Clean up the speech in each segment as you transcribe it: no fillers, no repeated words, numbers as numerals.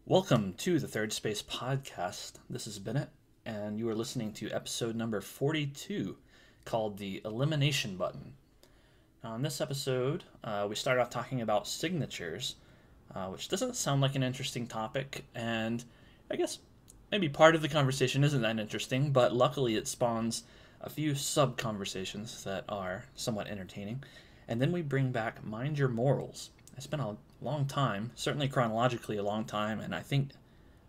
Welcome to the Third Space Podcast. This is Bennett, and you are listening to episode number 42 called The Elimination Button. Now, in this episode, we start off talking about signatures, which doesn't sound like an interesting topic, and I guess maybe part of the conversation isn't that interesting, but luckily it spawns a few sub-conversations that are somewhat entertaining. And then we bring back Mind Your Morals. It's been a long time, certainly chronologically a long time, and I think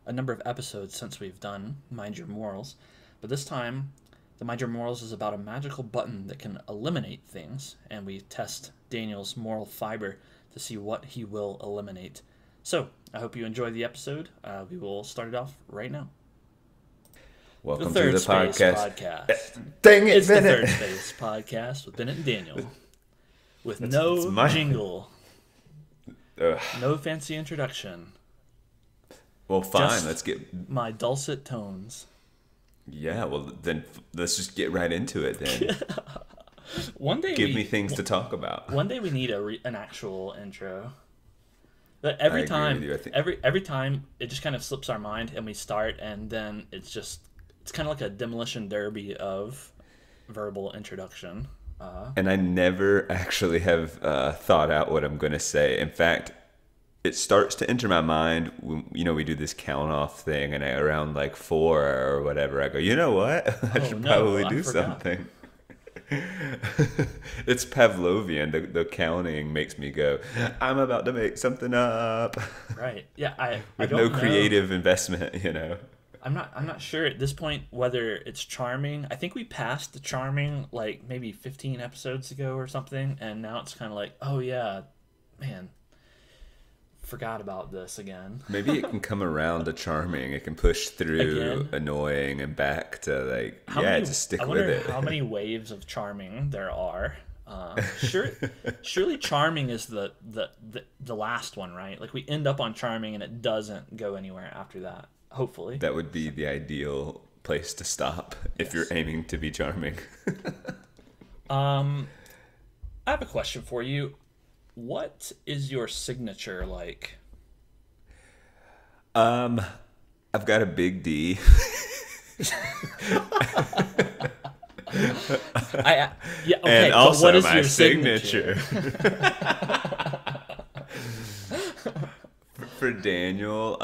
a number of episodes since we've done Mind Your Morals. But this time, the Mind Your Morals is about a magical button that can eliminate things, and we test Daniel's moral fiber to see what he will eliminate. So, I hope you enjoy the episode. We will start it off right now. Welcome the to the Third Space Podcast. Dang it, It's Bennett. the Third Space Podcast with Bennett and Daniel. With It's no my- jingle. Ugh. No fancy introduction. Well, fine. Just Let's get. my dulcet tones. Yeah. Well, then let's just get right into it. Then One day give me things to talk about. One day we need an actual intro. But I every agree time, with you. I think- every time it just kind of slips our mind and we start, and then it's kind of like a demolition derby of verbal introduction. And I never actually have thought out what I'm going to say. In fact, it starts to enter my mind when, we do this count off thing, and around like 4 or whatever, I go, you know what? I should probably do something. It's Pavlovian. The counting makes me go, I'm about to make something up. Right. Yeah. I With don't no know. creative investment. I'm not sure at this point whether it's charming. I think we passed the charming like maybe 15 episodes ago or something, and now it's kind of like, oh yeah, man, forgot about this again. Maybe it can come around to charming. It can push through Again? annoying and back to like, just stick I with wonder it. how many waves of charming there are. Surely charming is the last one, right? Like we end up on charming and it doesn't go anywhere after that. Hopefully. That would be the ideal place to stop if you're aiming to be charming. I have a question for you. What is your signature like? I've got a big D. Yeah, okay, And but also what is my your signature. For Daniel,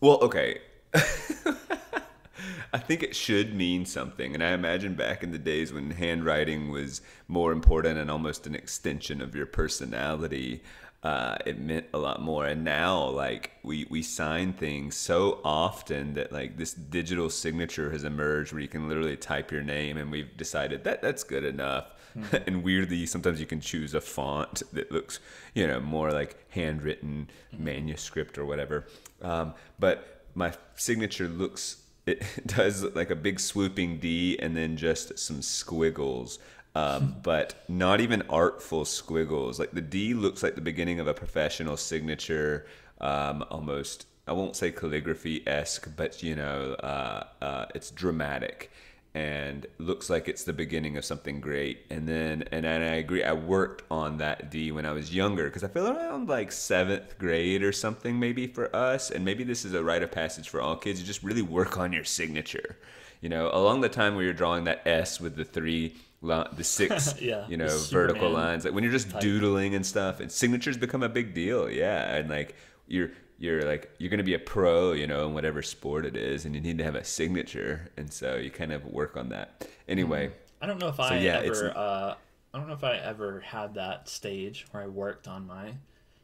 okay. I think it should mean something, and I imagine back in the days when handwriting was more important and almost an extension of your personality, it meant a lot more. And now, like, we sign things so often that like this digital signature has emerged where you can literally type your name, and we've decided that that's good enough. And weirdly, sometimes you can choose a font that looks, more like handwritten manuscript or whatever. But my signature it does look like a big swooping D and then just some squiggles. But not even artful squiggles. Like the D looks like the beginning of a professional signature, almost, I won't say calligraphy-esque, but it's dramatic and looks like it's the beginning of something great. And I agree, I worked on that D when I was younger, because I feel around like 7th grade or something maybe for us, and maybe this is a rite of passage for all kids. You just really work on your signature, along the time where you're drawing that S with the 6 Yeah, the vertical Superman lines, like when you're just type. doodling and stuff, and signatures become a big deal. Yeah. And like you're going to be a pro, in whatever sport it is, and you need to have a signature, and so you kind of work on that. Anyway, I don't know if I don't know if I ever had that stage where I worked on my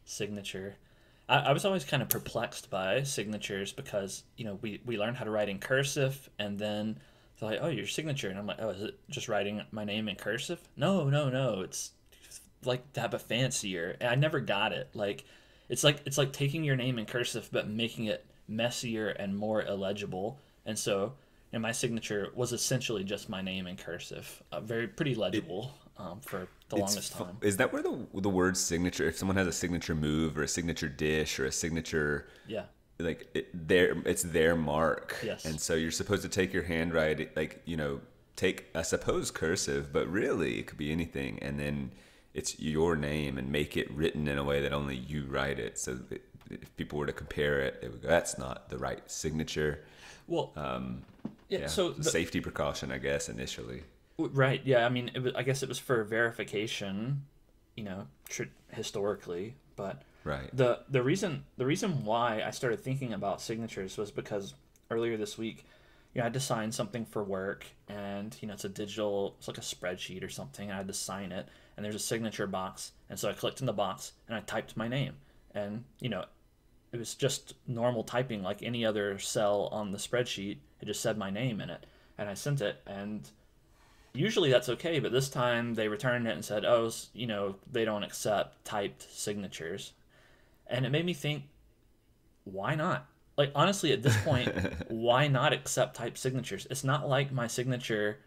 signature. I was always kind of perplexed by signatures because, we learned how to write in cursive, and then they're like, oh, your signature. And I'm like, oh, is it just writing my name in cursive? No. It's like that, but fancier. And I never got it. Like, it's like taking your name in cursive, but making it messier and more illegible. And so, my signature was essentially just my name in cursive. Pretty legible for the longest time. Is that where the word signature, if someone has a signature move or a signature dish or a signature, Yeah. like it's their mark. Yes. And so you're supposed to take your handwriting, like, take, I suppose, cursive, but really it could be anything, and then it's your name and make it written in a way that only you write it. So if people were to compare it, they would go, that's not the right signature. Well, yeah. Yeah, So the safety precaution, I guess, initially. right, yeah. I mean, I guess it was for verification, historically. But Right. the reason why I started thinking about signatures was because earlier this week, I had to sign something for work, and it's like a spreadsheet or something, and I had to sign it, and there's a signature box, and so I clicked in the box and I typed my name, and it was just normal typing like any other cell on the spreadsheet. It just said my name in it, and I sent it, and usually that's okay, but this time they returned it and said, oh, they don't accept typed signatures, and it made me think, why not? Like, honestly, at this point, why not accept typed signatures? It's not like my signature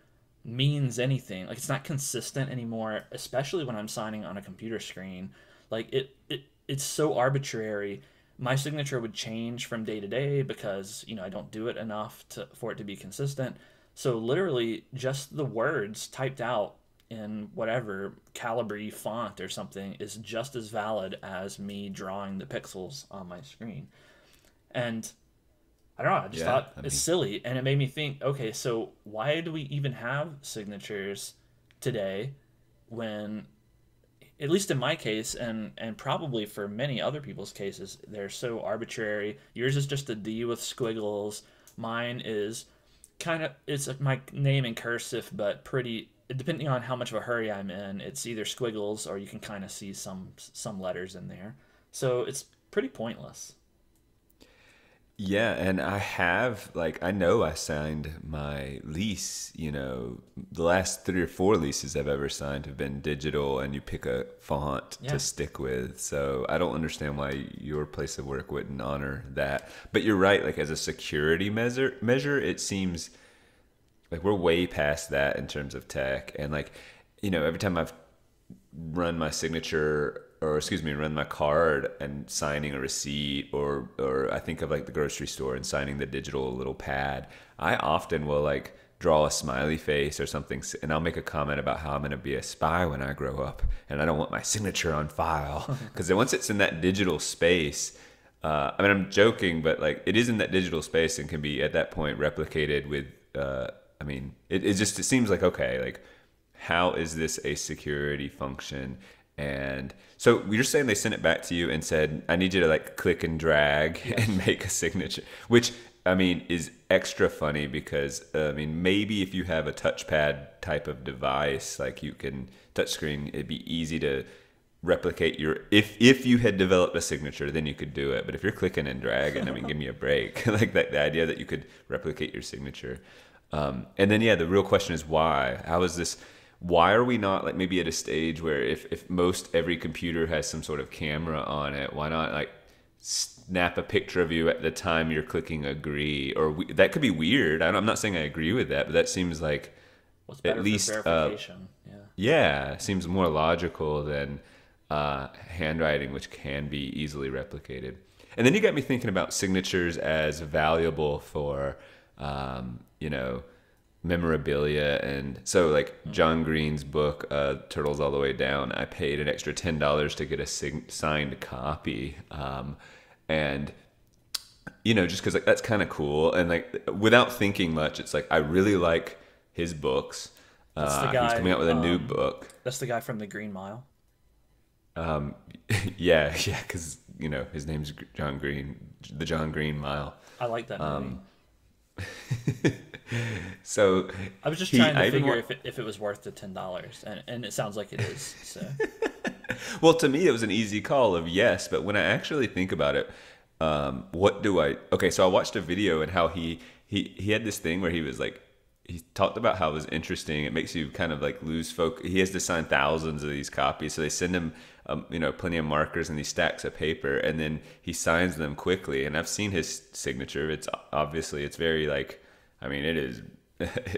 means anything. Like, it's not consistent anymore, especially when I'm signing on a computer screen. Like, it's so arbitrary. My signature would change from day to day because, I don't do it enough for it to be consistent. So literally just the words typed out in whatever Calibri font or something is just as valid as me drawing the pixels on my screen. And I don't know, I just Yeah. thought I it's mean, silly. And it made me think, okay, so why do we even have signatures today when, at least in my case, and probably for many other people's cases, they're so arbitrary. Yours is just a D with squiggles. Mine is it's like my name in cursive, but pretty, depending on how much of a hurry I'm in, it's either squiggles or you can kind of see some letters in there. So it's pretty pointless. yeah, and I know I signed my lease, the last 3 or 4 leases I've ever signed have been digital, and you pick a font Yeah. to stick with. So I don't understand why your place of work wouldn't honor that. But you're right, like as a security measure, it seems like we're way past that in terms of tech. And like, every time I've run my signature, or excuse me, run my card and signing a receipt, or I think of like the grocery store and signing the digital little pad, I often will like draw a smiley face or something, and I'll make a comment about how I'm going to be a spy when I grow up, and I don't want my signature on file. Because once it's in that digital space, I mean, I'm joking, but like it is in that digital space and can be at that point replicated with, I mean, it seems like, okay, like how is this a security function? And so you're saying they sent it back to you and said, I need you to like click and drag and Yes. make a signature, which I mean is extra funny because I mean, maybe if you have a touchpad type of device, like you can touchscreen, it'd be easy to replicate if you had developed a signature, then you could do it. But if you're clicking and dragging, I mean, give me a break. Like that, the idea that you could replicate your signature. And then, yeah, the real question is why? How is this? Why are we not like maybe at a stage where if most every computer has some sort of camera on it, why not like snap a picture of you at the time you're clicking agree? Or that could be weird. I'm not saying I agree with that, but that seems like What's at better for least, verification? Yeah. yeah, seems more logical than handwriting, which can be easily replicated. And then you got me thinking about signatures as valuable for, you know, memorabilia. And so like John Green's book, Turtles All the Way Down, I paid an extra $10 to get a signed copy. And you know, just because like that's kind of cool, and like without thinking much, it's like I really like his books. That's the He's guy. coming out with a new book. That's the guy from the Green Mile. Yeah, yeah, because you know his name's John Green, the John Green Mile. I like that movie. So I was just he, trying to I even figure wa- if it was worth the $10, and it sounds like it is. So well, to me, it was an easy call of yes, but when I actually think about it, what do I? Okay, so I watched a video and how he had this thing where he was like, he talked about how it was interesting. It makes you kind of like lose focus. He has to sign thousands of these copies, so they send him, you know, plenty of markers and these stacks of paper, and then he signs them quickly. And I've seen his signature. It's obviously it's very like, I mean, it is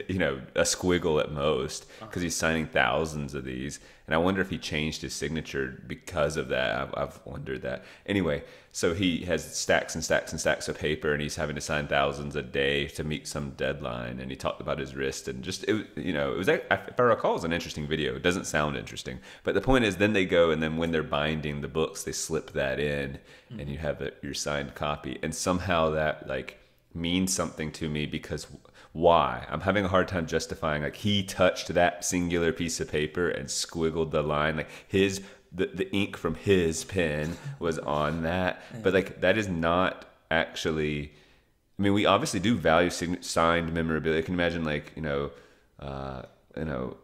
you know, a squiggle at most, because he's signing thousands of these. And I wonder if he changed his signature because of that. I've wondered that. Anyway, so he has stacks and stacks and stacks of paper, and he's having to sign thousands a day to meet some deadline. And he talked about his wrist, and just, it, you know, it was, if I recall, it was an interesting video. It doesn't sound interesting, but the point is, then they go, and then when they're binding the books, they slip that in, and you have your signed copy. And somehow that like means something to me, because why? I'm having a hard time justifying, like, he touched that singular piece of paper and squiggled the line, like the ink from his pen was on that. But like, that is not actually, I mean, we obviously do value signed memorabilia. I can imagine, like,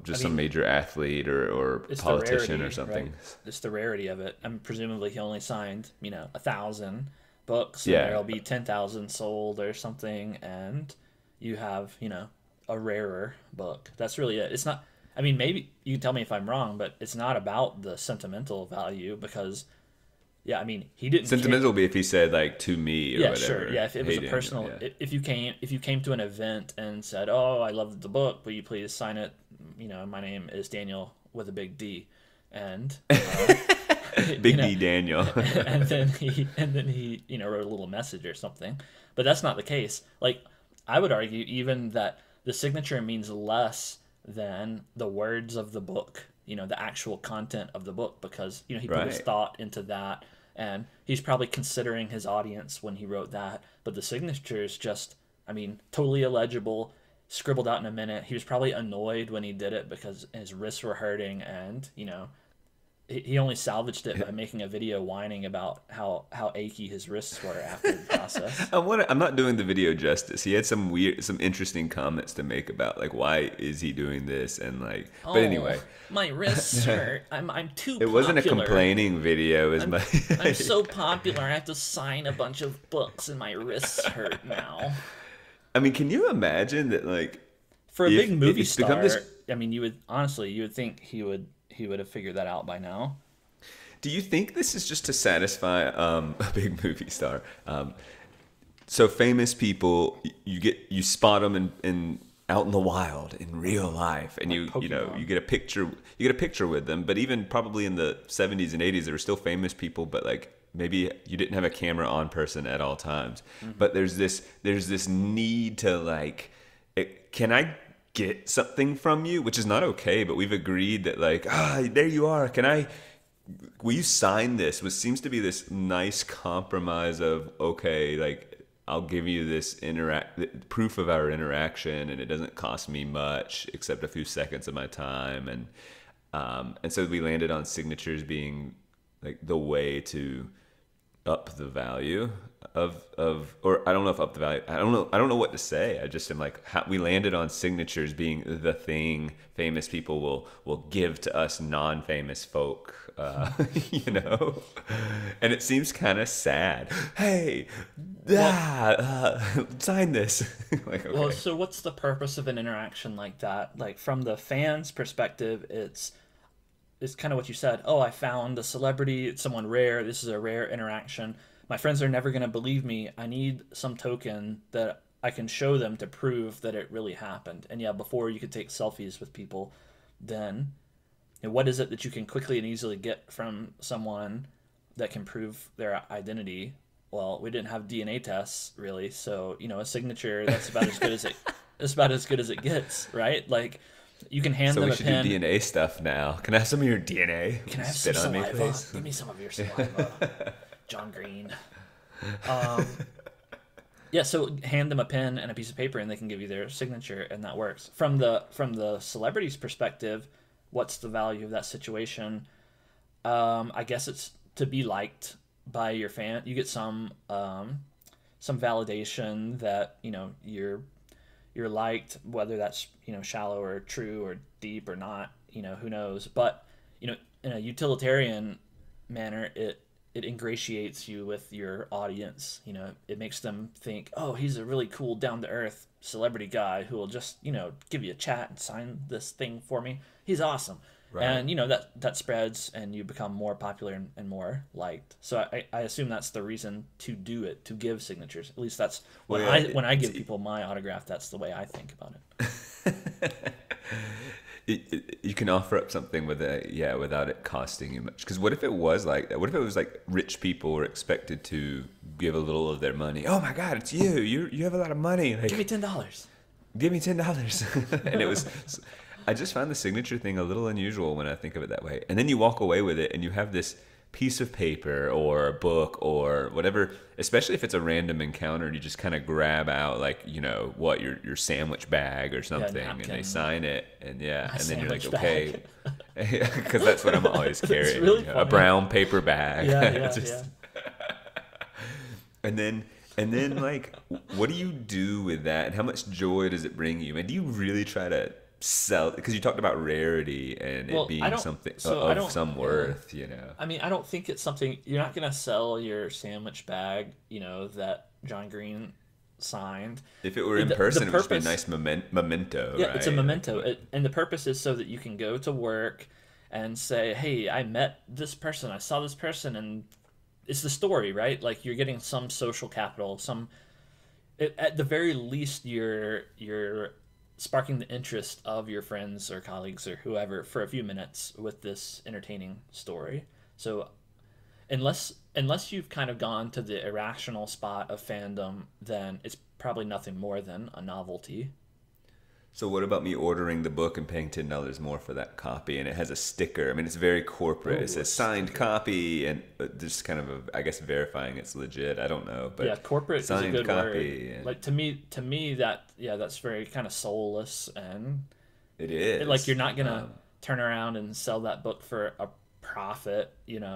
just some major athlete or politician rarity, or something. Right? It's the rarity of it. And presumably he only signed, 1,000 books, and Yeah. there'll be 10,000 sold or something, and you have, a rarer book. That's really it. It's not, I mean, maybe you can tell me if I'm wrong, but it's not about the sentimental value, because, yeah, I mean, he didn't. Sentimental would be if he said, like, to me or Yeah, whatever. sure. Yeah, if it was Hey, a Daniel, personal, yeah. if you came to an event and said, "Oh, I loved the book, will you please sign it? My name is Daniel with a big D," and Big D Daniel. and then he wrote a little message or something. But that's not the case. Like, I would argue even that the signature means less than the words of the book, the actual content of the book, because he put his Right. thought into that, and he's probably considering his audience when he wrote that. But the signature is just, I mean, totally illegible, scribbled out in a minute. He was probably annoyed when he did it because his wrists were hurting, and he only salvaged it by making a video whining about how achy his wrists were after the process. I'm not doing the video justice. He had some interesting comments to make about, like, why is he doing this, and like. But anyway, my wrists hurt. I'm too. it wasn't a popular. complaining video. As much. I'm so popular. I have to sign a bunch of books, and my wrists hurt now. I mean, can you imagine that, like, For a if big movie it's become star, this- I mean, you would think he would have figured that out by now. Do you think this is just to satisfy a big movie star? So famous people, you spot them in out in the wild in real life, and Like you get a picture with them. But even probably in the 70s and 80s, there were still famous people, but like maybe you didn't have a camera on person at all times. Mm-hmm. But there's this need to, like, can I get something from you, which is not okay, but we've agreed that, like, there you are, will you sign this, which seems to be this nice compromise of, okay, like, I'll give you this proof of our interaction, and it doesn't cost me much except a few seconds of my time. And so we landed on signatures being like the way to up the value of or I don't know if up the value, I don't know what to say. I just am like, we landed on signatures being the thing famous people will give to us non-famous folk, and it seems kind of sad. Hey, sign this. Like, okay. Well, so what's the purpose of an interaction like that? Like, from the fans' perspective, it's kind of what you said. Oh, I found a celebrity. It's someone rare. This is a rare interaction. My friends are never going to believe me. I need some token that I can show them to prove that it really happened. And yeah, before you could take selfies with people, then what is it that you can quickly and easily get from someone that can prove their identity? Well, we didn't have DNA tests really, so a signature, that's about as good as it. It's about as good as it gets, right? Like, you can hand So them we a should pen. do DNA stuff now. Can I have some of your DNA? Can I have Spit some on me, saliva? please? Give me some of your saliva, John Green. Yeah, so hand them a pen and a piece of paper, and they can give you their signature, and that works. From the celebrity's perspective, what's the value of that situation? I guess it's to be liked by your fan. You get some validation that you're liked, whether that's shallow or true or deep or not. Who knows? But in a utilitarian manner, it ingratiates you with your audience. It makes them think, oh, he's a really cool, down-to-earth celebrity guy who will just, give you a chat and sign this thing for me. He's awesome. Right. And that spreads, and you become more popular and more liked. So I assume that's the reason to do it, to give signatures. At least that's Well, when yeah, I give people my autograph, that's the way I think about it. you can offer up something without it costing you much. Because what if it was like that? What if it was like rich people were expected to give a little of their money? Oh my God, it's you! You have a lot of money. Like, Give me $10. give me $10. And it was, I just found the signature thing a little unusual when I think of it that way. And then you walk away with it and you have this piece of paper or a book or whatever, especially if it's a random encounter and you just kind of grab out like, your sandwich bag or something, and they sign it, and then you're like, okay, because that's what I'm always carrying, really a brown paper bag. Yeah. And then like, what do you do with that, and how much joy does it bring you? And do you really try to sell? Because you talked about rarity and it being something of some worth, I mean, I don't think it's something you're not gonna sell your sandwich bag, that John Green signed. If it were in person, it would just be a nice memento. Yeah, right? it's a memento, and the purpose is so that you can go to work and say, "Hey, I met this person. I saw this person," and it's the story, right? Like you're getting some social capital, at the very least, you're sparking the interest of your friends or colleagues or whoever for a few minutes with this entertaining story. So unless you've kind of gone to the irrational spot of fandom, then it's probably nothing more than a novelty. So what about me ordering the book and paying $10 more for that copy, and it has a sticker? I mean, it's very corporate. Ooh, it says signed copy, and just kind of I guess verifying it's legit. I don't know, but Yeah, corporate is a good copy. word. Like to me that's very kind of soulless, and It is like you're not gonna turn around and sell that book for a profit,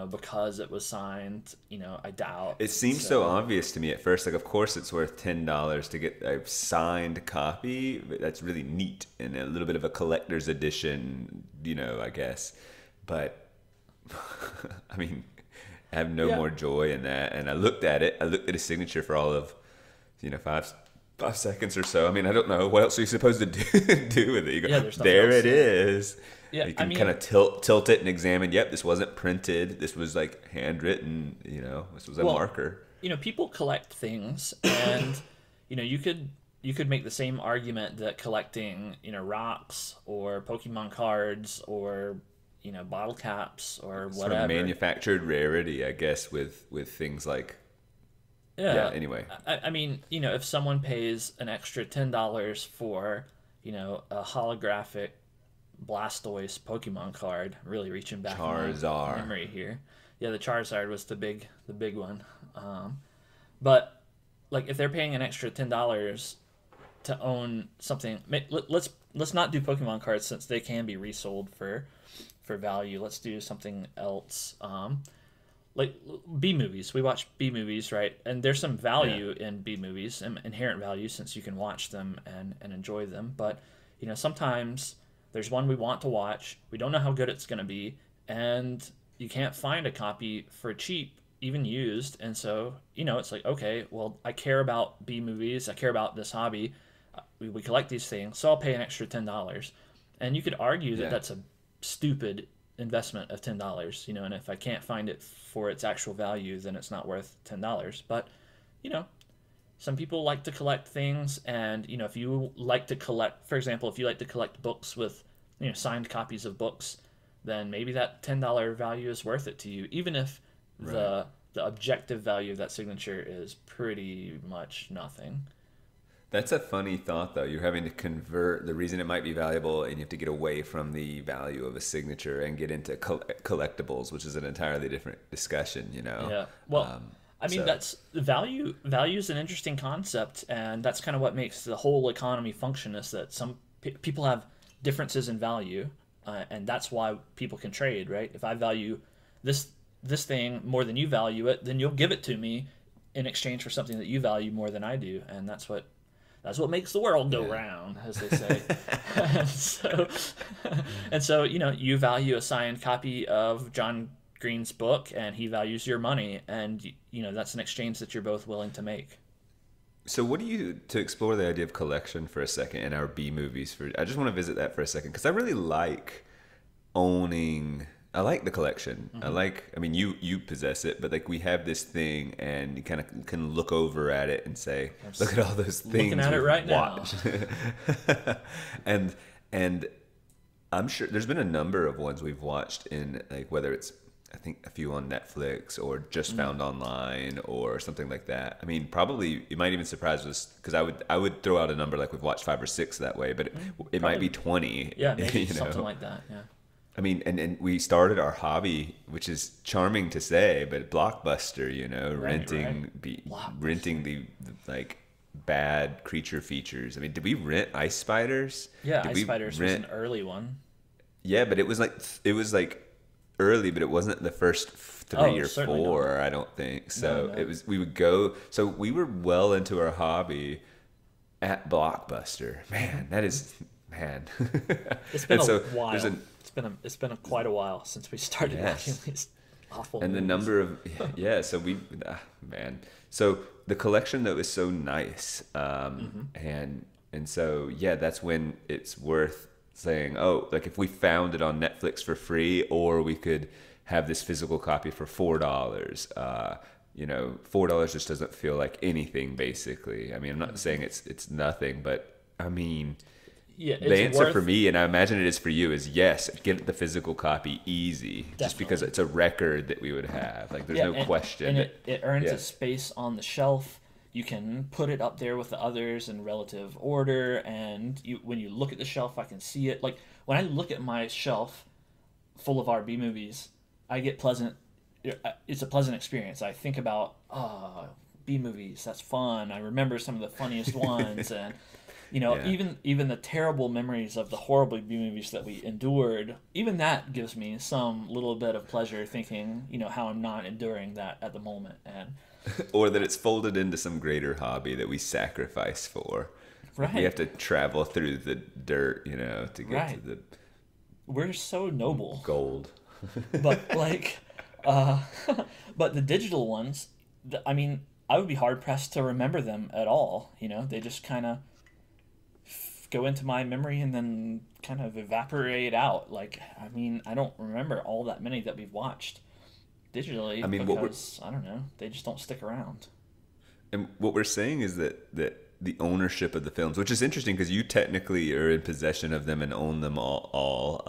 because it was signed. I doubt. It seems so obvious to me at first. Like, of course, it's worth $10 to get a signed copy. But that's really neat and a little bit of a collector's edition, I guess. But I mean, I have no more joy in that. And I looked at it. I looked at his signature for all of, 5 seconds or so. I mean, I don't know what else are you supposed to do with it. You go, there it is. Yeah, you can kind of tilt it and examine. Yep, this wasn't printed. This was like handwritten. This was a marker. People collect things, and you could make the same argument that collecting rocks or Pokemon cards or bottle caps or whatever, sort of manufactured rarity, I guess, with things like. Yeah. Anyway, I mean, if someone pays an extra $10 for a holographic Blastoise Pokemon card, really reaching back in my memory here. Yeah, the Charizard was the big one. But like if they're paying an extra $10 to own something, let's not do Pokemon cards since they can be resold for value. Let's do something else. Like B movies. We watch B movies, right? And there's some value in B movies, inherent value, since you can watch them and enjoy them. But sometimes there's one we want to watch. We don't know how good it's going to be, and you can't find a copy for cheap, even used. And so, it's like, okay, well, I care about B movies. I care about this hobby. We collect these things, so I'll pay an extra $10. And you could argue that that's a stupid investment of $10, and if I can't find it for its actual value, then it's not worth $10. But, some people like to collect things, and if you like to collect, for example, if you like to collect books with signed copies of books, then maybe that $10 value is worth it to you, even if the objective value of that signature is pretty much nothing. That's a funny thought, though. You're having to convert the reason it might be valuable, and you have to get away from the value of a signature and get into collectibles, which is an entirely different discussion. Yeah. Well. I mean, that's value. Value is an interesting concept, and that's kind of what makes the whole economy function. Is that some people have differences in value, and that's why people can trade, right? If I value this thing more than you value it, then you'll give it to me in exchange for something that you value more than I do, and that's what makes the world go round, as they say. and so you value a signed copy of John Green's book, and he values your money, and that's an exchange that you're both willing to make. So what do you, to explore the idea of collection for a second in our B movies, I just want to visit that for a second, because I really like owning. I like the collection. I mean, you possess it, but like we have this thing, and you kind of can look over at it and say, look at all those things looking at it we've right watched. now. and I'm sure there's been a number of ones we've watched in, like, whether it's, I think a few on Netflix or just found online or something like that. I mean, probably it might even surprise us, because I would throw out a number like we've watched 5 or 6 that way, but it might be 20. Yeah, maybe something like that. Yeah. I mean, and we started our hobby, which is charming to say, but Blockbuster, renting renting the like bad creature features. I mean, did we rent Ice Spiders? Yeah, Ice Spiders was an early one. Yeah, but it was like early, but it wasn't the first 3 or 4, not. I don't think. So no. It was, we would go, so we were well into our hobby at Blockbuster. Man, that is, man. It's been a while. It's been quite a while since we started watching these awful movies. The number of, so we, man. So the collection, though, is so nice. And so, that's when it's worth saying, oh, like if we found it on Netflix for free, or we could have this physical copy for $4, $4 just doesn't feel like anything, basically. I mean, I'm not saying it's nothing, but I mean, the answer for me, and I imagine it is for you, is yes, get the physical copy easy. Definitely. Just because it's a record that we would have. Like, there's no question. And it earns a space on the shelf. You can put it up there with the others in relative order, and when you look at the shelf, I can see it. Like, when I look at my shelf full of our B movies, I get pleasant. It's a pleasant experience. I think about, B movies, that's fun. I remember some of the funniest ones, and even the terrible memories of the horrible B movies that we endured. Even that gives me some little bit of pleasure, thinking, how I'm not enduring that at the moment, and. Or that it's folded into some greater hobby that we sacrifice for. Right. We have to travel through the dirt, to get to the. We're so noble. Gold. But but the digital ones, I mean, I would be hard pressed to remember them at all. They just kind of go into my memory and then kind of evaporate out. Like, I mean, I don't remember all that many that we've watched digitally, I mean, because I don't know, they just don't stick around. And what we're saying is that the ownership of the films, which is interesting because you technically are in possession of them and own them all.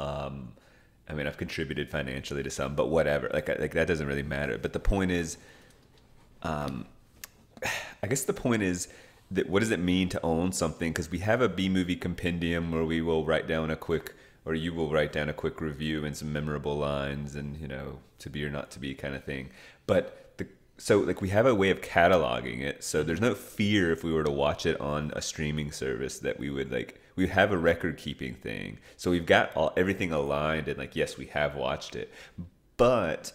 I mean, I've contributed financially to some, but whatever. Like that doesn't really matter. But the point is, I guess the point is that what does it mean to own something? Because we have a B-movie compendium where we will write down you will write down a quick review and some memorable lines and, to be or not to be kind of thing. But so we have a way of cataloging it. So there's no fear if we were to watch it on a streaming service that we would we have a record keeping thing. So we've got everything aligned and yes, we have watched it. But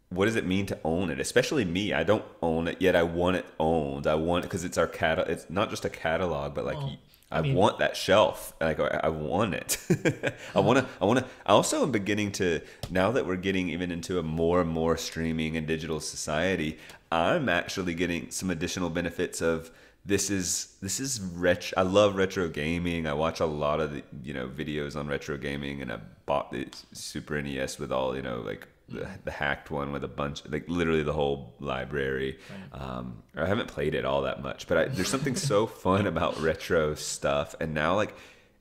what does it mean to own it? Especially me, I don't own it yet. I want it owned. I want it because it's our it's not just a catalog, but I want that shelf. I want it. I also am beginning to, now that we're getting even into a more and more streaming and digital society, I'm actually getting some additional benefits of this is retro. I love retro gaming. I watch a lot of the, videos on retro gaming, and I bought the Super NES with all, the hacked one with a bunch, literally the whole library. Right. I haven't played it all that much, but there's something so fun about retro stuff. And now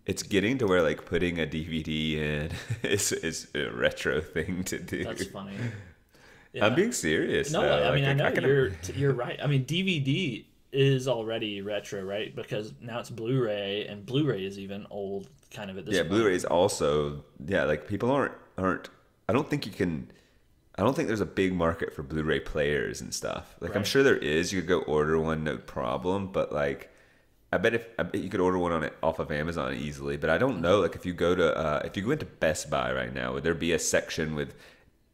it's getting to where putting a DVD in is a retro thing to do. That's funny. Yeah. I'm being serious. No, though. I mean, I know you're right. I mean, DVD is already retro, right? Because now it's Blu-ray, and Blu-ray is even old kind of at this point. Blu-ray is also, people aren't, I don't think there's a big market for Blu-ray players and stuff. Right. I'm sure there is. You could go order one, no problem. But I bet you could order one off of Amazon easily. But I don't know. If you go into Best Buy right now, would there be a section with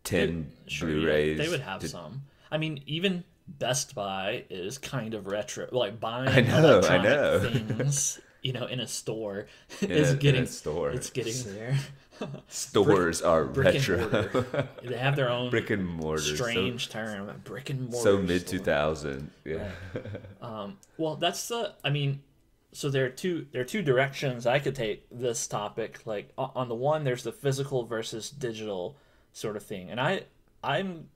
10 Blu-rays? They would have some. I mean, even Best Buy is kind of retro. Buying electronic things, in a store is getting. It's getting there. Stores are retro. They have their own brick and mortar. Strange term, brick and mortar. So mid 2000, yeah. Well, that's so there are two directions I could take this topic. Like on the one, there's the physical versus digital sort of thing, and I'm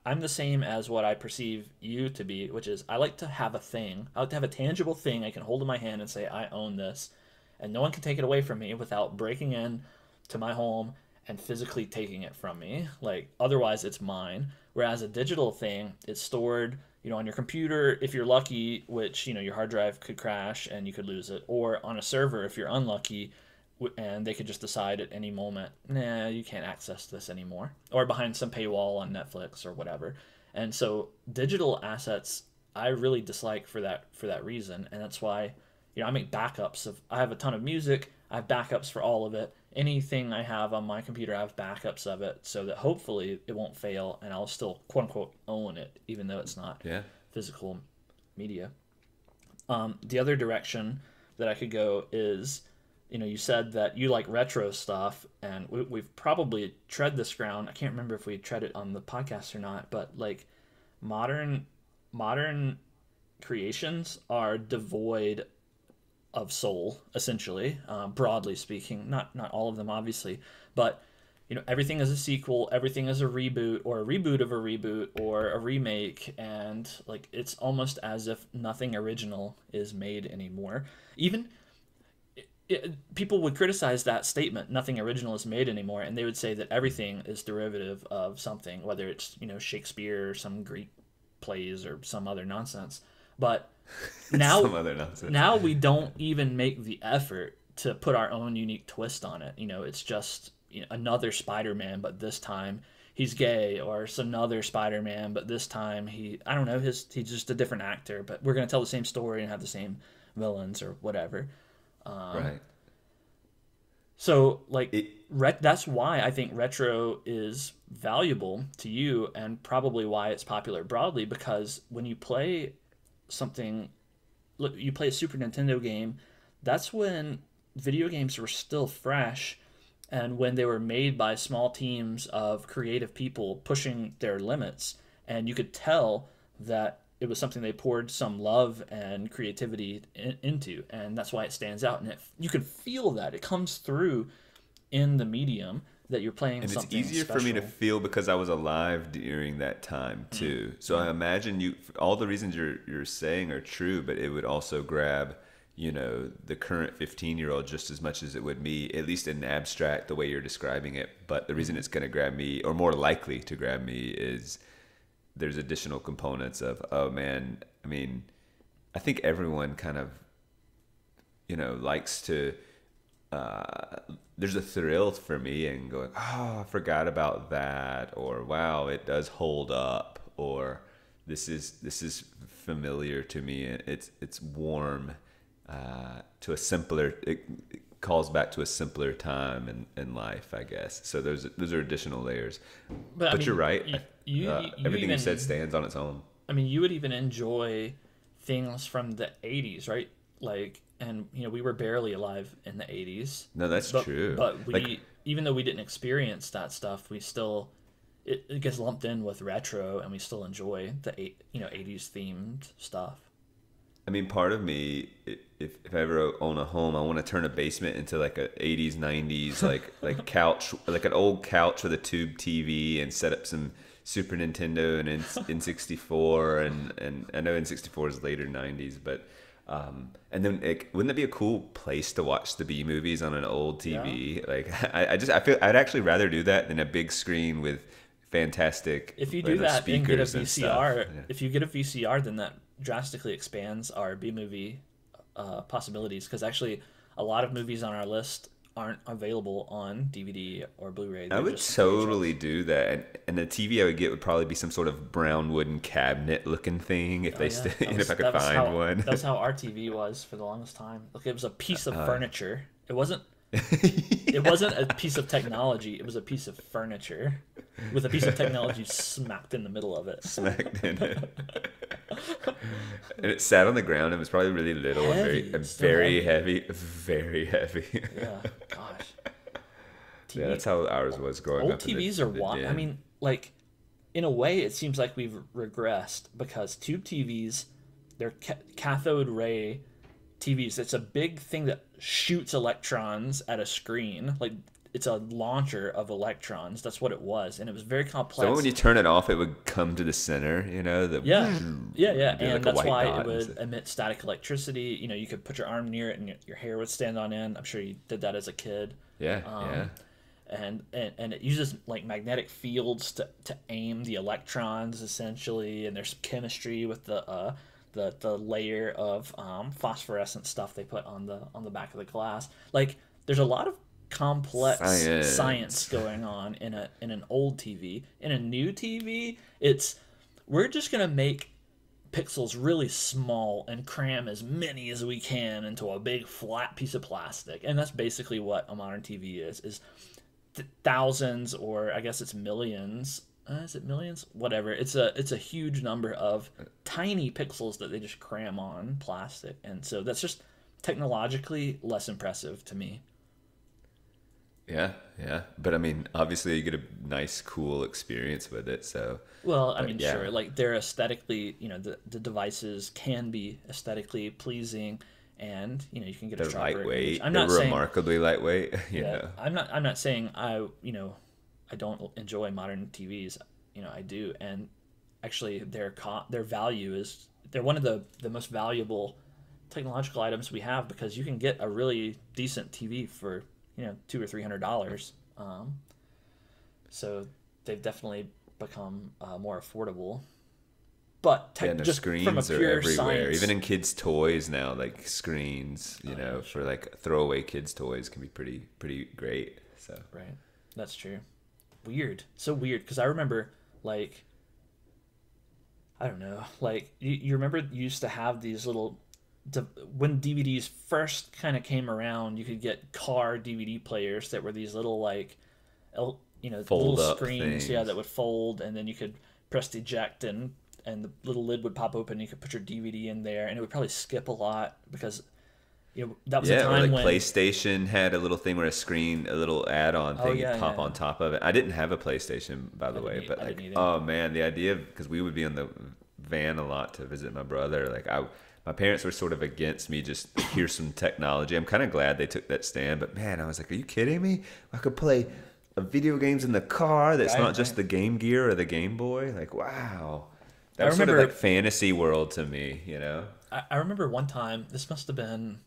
I'm the same as what I perceive you to be, which is I like to have a thing. I like to have a tangible thing I can hold in my hand and say I own this, and no one can take it away from me without breaking in to my home and physically taking it from me. Like otherwise, it's mine. Whereas a digital thing, it's stored, on your computer if you're lucky, which your hard drive could crash and you could lose it, or on a server if you're unlucky, and they could just decide at any moment, nah, you can't access this anymore, or behind some paywall on Netflix or whatever. And so digital assets I really dislike for that reason, and that's why I make backups of. I have a ton of music. I have backups for all of it. Anything I have on my computer, I have backups of it, so that hopefully it won't fail, and I'll still quote unquote own it, even though it's not Yeah. physical media. The other direction that I could go is, you said that you like retro stuff, and we've probably tread this ground. I can't remember if we tread it on the podcast or not, but like modern creations are devoid of soul, essentially, broadly speaking. Not all of them, obviously, but everything is a sequel, everything is a reboot or a reboot of a reboot or a remake, and like it's almost as if nothing original is made anymore. Even people would criticize that statement, nothing original is made anymore, and they would say that everything is derivative of something, whether it's Shakespeare or some Greek plays or some other nonsense. But now Some other nonsense. now we don't even make the effort to put our own unique twist on it. It's just another Spider-Man, but this time he's gay, or it's another Spider-Man, but this time I don't know, he's just a different actor, but we're going to tell the same story and have the same villains or whatever. Right. So like that's why I think retro is valuable to you, and probably why it's popular broadly, because when you play something, look, you play a Super Nintendo game, that's when video games were still fresh, and when they were made by small teams of creative people pushing their limits, and you could tell that it was something they poured some love and creativity into, and that's why it stands out. And you can feel that it comes through in the medium that you're playing. And something it's easier special. for me to feel because I was alive during that time too. So I imagine all the reasons you're saying are true, but it would also grab the current 15-year-old just as much as it would me, at least in abstract, the way you're describing it. But the reason it's going to grab me, or more likely to grab me, is there's additional components of, oh man, I mean, I think everyone kind of likes to there's a thrill for me in going, oh, I forgot about that, or wow, it does hold up, or this is familiar to me, and it's warm to a simpler. It calls back to a simpler time in life, I guess. So those are additional layers. But I mean, you're right. Everything you said stands on its own. I mean, you would even enjoy things from the 80s, right? Like, and we were barely alive in the 80s. No, that's true. But even though we didn't experience that stuff, we still it gets lumped in with retro, and we still enjoy the 80s themed stuff. I mean, part of me, if I ever own a home, I want to turn a basement into like a 80s, 90s, like couch, like an old couch with a tube TV, and set up some Super Nintendo and N64, and I know N64 is later 90s, but and then wouldn't that be a cool place to watch the B movies on an old TV? Yeah. Like I feel I'd actually rather do that than a big screen with fantastic. If you do that and get a VCR, yeah. If you get a VCR, then that drastically expands our B movie possibilities, because actually a lot of movies on our list aren't available on DVD or Blu-ray. I would totally do that, and the TV I would get would probably be some sort of brown wooden cabinet looking thing if if I could find one. That was how our TV was for the longest time. Like, it was a piece of furniture. It wasn't. It wasn't a piece of technology. It was a piece of furniture with a piece of technology smacked in the middle of it. Smacked in it. And it sat on the ground and was probably really little and very heavy. Very heavy. Yeah, gosh. Yeah, that's how ours was growing old up. TVs are wild. I mean, like, in a way, it seems like we've regressed, because tube TVs, they're cathode ray TVs. It's a big thing that shoots electrons at a screen. Like, it's a launcher of electrons. That's what it was, and it was very complex. So when you turn it off, it would come to the center, Yeah, yeah, it'd be and like a that's white why dot it would instead. emit static electricity. You could put your arm near it, and your hair would stand on end. I'm sure you did that as a kid. Yeah, Um, and it uses like magnetic fields to aim the electrons essentially, and there's chemistry with the layer of phosphorescent stuff they put on the back of the glass. Like, there's a lot of complex science going on in an old TV. In a new TV, we're just gonna make pixels really small and cram as many as we can into a big flat piece of plastic, and that's basically what a modern TV is thousands, or I guess it's millions. Is it millions? Whatever. It's a huge number of tiny pixels that they just cram on plastic, and so that's just technologically less impressive to me. Yeah, yeah. But I mean, obviously, you get a nice, cool experience with it. So, Well, I but mean, yeah, sure, like they're aesthetically, the devices can be aesthetically pleasing, and you can get a they're sharper image. lightweight. I'm They're not saying, remarkably lightweight. yeah, I'm not saying I don't enjoy modern TVs. I do, and actually their value is they're one of the most valuable technological items we have, because you can get a really decent TV for $200 or $300. So they've definitely become more affordable. But Yeah, and the just from a screens are pure everywhere. science, Even in kids' toys now, like screens, for like throwaway kids' toys can be pretty great. So right? That's true. Weird, so weird. Because I remember, like, I don't know, like you remember you used to have these little. When DVDs first kind of came around, you could get car DVD players that were these little like, little fold up screens, things. that would fold, and then you could press eject, and the little lid would pop open, and you could put your DVD in there, and it would probably skip a lot because that was a Yeah, or time like when. PlayStation had a little thing where a little add-on Oh thing you yeah, pop yeah. on top of it. I didn't have a PlayStation, by I the didn't way, but I didn't like, either. oh man, the idea because we would be on the van a lot to visit my brother. Like my parents were sort of against me. Just here's some technology. I'm kind of glad they took that stand, but man, I was like, are you kidding me? I could play video games in the car. That's Right, not just right. the Game Gear or the Game Boy. Like, wow, that I was sort of like remember. fantasy world to me. I remember one time. This must have been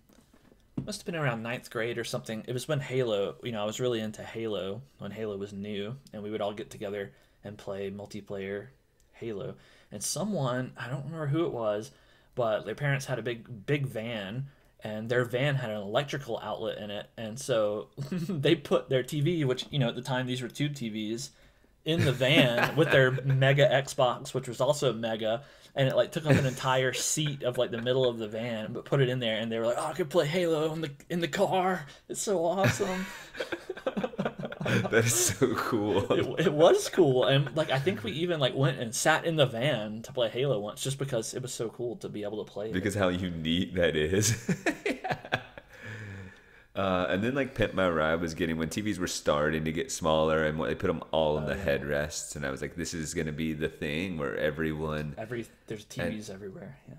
around ninth grade or something. It was when Halo. I was really into Halo when Halo was new, and we would all get together and play multiplayer Halo. And someone, I don't remember who it was, but their parents had a big van, and their van had an electrical outlet in it, and so they put their TV, which at the time these were tube TVs, in the van with their mega Xbox, which was also mega, and it like took up an entire seat of like the middle of the van, but put it in there, and they were like, "Oh, I could play Halo in the car. It's so awesome." That is so cool. It was cool, and like I think we even like went and sat in the van to play Halo once, just because it was so cool to be able to play it. Because how unique that is. And then like Pimp My Ride was getting when TVs were starting to get smaller and what they put them all in the Yeah. headrests, and I was like, this is gonna be the thing where everyone. There's TVs everywhere. Yeah.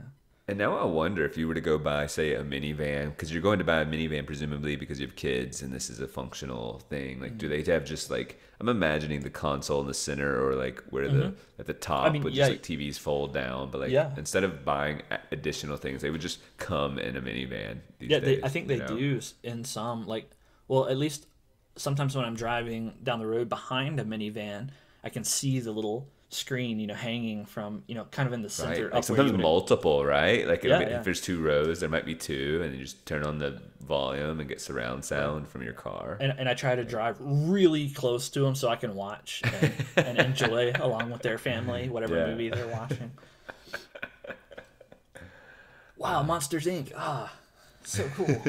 And now I wonder if you were to go buy, say, a minivan, because you're going to buy a minivan presumably because you have kids and this is a functional thing. Like, do they have just like I'm imagining the console in the center, or like where the at the top would yeah. just like TVs fold down, but like Yeah. instead of buying additional things, they would just come in a minivan these Yeah, days. I think they do in some, like, well, at least sometimes when I'm driving down the road behind a minivan, I can see the little screen, hanging from, kind of in the center. Right. Up Like where sometimes you would- multiple, right? Like Yeah, if yeah. there's 2 rows, there might be 2, and you just turn on the volume and get surround sound from your car. and I try to drive really close to them so I can watch and enjoy along with their family, whatever Yeah. movie they're watching. Wow, Monsters Inc. So cool.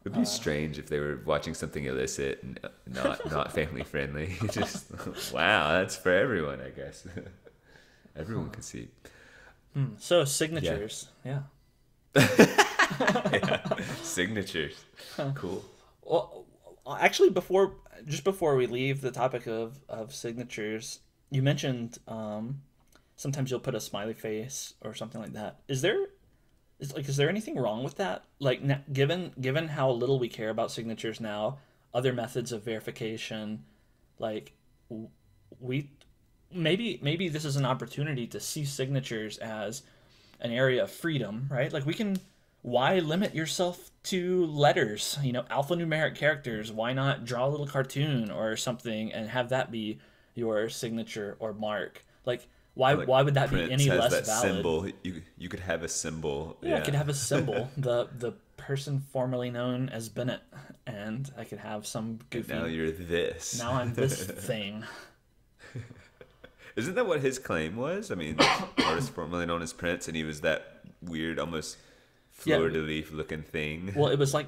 It'd be strange if they were watching something illicit and not family friendly. Just wow, that's for everyone, I guess. Everyone can see. So signatures, yeah. Signatures. Cool. Well, actually, before we leave the topic of signatures, you mentioned sometimes you'll put a smiley face or something like that. Is there It's like, is there anything wrong with that? Like, given how little we care about signatures now, other methods of verification, like we maybe this is an opportunity to see signatures as an area of freedom, right? Like we can, why limit yourself to letters, alphanumeric characters? Why not draw a little cartoon or something and have that be your signature or mark? Like Or like why would that be Prince any has less that valid? symbol. You could have a symbol. Yeah, I Yeah. could have a symbol, the person formerly known as Bennett, and I could have some And now goofy. you're this. Now I'm this thing. Isn't that what his claim was? I mean, artist formerly known as Prince, and he was that weird, almost Yeah. fleur de lis looking thing. Well, it was like,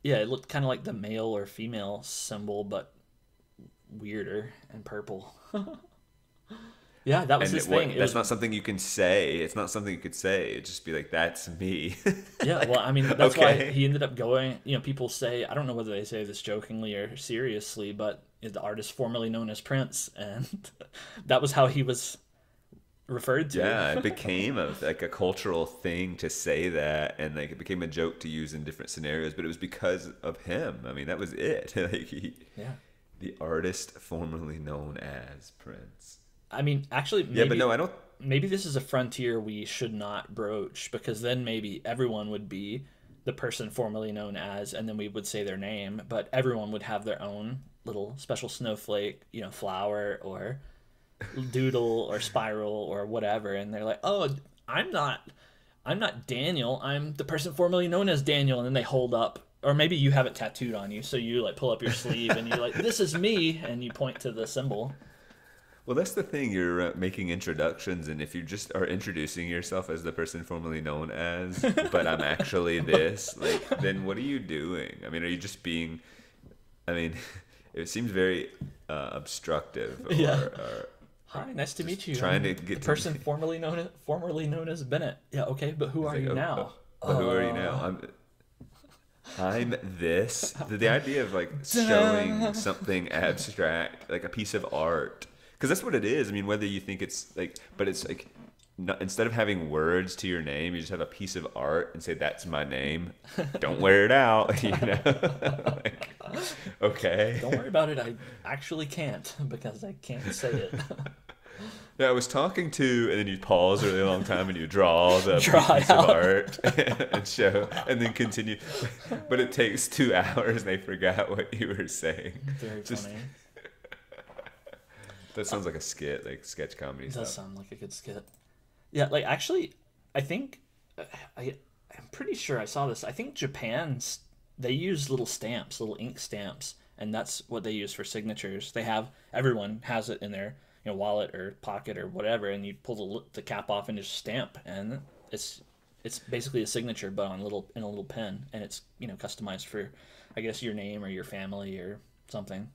yeah, it looked kind of like the male or female symbol, but weirder and purple. Yeah, that was And his thing. It that's was, not something you can say. It's not something you could say. It'd just be like, that's me. yeah, well, Like, I mean, that's why okay. he ended up going, people say, I don't know whether they say this jokingly or seriously, but is the artist formerly known as Prince, and that was how he was referred to. Yeah, it became like a cultural thing to say that, and like it became a joke to use in different scenarios. But it was because of him. I mean, that was it. Like Yeah. the artist formerly known as Prince. I mean, actually, Yeah, but no, I don't. maybe this is a frontier we should not broach, because then maybe everyone would be the person formerly known as, and then we would say their name, but everyone would have their own little special snowflake, flower or doodle or spiral or whatever, and they're like, "Oh, I'm not I'm not Daniel. I'm the person formerly known as Daniel." And then they hold up, or maybe you have it tattooed on you, so you like pull up your sleeve and you're like, "This is me," and you point to the symbol. Well, that's the thing. You're making introductions, and if you just are introducing yourself as the person formerly known as, but I'm actually this, like, then what are you doing? I mean, are you just being? I mean, it seems very obstructive, Yeah. or Hi, nice to meet you. trying to I'm get the to person formerly known as Bennett. Yeah, okay, but who are like, you oh, now? but who are you now? I'm this. The idea of like Dun. showing something abstract, like a piece of art, because that's what it is. I mean, whether you think it's like, but it's like, not, instead of having words to your name, you just have a piece of art and say, "That's my name." Don't wear it out, Like, okay. Don't worry about it. I actually can't because I can't say it. Yeah, I was talking to, and then you pause a really long time and you draw the Draw piece out. of art and show, and then continue. But it takes 2 hours and they forgot what you were saying. Very Just funny. that sounds like a skit, like sketch comedy It does stuff. sound like a good skit. Yeah, like actually, I think I'm pretty sure I saw this. I think Japan's they use little stamps, little ink stamps, and that's what they use for signatures. Everyone has it in their wallet or pocket or whatever, and you pull the cap off and just stamp, and it's basically a signature, but in a little pen, and it's customized for, I guess, your name or your family or something.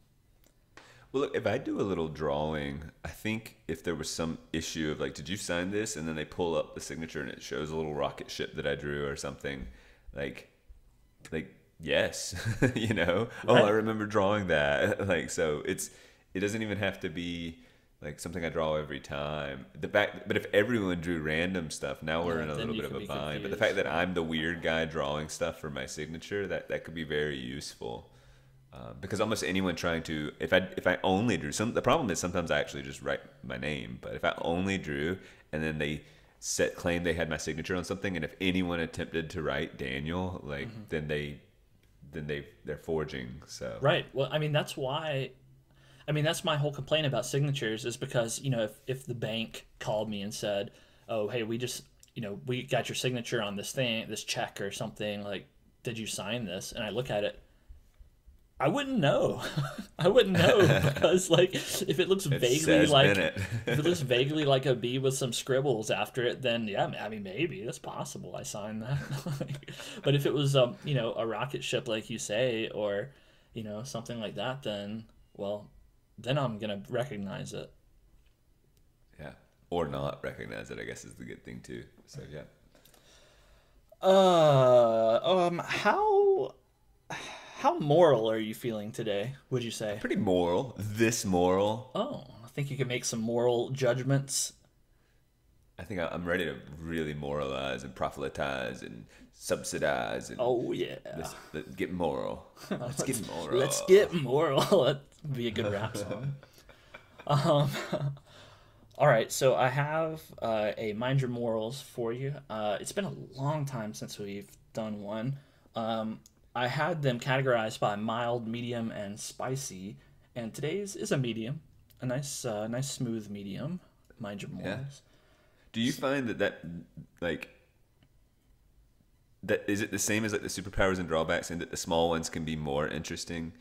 Well, look, if I do a little drawing, I think if there was some issue of like, did you sign this? And then they pull up the signature and it shows a little rocket ship that I drew or something, like yes, Oh, I Right. remember drawing that. Like, so it doesn't even have to be like something I draw every time. But if everyone drew random stuff, now we're Yeah, in a then little you bit of could a be bind. But the confused. fact that I'm the weird guy drawing stuff for my signature, that could be very useful. Because almost anyone trying to, if I only drew, the problem is sometimes I actually just write my name. But if I only drew and then they claim they had my signature on something, and if anyone attempted to write Daniel, like they're forging. So Right. Well, I mean, that's why. I mean, that's my whole complaint about signatures is because, if the bank called me and said, "Oh, hey, we just, we got your signature on this thing, this check or something, like, did you sign this?" And I look at it, I wouldn't know. I wouldn't know because, like, if it looks it vaguely says like Bennett. if it looks vaguely like a B with some scribbles after it, then yeah, I mean, maybe that's possible. I signed that. But if it was, a rocket ship, like you say, or something like that, then well, then I'm gonna recognize it. Yeah, or not recognize it, I guess, is the good thing too. So yeah. How moral are you feeling today? Would you say? Pretty moral. This moral. Oh, I think you can make some moral judgments. I think I'm ready to really moralize and proselytize and subsidize and Oh yeah. let's get moral. Let's get moral. Let's get moral. That'd be a good rap song. Um, all right, so I have a Mind Your Morals for you. It's been a long time since we've done one. I had them categorized by mild, medium, and spicy, and today's is a medium, a nice smooth medium. Mind Your Yeah. Morals. Do you find that like that is it the same as like the superpowers and drawbacks, in that the small ones can be more interesting,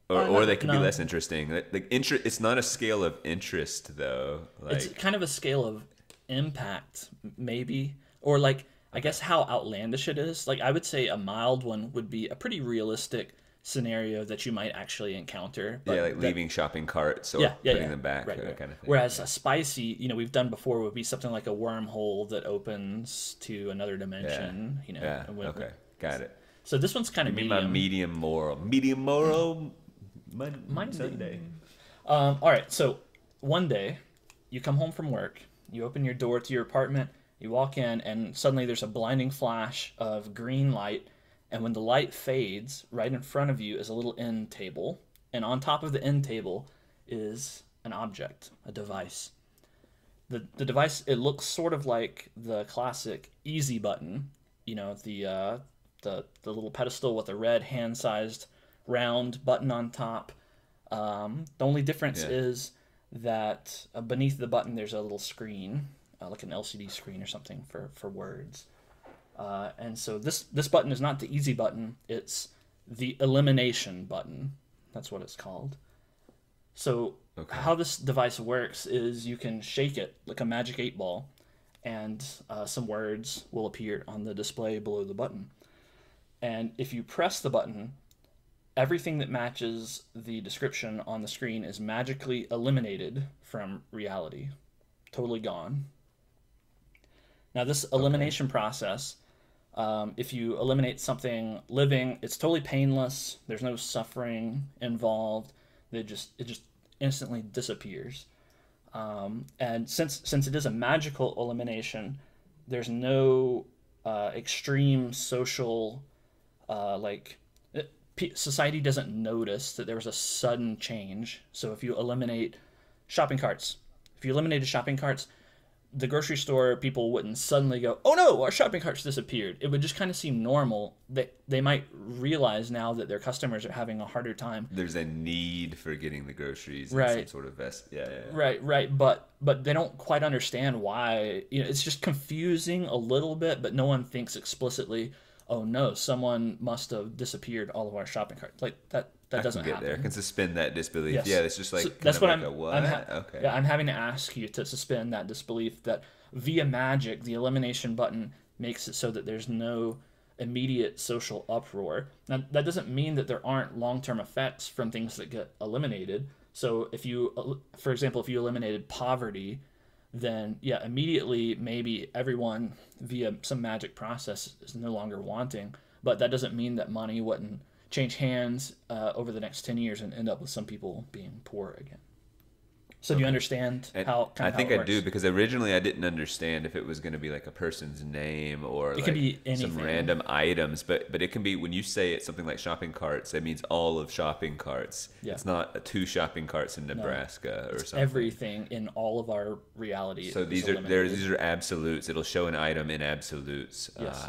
or they can be No. less interesting? Like interest, it's not a scale of interest though. It's Like kind of a scale of impact, maybe, or like I guess how outlandish it is. Like I would say a mild one would be a pretty realistic scenario that you might actually encounter. yeah, But like leaving shopping carts or putting them back, right, or that right. kind of thing. Whereas a spicy, we've done before, would be something like a wormhole that opens to another dimension. Yeah. Okay. Got it. So this one's kind of Give me my medium. medium moral. Medium moral. Mine- Sunday. All right, so one day you come home from work, you open your door to your apartment, you walk in, and suddenly there's a blinding flash of green light. And when the light fades, right in front of you is a little end table. And on top of the end table is an object, a device. The device, it looks sort of like the classic easy button, the little pedestal with a red hand-sized round button on top. The only difference Yeah. is that beneath the button there's a little screen, like an LCD screen or something for words. And so this button is not the easy button; it's the elimination button. That's what it's called. So Okay. how this device works is you can shake it like a magic 8 ball, and some words will appear on the display below the button. And if you press the button, everything that matches the description on the screen is magically eliminated from reality, totally gone. Now, this elimination process, if you eliminate something living, it's totally painless. There's no suffering involved. It just instantly disappears. And since it is a magical elimination, there's no extreme social society doesn't notice that there was a sudden change. So if you eliminate shopping carts, if you eliminated shopping carts, the grocery store people wouldn't suddenly go, "Oh no, our shopping carts disappeared." It would just kind of seem normal. They might realize now that their customers are having a harder time. There's a need for getting the groceries in some Right. sort of vest. Yeah. Right. But they don't quite understand why. It's just confusing a little bit, but no one thinks explicitly, "Oh no, someone must have disappeared all of our shopping carts." Like that I doesn't can get happen. there. I can suspend that disbelief. Yes. Yeah, it's just like So kind that's of what like I'm. a what? Okay. Yeah, I'm having to ask you to suspend that disbelief that via magic, the elimination button makes it so that there's no immediate social uproar. Now, that doesn't mean that there aren't long-term effects from things that get eliminated. So if you, for example, if you eliminated poverty, then yeah, immediately maybe everyone via some magic process is no longer wanting. But that doesn't mean that money wouldn't change hands over the next 10 years and end up with some people being poor again. So do you understand And how I think it I works? do, because originally I didn't understand if it was going to be like a person's name or It like can be some anything. random items, but it can be, when you say it's something like shopping carts, that means all of shopping carts. Yeah. It's not two shopping carts in Nebraska or something. Everything in all of our reality. So is these are eliminated. these are absolutes. It'll show an item in absolutes. Yes.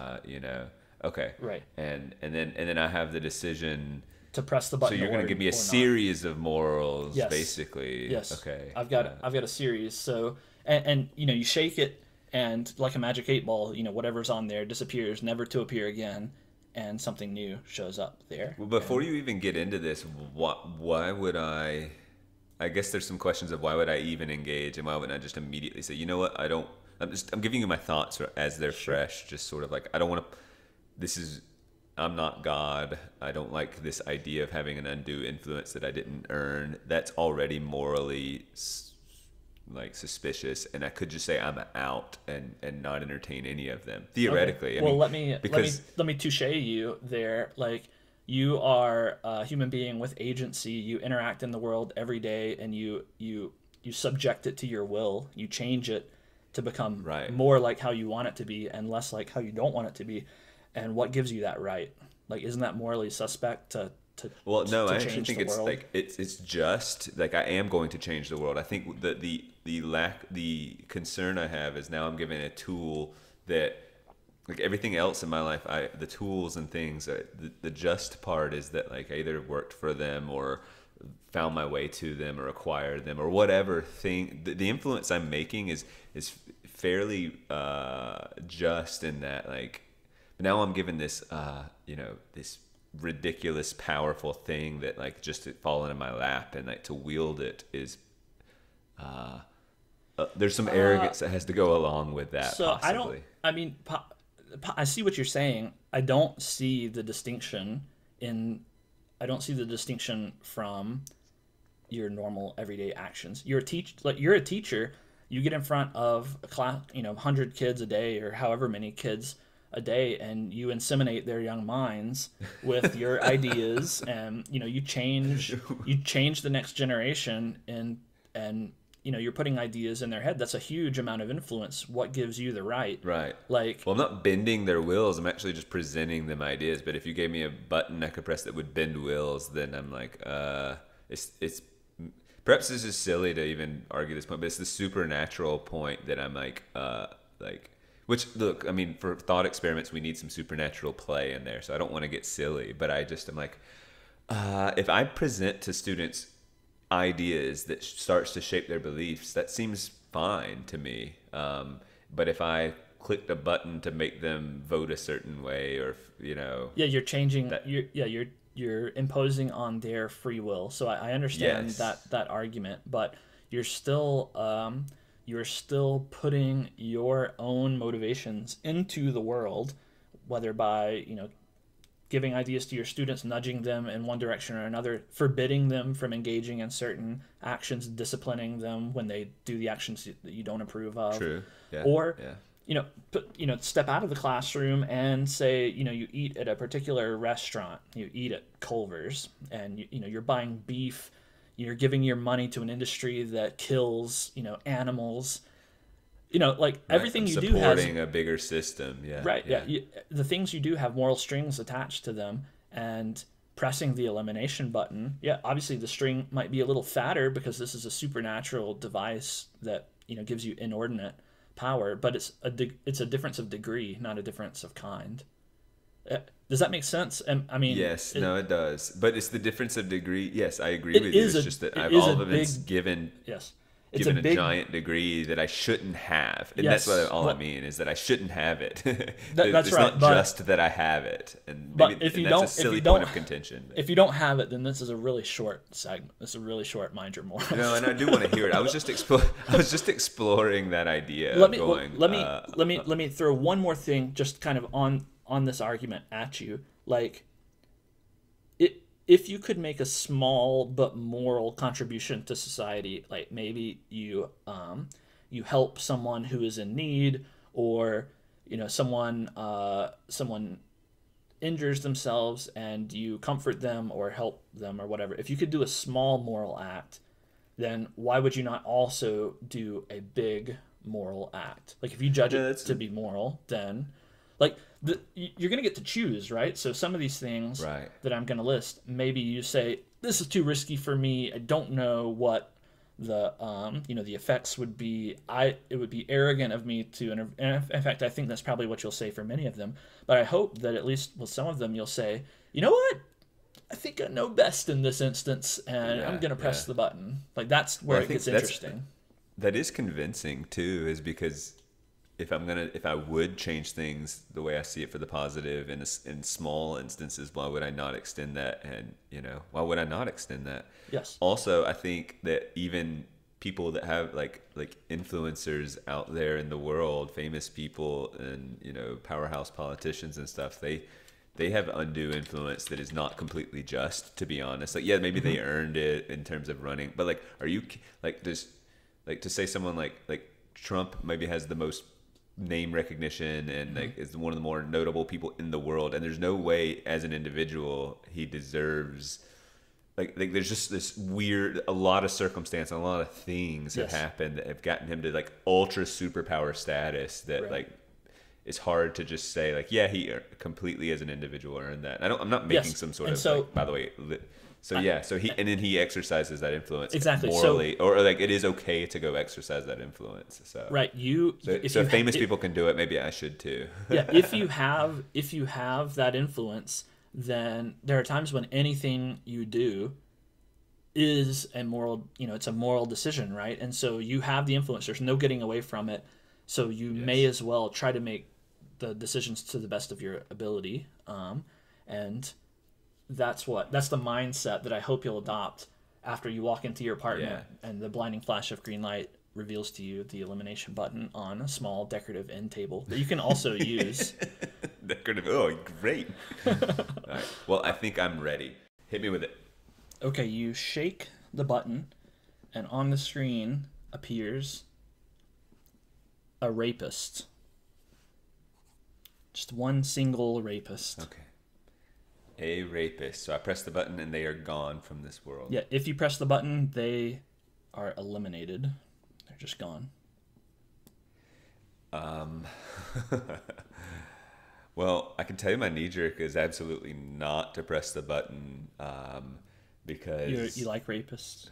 Okay. Right. And then I have the decision. to press the So button. you're going to give me a series of morals, Yes. basically. Yes. Okay. I've got a series. So and you shake it, and like a magic 8 ball, whatever's on there disappears, never to appear again, and something new shows up there. Well, before you even get into this, why would I? I guess there's some questions of why would I even engage, and why wouldn't I just immediately say, you know what, I don't. I'm giving you my thoughts as they're fresh, just sort of like, I don't want to. I'm not God. I don't like this idea of having an undue influence that I didn't earn. That's already morally suspicious, and I could just say I'm out and not entertain any of them theoretically. Okay. I mean, let me touche you there. Like, you are a human being with agency. You interact in the world every day, and you subject it to your will. You change it to become Right. more like how you want it to be and less like how you don't want it to be? And what gives you that right? Like, isn't that morally suspect Well, no, to I actually change think the it's world? like it's just like I am going to change the world. I think that the concern I have is now I'm given a tool that, like everything else in my life, the tools and things, the just part is that like I either worked for them or found my way to them or acquired them or whatever thing. The influence I'm making is fairly just in that, like, now I'm given this this ridiculous powerful thing that like just it fallen in my lap, and like to wield it is there's some arrogance that has to go along with that, So I don't. possibly. I mean, I see what you're saying. I don't see the distinction in. I don't see the distinction from your normal everyday actions. You're a teacher. You get in front of a class, 100 kids a day or however many kids a day, and you inseminate their young minds with your ideas, and you change the next generation, and you're putting ideas in their head. That's a huge amount of influence. What gives you the right? Right. Like, Well, I'm not bending their wills. I'm actually just presenting them ideas. But if you gave me a button I could press that would bend wills, then I'm like, it's perhaps this is silly to even argue this point, but it's the supernatural point that I'm like, which, look, I mean, for thought experiments, we need some supernatural play in there. So I don't want to get silly, but I just am like, if I present to students ideas that starts to shape their beliefs, that seems fine to me. But if I clicked a button to make them vote a certain way, or yeah, you're changing. that, You're imposing on their free will. So I understand yes, that argument, but you're still putting your own motivations into the world, whether by giving ideas to your students, nudging them in one direction or another, forbidding them from engaging in certain actions, disciplining them when they do the actions that you don't approve of, true, yeah, or yeah, step out of the classroom and say, you eat at a particular restaurant, you eat at Culver's, and you're buying beef, you're giving your money to an industry that kills, animals, like right. everything I'm you do has supporting a bigger system, yeah, right, yeah. yeah. The things you do have moral strings attached to them, and pressing the elimination button, yeah, obviously the string might be a little fatter because this is a supernatural device that gives you inordinate power, but it's a difference of degree, not a difference of kind. Does that make sense? And I mean, Yes, no, it does. But it's the difference of degree. Yes, I agree it with you. is It's a just that it I've is all a of been big given yes. It's a given a big giant degree that I shouldn't have, and that's yes. what all I Well, mean is that I shouldn't have it. that's It's right. not just that I have it, and maybe If you and that's a don't if silly you point don't of contention. if you don't have it, then this is a really short segment. This is a really short mind your morals. And I do want to hear it. I was just I was just exploring that idea let of me going. let me throw one more thing just kind of on this argument at you. Like, if you could make a small but moral contribution to society, like maybe you help someone who is in need, or someone injures themselves and you comfort them or help them or whatever. If you could do a small moral act, then why would you not also do a big moral act? Like, if you judge Yeah, it to be moral, then like you're going to get to choose, right? So some of these things Right. that I'm going to list, maybe you say, this is too risky for me. I don't know what the effects would be. It would be arrogant of me to, and in fact, I think that's probably what you'll say for many of them. But I hope that at least with some of them, you'll say, you know what? I think I know best in this instance, and I'm Yeah, going to press yeah. the button. Like, that's where Well, I it think gets interesting. that is convincing too, is because if I would change things the way I see it for the positive in small instances, why would I not extend that? And why would I not extend that? Yes. Also, I think that even people that have like influencers out there in the world, famous people and powerhouse politicians and stuff, they have undue influence that is not completely just, to be honest. Like, yeah, maybe they earned it in terms of running, but like, are you like, does, like, to say someone like Trump maybe has the most name recognition and like is one of the more notable people in the world, and there's no way as an individual he deserves like there's just this weird, a lot of circumstance and a lot of things have Yes. happened that have gotten him to like ultra superpower status that Right. like it's hard to just say like, yeah, he completely as an individual earned that. I'm not making Yes. some sort And of so like, by the way, so yeah, so he and then he exercises that influence Exactly. morally, or like it is okay to go exercise that influence. So right, if famous people can do it, maybe I should too. yeah, if you have that influence, then there are times when anything you do is a moral, it's a moral decision, right? And so you have the influence. There's no getting away from it. So you may Yes. as well try to make the decisions to the best of your ability. And that's the mindset that I hope you'll adopt after you walk into your apartment and the blinding flash of green light reveals to you the elimination button on a small decorative end table that you can also use. Decorative. Oh, great. All right. Well, I think I'm ready. Hit me with it. Okay, you shake the button, and on the screen appears a rapist. Just one single rapist. Okay. A rapist. So I press the button and they are gone from this world. Yeah, if you press the button, they are eliminated. They're just gone. Well, I can tell you my knee jerk is absolutely not to press the button because You like rapists?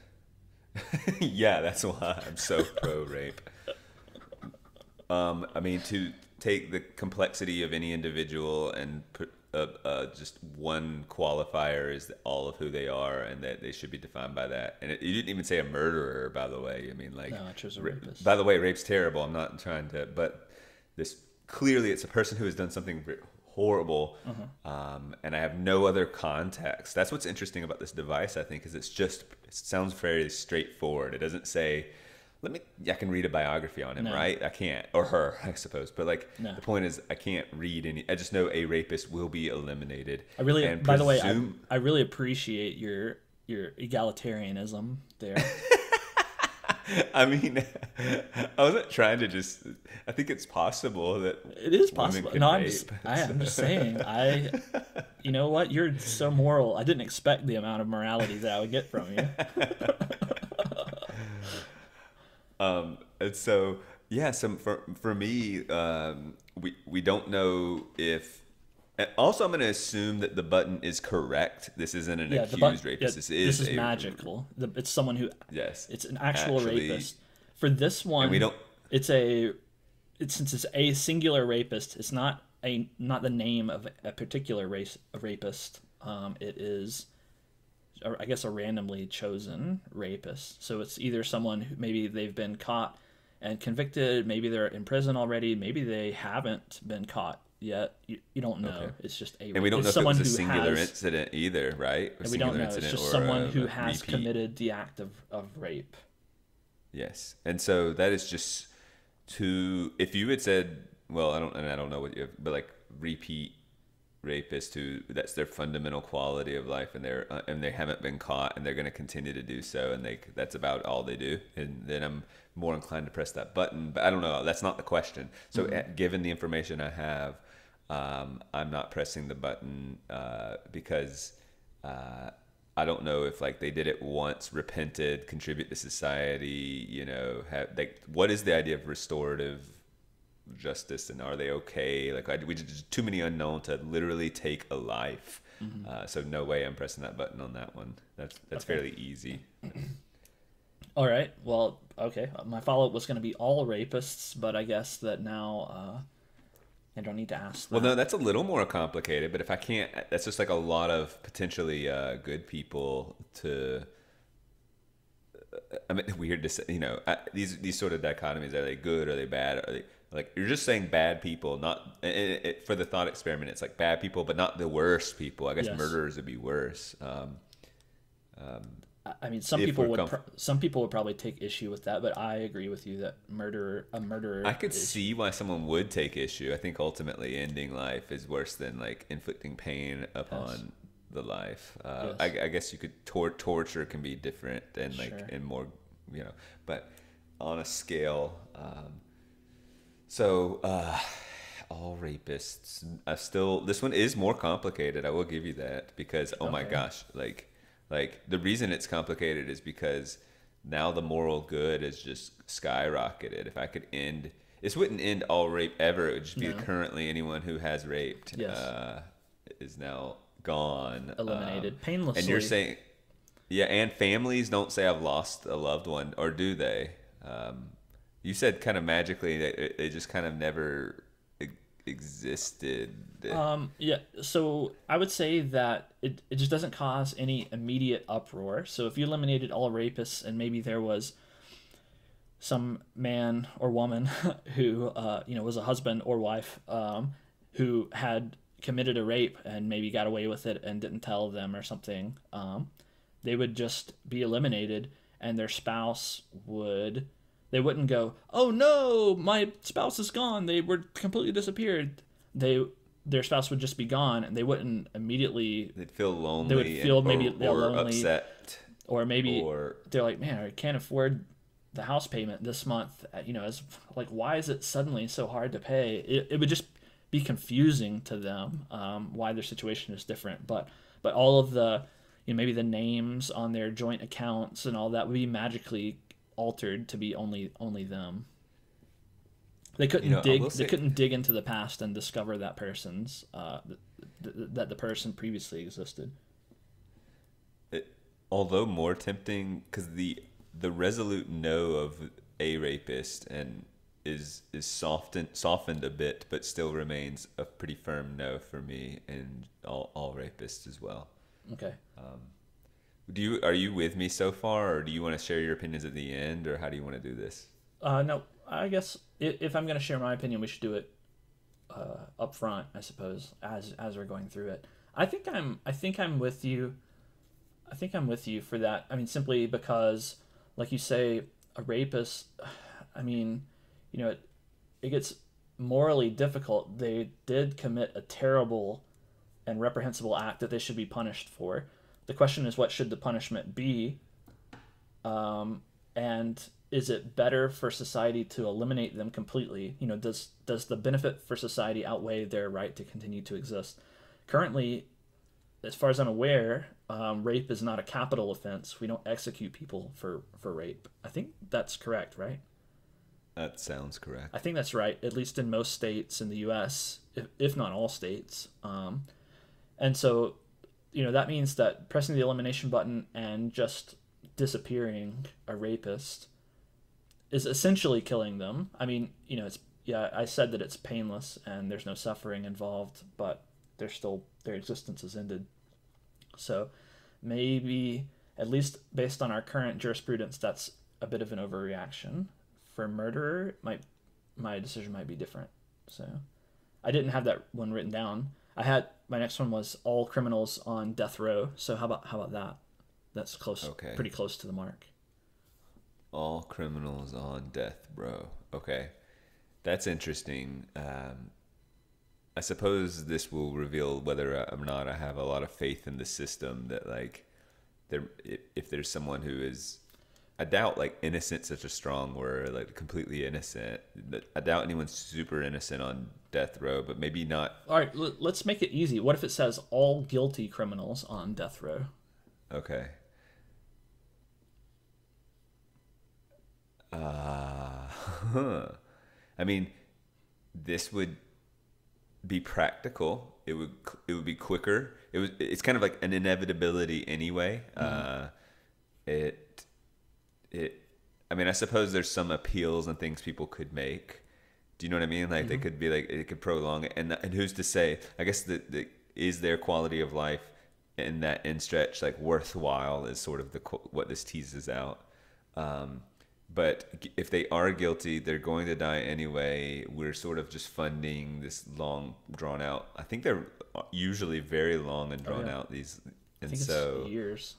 yeah, that's why I'm so pro rape. I mean, to take the complexity of any individual and put just one qualifier is all of who they are, and that they should be defined by that. And you didn't even say a murderer, by the way. I mean, like, No, I chose a rapist. by the way, rape's terrible. I'm not trying to, but this clearly it's a person who has done something horrible, and I have no other context. That's what's interesting about this device, I think, is it sounds very straightforward. It doesn't say, I can read a biography on him, No. right? I can't, or her, I suppose. But like, No. the point is, I can't read any. I just know a rapist will be eliminated. By the way, I really appreciate your egalitarianism there. I mean, I wasn't trying to just. I think it's possible that It is women possible. can No, rape. I'm just saying. You know what? You're so moral. I didn't expect the amount of morality that I would get from you. And so yeah, for me, we don't know if. And also, I'm going to assume that the button is correct. This isn't an accused rapist. This This is magical. It's someone who. Yes. It's an actual Actually, rapist. For this one, we don't. since it's a singular rapist. It's not the name of a particular rapist. It is, I guess, a randomly chosen rapist. So it's either someone who maybe they've been caught and convicted, maybe they're in prison already, maybe they haven't been caught yet. You don't know. Okay. It's just a. And we don't know if it was a singular incident either, right? And we don't know. It's just someone who has committed the act of rape. Yes, and so that is just if you had said, well, I don't know what you have, but like repeat rapists who that's their fundamental quality of life, and they haven't been caught, and they're going to continue to do so, and that's about all they do, and then I'm more inclined to press that button. But I don't know. That's not the question. So given the information I have, I'm not pressing the button because I don't know if like they did it once, repented, contribute to society. What is the idea of restorative justice, and are they okay? Like we just too many unknown to literally take a life. So no way I'm pressing that button on that one. That's okay. Fairly easy. All right. Well, okay. My follow-up was going to be all rapists, but I guess that now I don't need to ask that. Well, no, that's a little more complicated, but if I can't, that's just like a lot of potentially good people to. I mean, weird to say, these sort of dichotomies, are they good, are they bad, are they like, you're just saying bad people, not for the thought experiment, it's like bad people, but not the worst people. I guess yes. Murderers would be worse. I mean, some people would probably take issue with that, but I agree with you that a murderer. I could see why someone would take issue. I think ultimately ending life is worse than like inflicting pain upon the life. Yes. I guess you could torture can be different and like and more, but on a scale. All rapists. This one is more complicated. I will give you that because oh my gosh, like Like the reason it's complicated is because now the moral good is just skyrocketed. If I could end, this wouldn't end all rape ever. It would just be No. currently anyone who has raped Yes. is now gone. Eliminated And you're painlessly. saying, yeah, and families don't say I've lost a loved one, or do they? You said kind of magically that they just kind of never existed. Yeah, so I would say that it just doesn't cause any immediate uproar. So if you eliminated all rapists and maybe there was some man or woman who was a husband or wife who had committed a rape and maybe got away with it and didn't tell them or something, they would just be eliminated, and their spouse would they wouldn't go, oh no, my spouse is gone, they were completely disappeared. Their spouse would just be gone, and they wouldn't immediately. They'd feel lonely. They would feel maybe or lonely, upset, or maybe or they're like, man, I can't afford the house payment this month. As like, why is it suddenly so hard to pay? It would just be confusing to them, why their situation is different. But all of the, maybe the names on their joint accounts and all that would be magically altered to be only them. They couldn't They couldn't dig into the past and discover that person's that the person previously existed. although more tempting, because the resolute no of a rapist and is softened a bit, but still remains a pretty firm no for me and all rapists as well. Okay. Are you with me so far, or do you want to share your opinions at the end, or how do you want to do this? No, I guess if I'm going to share my opinion, we should do it up front, I suppose, as we're going through it. I think I'm with you. I think I'm with you for that. I mean, simply because, like you say, a rapist. I mean, it gets morally difficult. They did commit a terrible and reprehensible act that they should be punished for. The question is, what should the punishment be? And is it better for society to eliminate them completely? Does the benefit for society outweigh their right to continue to exist? Currently, as far as I'm aware, rape is not a capital offense. We don't execute people for rape. I think that's correct, right? That sounds correct. I think that's right, at least in most states in the U.S., if not all states. And so, that means that pressing the elimination button and just disappearing a rapist is essentially killing them. I mean, I said that it's painless and there's no suffering involved, but their existence is ended. So maybe, at least based on our current jurisprudence, that's a bit of an overreaction. For murderer, my decision might be different. So I didn't have that one written down. My next one was all criminals on death row. So how about that? That's close. Okay. Pretty close to the mark. All criminals on death row. Okay. That's interesting. I suppose this will reveal whether or not I have a lot of faith in the system, that if there's someone who is, I doubt innocent such a strong word, completely innocent. I doubt anyone's super innocent on death row, but maybe not. All right, let's make it easy. What if it says all guilty criminals on death row? Okay. I mean, this would be practical. It would be quicker. It's kind of like an inevitability anyway. Mm-hmm. I mean, I suppose there's some appeals and things people could make. Do you know what I mean? Like, mm-hmm. They could be it could prolong it, and who's to say? I guess is their quality of life in that end stretch worthwhile is sort of what this teases out. But if they are guilty, they're going to die anyway. We're sort of just funding this long, drawn out. I think they're usually very long and drawn out. These, and I think it's years.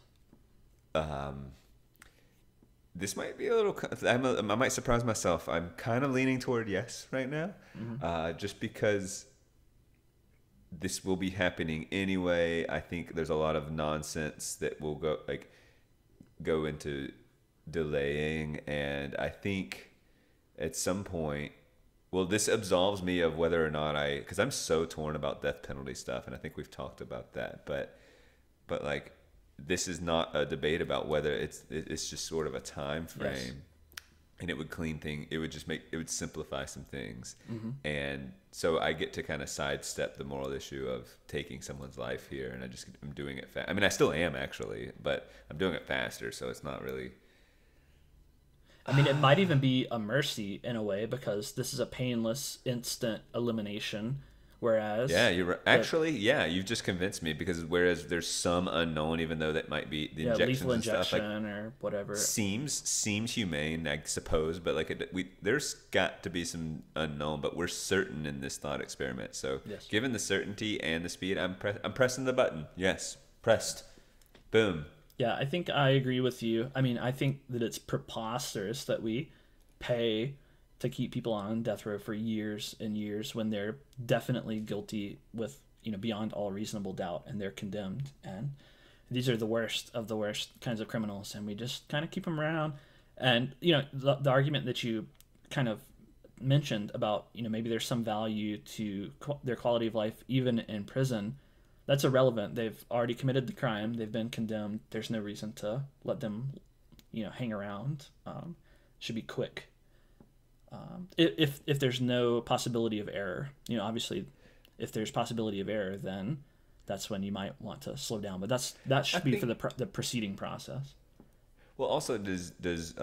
This might be a little. I might surprise myself. I'm kind of leaning toward yes right now, mm-hmm. Just because this will be happening anyway. I think there's a lot of nonsense that will go into delaying, and I think at some point, this absolves me of whether or not because I'm so torn about death penalty stuff, and I think we've talked about that, but this is not a debate about whether it's just sort of a time frame. Yes. And it would clean things. It would just it would simplify some things. Mm-hmm. And so I get to kind of sidestep the moral issue of taking someone's life here. And I'm doing it fast. I mean, I still am actually, but I'm doing it faster. So it's not really. I mean, it might even be a mercy in a way because this is a painless, instant elimination. Whereas, Yeah, you're right. Actually, yeah, you've just convinced me because whereas there's some unknown, even though that might be the injections lethal and stuff, like injection or whatever. seems humane, I suppose, but like there's got to be some unknown, but we're certain in this thought experiment. So, Yes. given the certainty and the speed, I'm pressing the button. Yes, pressed. Boom. Yeah, I think I agree with you. I mean, I think that it's preposterous that we pay to keep people on death row for years and years when they're definitely guilty with, beyond all reasonable doubt, and they're condemned. And these are the worst of the worst kinds of criminals, and we just kind of keep them around. And, the argument that you kind of mentioned about, maybe there's some value to their quality of life even in prison, that's irrelevant. They've already committed the crime. They've been condemned. There's no reason to let them, hang around. Should be quick. If there's no possibility of error, obviously, if there's possibility of error, then that's when you might want to slow down. But that should be for the proceeding process. Well, also, does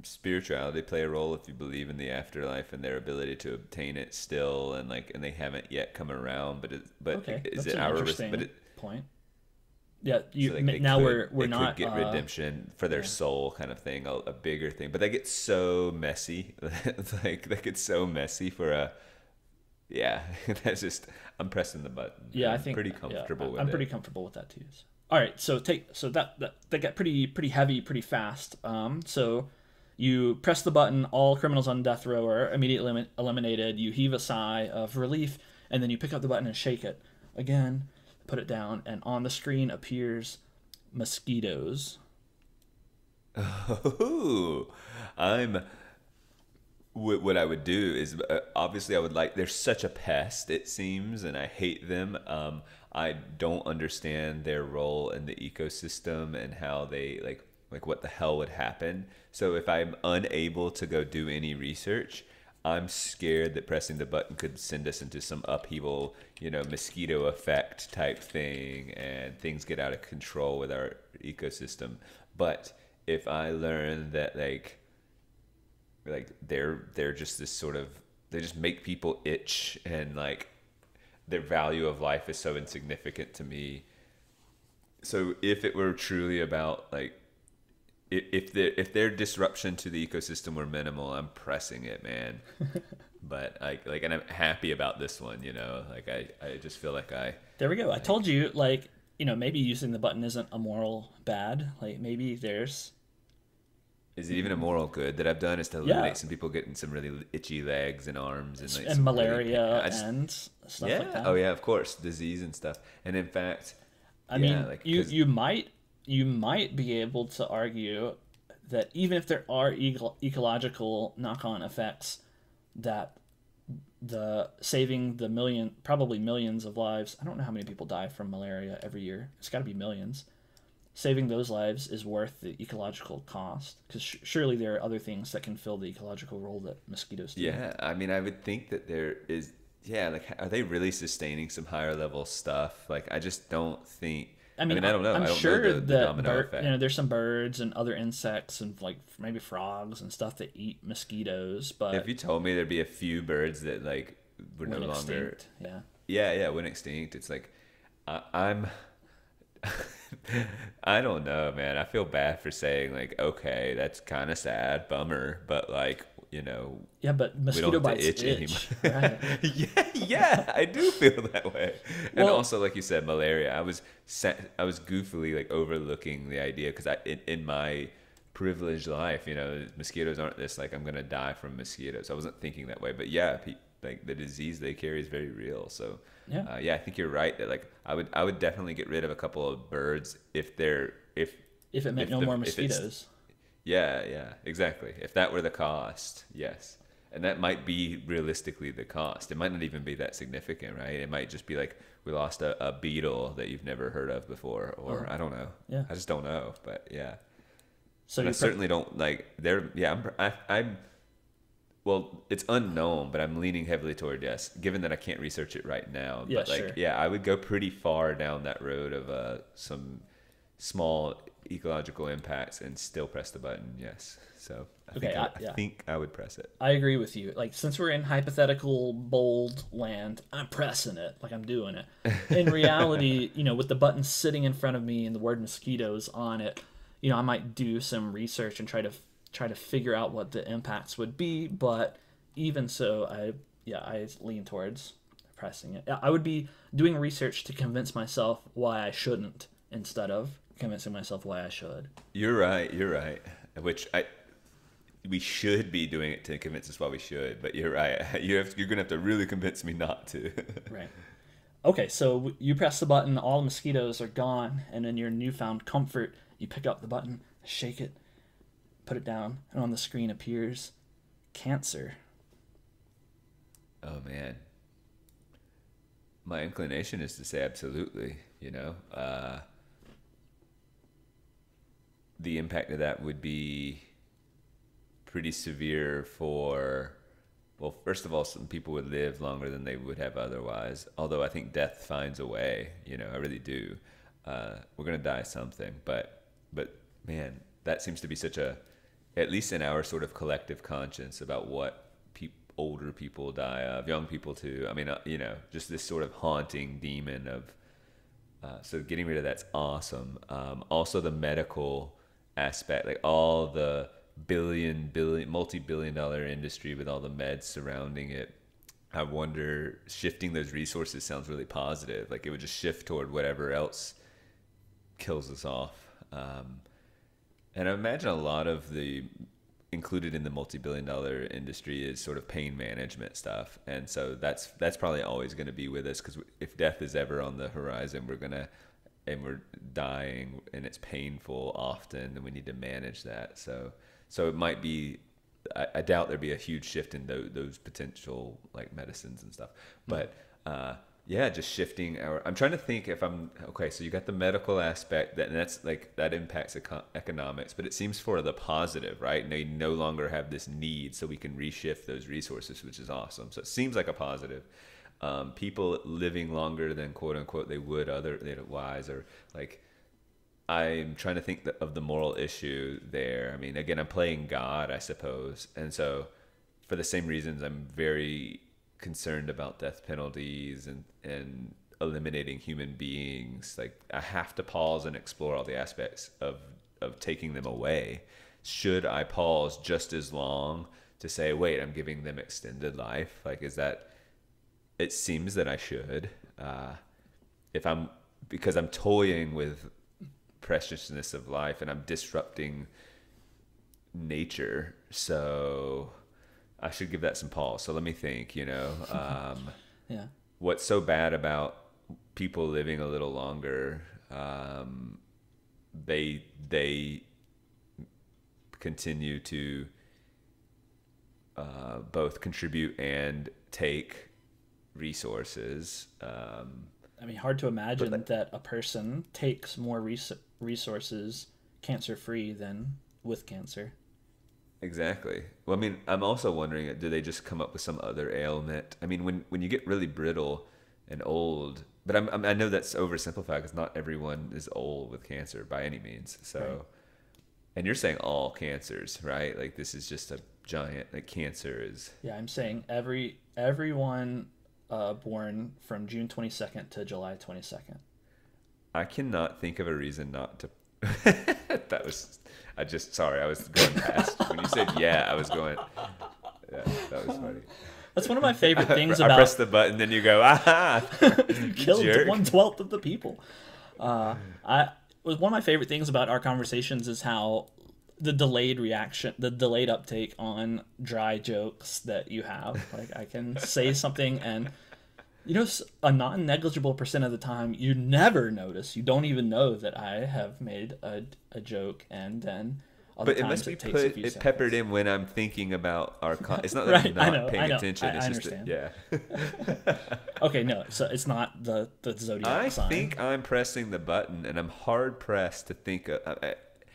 spirituality play a role if you believe in the afterlife and their ability to obtain it still, and they haven't yet come around? But Okay, is that's it an our interesting point? Yeah, so we're not get redemption for their soul kind of thing, a bigger thing. But they get so messy, they get so messy for a. Yeah, that's just I'm pressing the button. Yeah, I'm I think pretty comfortable with it. I'm pretty comfortable with that too. All right, so that got pretty heavy pretty fast. So you press the button, all criminals on death row are immediately eliminated. You heave a sigh of relief, and then you pick up the button and shake it again. Put it down, and on the screen appears mosquitoes. Oh, what I would do is obviously I would they're such a pest, it seems, and I hate them. I don't understand their role in the ecosystem and how they like what the hell would happen. So if I'm unable to go do any research, I'm scared that pressing the button could send us into some upheaval, mosquito effect type thing, and things get out of control with our ecosystem. But if I learn that they're just this sort of, they just make people itch, and their value of life is so insignificant to me. So if it were truly about if their disruption to the ecosystem were minimal, I'm pressing it, man. But and I'm happy about this one, I just feel like There we go. I told you, maybe using the button isn't a moral bad. Maybe there's. Is it even a moral good that I've done? Is to eliminate some people getting some really itchy legs and arms and malaria and stuff like that. Oh yeah, of course, disease and stuff. And in fact, I mean, you might be able to argue that even if there are ecological knock-on effects, that the saving the probably millions of lives, I don't know how many people die from malaria every year. It's got to be millions. Saving those lives is worth the ecological cost, because surely there are other things that can fill the ecological role that mosquitoes do. Yeah, I mean, I would think that there is. Yeah, are they really sustaining some higher level stuff? I just don't think. I mean, I don't know. I'm I don't sure know the domino that effect. there's some birds and other insects and maybe frogs and stuff that eat mosquitoes. But if you told me there'd be a few birds that were no longer, extinct, yeah, went extinct, it's I'm. I don't know, man. I feel bad for saying okay, that's kind of sad, bummer, but yeah, but mosquito bites itch. Right. yeah, I do feel that way. And also, like you said, malaria. I was goofily overlooking the idea because in my privileged life, mosquitoes aren't this I'm gonna die from mosquitoes. I wasn't thinking that way, but yeah, the disease they carry is very real. So I think you're right that I would definitely get rid of a couple of birds if it meant no more mosquitoes. Yeah, exactly. If that were the cost, yes. And that might be realistically the cost. It might not even be that significant, right? It might just be like we lost a beetle that you've never heard of before, or I don't know. Yeah. I just don't know, but yeah. So I certainly don't like there. Yeah, I'm. Well, it's unknown, but I'm leaning heavily toward yes, given that I can't research it right now. Yeah, But like, sure. yeah, I would go pretty far down that road of some small ecological impacts and still press the button. Yes. So I think I would press it. I agree with you. Like, since we're in hypothetical bold land, I'm pressing it. Like, I'm doing it. In reality, with the button sitting in front of me and the word mosquitoes on it, I might do some research and try to figure out what the impacts would be. But even so, I lean towards pressing it. I would be doing research to convince myself why I shouldn't instead of convincing myself why I should. You're right. We should be doing it to convince us why we should, but you're right. You're gonna have to really convince me not to. Right. Okay, so you press the button, all the mosquitoes are gone, and in your newfound comfort, you pick up the button, shake it, put it down, and on the screen appears cancer. Oh man. My inclination is to say absolutely, the impact of that would be pretty severe for, well, first of all, some people would live longer than they would have otherwise. Although I think death finds a way, I really do. We're going to die something, but man, that seems to be such at least in our sort of collective conscience about what older people die of, young people too. I mean, just this sort of haunting demon of, so getting rid of that's awesome. Also the medical aspect, like all the multi-billion dollar industry with all the meds surrounding it. I wonder, shifting those resources sounds really positive. Like it would just shift toward whatever else kills us off. And I imagine a lot of the included in the multi-billion dollar industry is sort of pain management stuff. And so that's probably always going to be with us, because if death is ever on the horizon, we're dying and it's painful often, and we need to manage that. So it might be, I doubt there'd be a huge shift in those potential like medicines and stuff. But yeah, just shifting I'm trying to think if okay, so you got the medical aspect, and that's like, that impacts economics, but it seems for the positive, right? They no longer have this need, so we can reshift those resources, which is awesome. So it seems like a positive. People living longer than quote unquote they would otherwise, or like, I'm trying to think of the moral issue there. I mean, again, I'm playing God, I suppose. And so for the same reasons, I'm very concerned about death penalties and eliminating human beings. Like, I have to pause and explore all the aspects of taking them away. Should I pause just as long to say, wait, I'm giving them extended life? Like, it seems that I should. Because I'm toying with preciousness of life and I'm disrupting nature, so I should give that some pause. So let me think. Yeah. What's so bad about people living a little longer? They continue to both contribute and take resources. I mean, hard to imagine that a person takes more resources cancer-free than with cancer. Exactly. Well, I mean, I'm also wondering, do they just come up with some other ailment? I mean, when you get really brittle and old, but I know that's oversimplified, because not everyone is old with cancer by any means. So, right. And you're saying all cancers, right? Like, this is just a giant, like, cancer is. Yeah, I'm saying everyone born from June 22nd to July 22nd. I cannot think of a reason not to. Sorry, I was going past. When you said yeah, I was going. Yeah, that was funny. That's one of my favorite things about. I press the button, then you go, aha! Killed 1/12 of the people. One of my favorite things about our conversations is how the delayed uptake on dry jokes that you have. Like, I can say something and, a non-negligible percent of the time, you never notice. You don't even know that I have made a joke, and then Other But it must times be it takes a put few it peppered seconds. in when I'm thinking about our. It's not that Right, I'm I not know, paying I know, attention. It's I just understand. yeah. Okay, no, so it's not the zodiac I sign. think I'm pressing the button, and I'm hard pressed to think.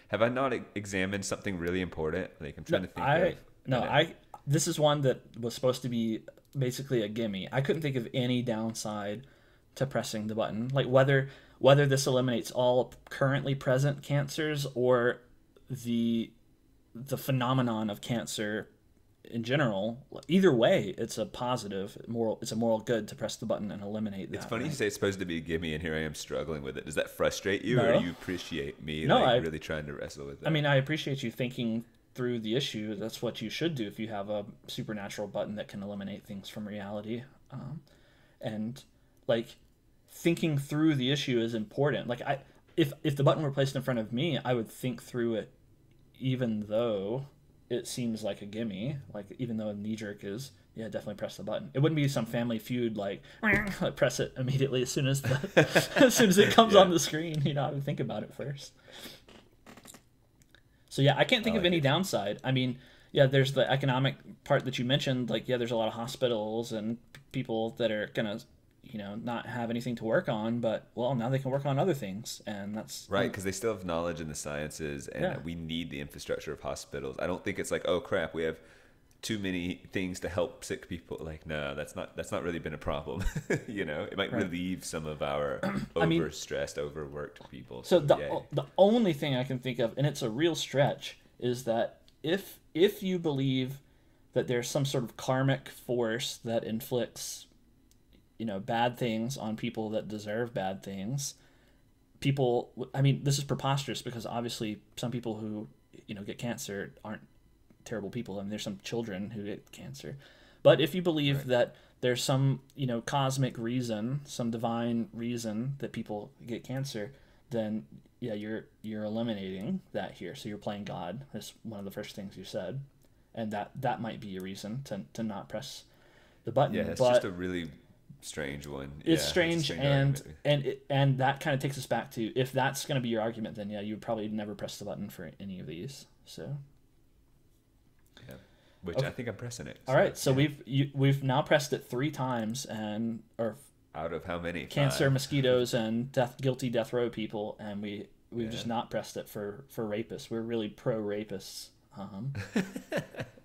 Have I not examined something really important? Like I'm trying to think of. No, an- I this is one that was supposed to be basically a gimme. I couldn't think of any downside to pressing the button. Like whether this eliminates all currently present cancers or the the phenomenon of cancer in general. Either way, it's a positive moral. It's a moral good to press the button and eliminate It's that. funny you Right? say it's supposed to be a gimme, and here I am struggling with it. Does that frustrate you, or do No, you appreciate me no. like really trying to wrestle with I that? mean, I appreciate you thinking through the issue. That's what you should do if you have a supernatural button that can eliminate things from reality. And like thinking through the issue is important. Like if the button were placed in front of me, I would think through it, even though it seems like a gimme. Like even though a knee jerk is, yeah, definitely press the button. It wouldn't be some Family Feud like press it immediately as soon as as soon as it comes Yeah. on the screen. You know, I would think about it first. So yeah, I can't think I of like any it. downside. I mean, yeah, there's the economic part that you mentioned. Like, yeah, there's a lot of hospitals and people that are gonna, not have anything to work on. But well, now they can work on other things, and that's Right, because they still have knowledge in the sciences, and yeah, we need the infrastructure of hospitals. I don't think it's like, oh crap, we have too many things to help sick people. Like, no, that's not really been a problem. It might right. relieve some of our I mean, overstressed, overworked people. so So yay. the only thing I can think of, and it's a real stretch, is that if you believe that there's some sort of karmic force that inflicts, bad things on people that deserve bad things, people. I mean, this is preposterous because obviously some people who get cancer aren't terrible people. I mean, there's some children who get cancer, but if you believe Right. that there's some cosmic reason, some divine reason that people get cancer, then yeah, you're eliminating that here. So you're playing God. That's one of the first things you said, and that might be a reason to not press the Yeah, button. it's just But a really strange one. it's Yeah, it's a strange, strange and argument. and that kind of takes us back to, if that's going to be your argument, then yeah, you would probably never press the button for any of these. So Yeah. Which okay. I think I'm pressing it. All right, so yeah. we've now pressed it 3 times, and or Out of how many? cancer, 5? mosquitoes, and guilty death row people, and we've Yeah. just not pressed it for rapists. We're really pro rapists.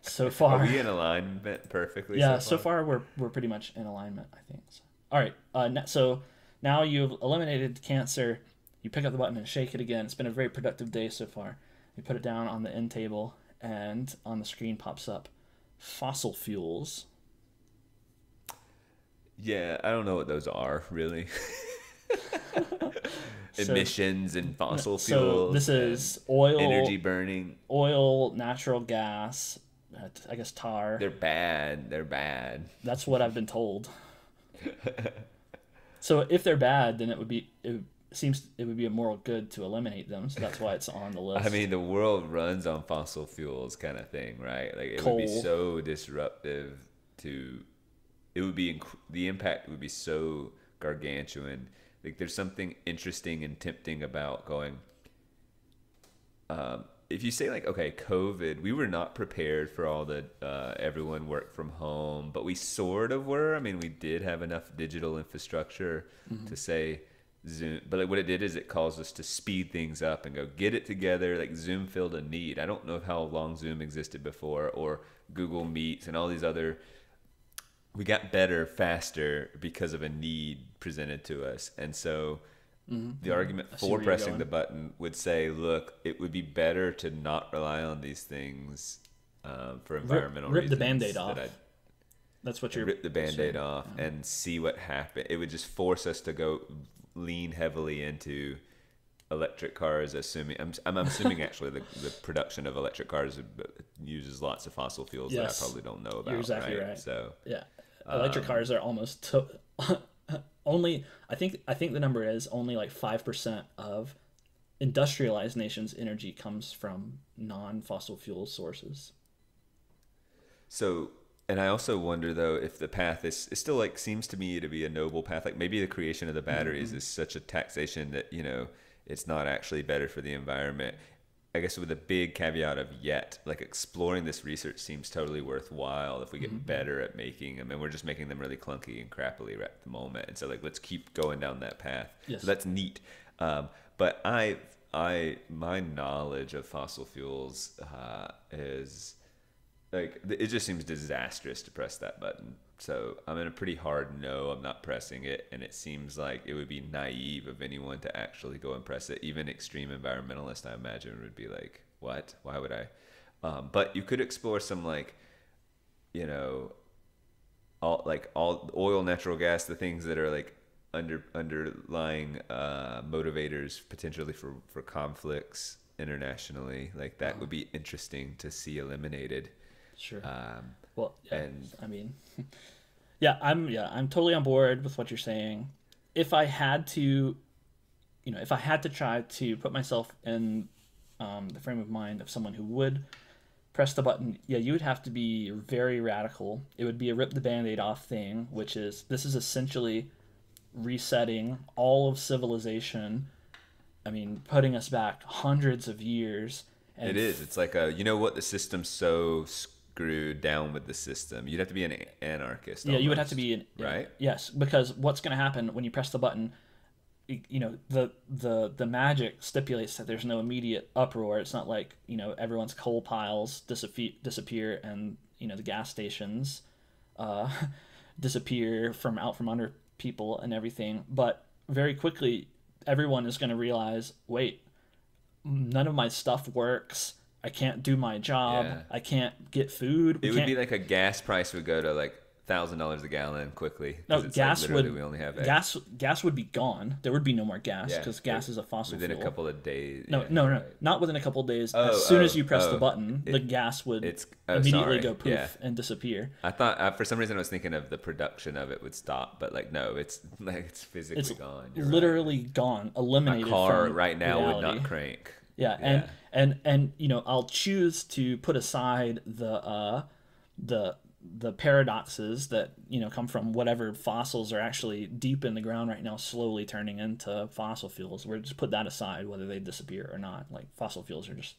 So Are far, we in alignment perfectly yeah. so So far? far, we're pretty much in alignment, I think. So, all right. So now you've eliminated cancer. You pick up the button and shake it again. It's been a very productive day so far. You put it down on the end table, and on the screen pops up fossil fuels. Yeah, I don't know what those are really. So- Emissions and fossil So fuels. this and is oil, energy burning. natural gas, I guess tar. They're bad. They're bad. That's what I've been told. So if they're bad, then it would be a moral good to eliminate them. So that's why it's on the list. I mean, the world runs on fossil fuels, kind of thing, right? Like it would be Coal. so disruptive to. It would be the impact would be so gargantuan. Like there's something interesting and tempting about going. If you say like, okay, COVID, we were not prepared for all the everyone worked from home, but we sort of were. I mean, we did have enough digital infrastructure to say Zoom, but like what it did is it caused us to speed things up and go get it together. Like Zoom filled a need. I don't know how long Zoom existed before, or Google Meets and all these other. We got better faster because of a need presented to us, and so. The argument I see for where you're pressing going. the button would say, look, it would be better to not rely on these things for environmental rip the reasons. Band-Aid that off. I'd That's what you're rip the Band-Aid saying. off and see what happened. It would just force us to go lean heavily into electric cars, assuming I'm assuming actually the production of electric cars uses lots of fossil fuels Yes. that I probably don't know about. You're exactly right. So Yeah, electric cars are almost only. I think the number is only like 5% of industrialized nations' energy comes from non-fossil fuel sources. So, and I also wonder though if the path is it still like seems to me to be a noble path. Like maybe the creation of the batteries is such a taxation that it's not actually better for the environment. I guess with a big caveat of yet, like exploring this research seems totally worthwhile if we get better at making them, and we're just making them really clunky and crappily right at the moment. And so like, let's keep going down that path. Yes. So that's neat. But my knowledge of fossil fuels is like, it just seems disastrous to press that button. So I'm in a pretty hard no, I'm not pressing it. And it seems like it would be naive of anyone to actually go and press it. Even extreme environmentalists, I imagine, would be like, what? Why would I? But you could explore some, like, you know, all oil, natural gas, the things that are like underlying motivators potentially for conflicts internationally. Like that would be interesting to see eliminated. Sure. Well, yeah, and I mean, I'm totally on board with what you're saying. If I had to, if I had to try to put myself in the frame of mind of someone who would press the button, you would have to be very radical. It would be a rip the Band-Aid off thing, which is, this is essentially resetting all of civilization. I mean, putting us back hundreds of years. And it is. It's like the system's so screwed down with the system. You'd have to be an anarchist. Yeah, you would have to be right. Yes, because what's going to happen when you press the button? The magic stipulates that there's no immediate uproar. It's not like everyone's coal piles disappear and the gas stations disappear from under people and everything. But very quickly, everyone is going to realize, wait, none of my stuff works. I can't do my job. Yeah. I can't get food. It would be like a gas price would go to like $1,000 a gallon quickly. No, gas like would. We only have gas would be gone. There would be no more gas because gas is a fossil fuel. Within a couple of days. No, right. not within a couple of days. As soon as you press the button, the gas would immediately go poof and disappear. I thought for some reason I was thinking of the production of it would stop, but like no, it's physically gone. You're literally gone, eliminated. A car from right now reality. would not crank. Yeah, and I'll choose to put aside the paradoxes that come from whatever fossils are actually deep in the ground right now, slowly turning into fossil fuels. We're just put that aside, whether they disappear or not. Like, fossil fuels are just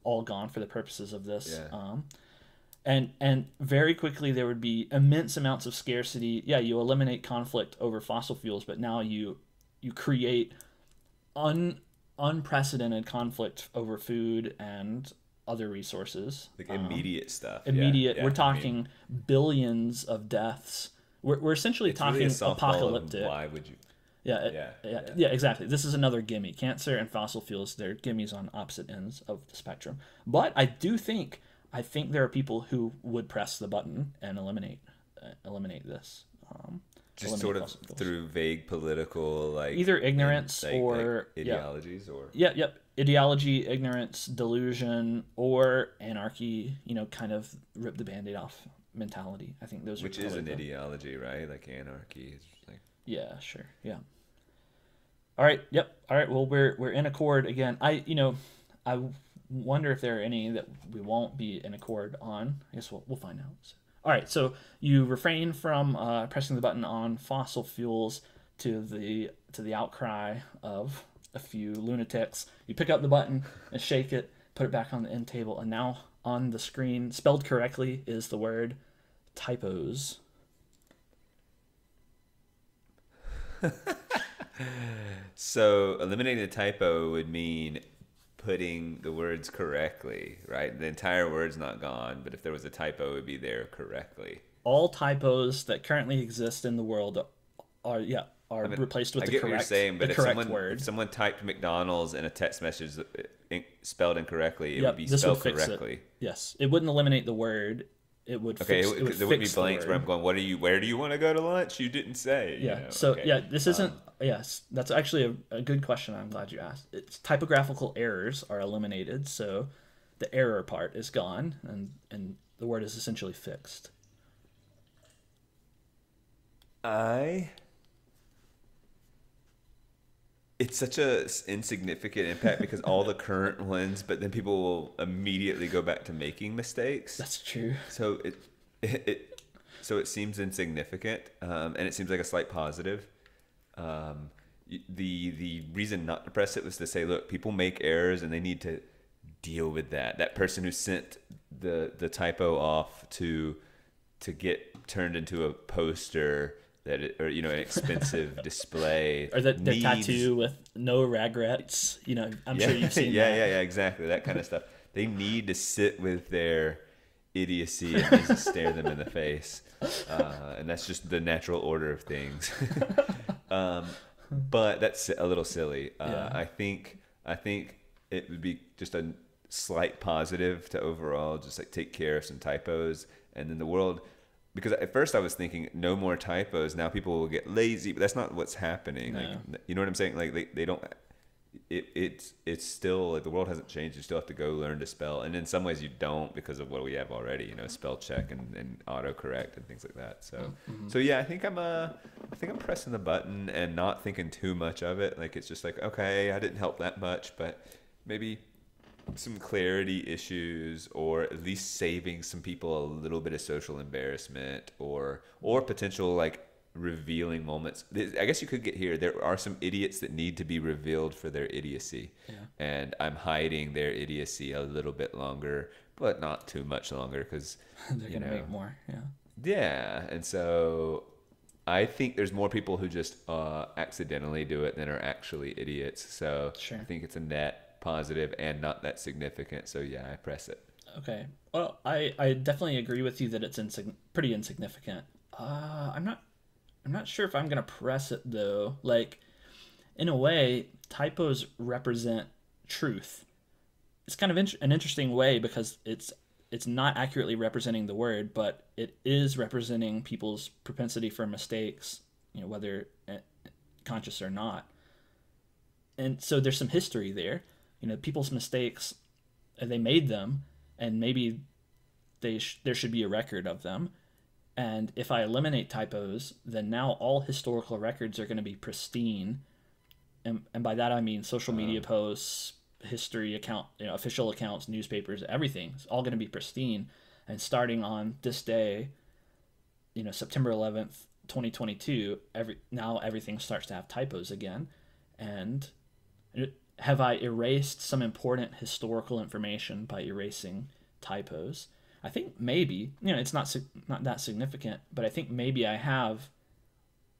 all gone for the purposes of this. And very quickly there would be immense amounts of scarcity. Yeah, you eliminate conflict over fossil fuels, but now you create unprecedented conflict over food and other resources, like immediate stuff. We're talking billions of deaths. We're essentially talking really apocalyptic. Why would you? Yeah, exactly. This is another gimme. Cancer and fossil fuels, they're gimmies on opposite ends of the spectrum. But I think there are people who would press the button and eliminate this. Just sort of through vague political, like either ignorance or ideologies, ideology, ignorance, delusion, or anarchy. Kind of rip the Band-Aid off mentality. I think those are is an ideology, right? Like anarchy is like. Yeah, sure. Yeah. All right. Yep. All right. Well, we're in accord again. I wonder if there are any that we won't be in accord on. I guess we'll find out. So. All right, so you refrain from pressing the button on fossil fuels to the outcry of a few lunatics. You pick up the button and shake it, put it back on the end table, and now on the screen, spelled correctly, is the word typos. So eliminating the typo would mean putting the words correctly, right? The entire word's not gone, but if there was a typo, it would be there correctly. All typos that currently exist in the world are replaced with the correct word. I get what you're saying, but if someone typed McDonald's in a text message spelled incorrectly, it would be spelled correctly. Yes, it wouldn't eliminate the word. It would fix, there would be blanks where I'm going, where do you want to go to lunch? You didn't say. Yeah. This isn't. Yes, that's actually a good question. I'm glad you asked. It's typographical errors are eliminated, so the error part is gone, and the word is essentially fixed. It's such a insignificant impact because all the current ones, but then people will immediately go back to making mistakes. That's true. So it seems insignificant, and it seems like a slight positive. The reason not to press it was to say, look, people make errors and they need to deal with that person who sent the typo off to get turned into a poster or an expensive display, Or the needs tattoo with no regrets. I'm sure you've seen that. yeah, exactly, that kind of stuff. They need to sit with their idiocy and needs to stare them in the face, and that's just the natural order of things. But that's a little silly. I think it would be just a slight positive to overall just like take care of some typos, and then the world. Because at first I was thinking no more typos. Now people will get lazy, but that's not what's happening. No. Like, you know what I'm saying? Like they don't. It's still like the world hasn't changed. You still have to go learn to spell, and in some ways you don't because of what we have already. Spell check and autocorrect and things like that. So yeah, I think I'm pressing the button and not thinking too much of it. Like it's just like, okay, I didn't help that much, but maybe some clarity issues, or at least saving some people a little bit of social embarrassment, or potential like revealing moments. I guess you could get here. There are some idiots that need to be revealed for their idiocy, and I'm hiding their idiocy a little bit longer, but not too much longer because they're gonna make more. Yeah, and so I think there's more people who just accidentally do it than are actually idiots. So Sure. I think it's a net positive and not that significant. So yeah, I press it. Okay. Well, I definitely agree with you that it's pretty insignificant. I'm not sure if I'm gonna press it though. Like, in a way, typos represent truth. It's kind of an interesting way because it's not accurately representing the word, but it is representing people's propensity for mistakes, whether conscious or not. And so there's some history there. People's mistakes, they made them, and maybe there should be a record of them. And if I eliminate typos, then now all historical records are going to be pristine. And by that I mean social media posts, history account, official accounts, newspapers, everything's all going to be pristine. And starting on this day, September 11th, 2022, everything starts to have typos again. And have I erased some important historical information by erasing typos? I think maybe, it's not that significant, but I think maybe I have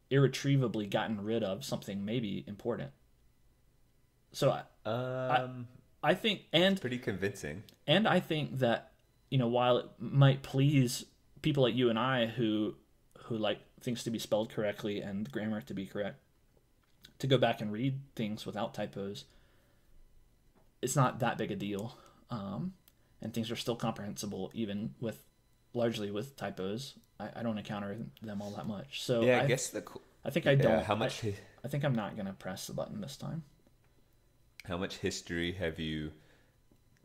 irretrievably gotten rid of something maybe important. So I think, and pretty convincing. And I think that, while it might please people like you and I who like things to be spelled correctly and grammar to be correct, to go back and read things without typos, it's not that big a deal. And things are still comprehensible even largely with typos. I don't encounter them all that much. So yeah, I think I don't. I think I'm not gonna press the button this time. How much history have you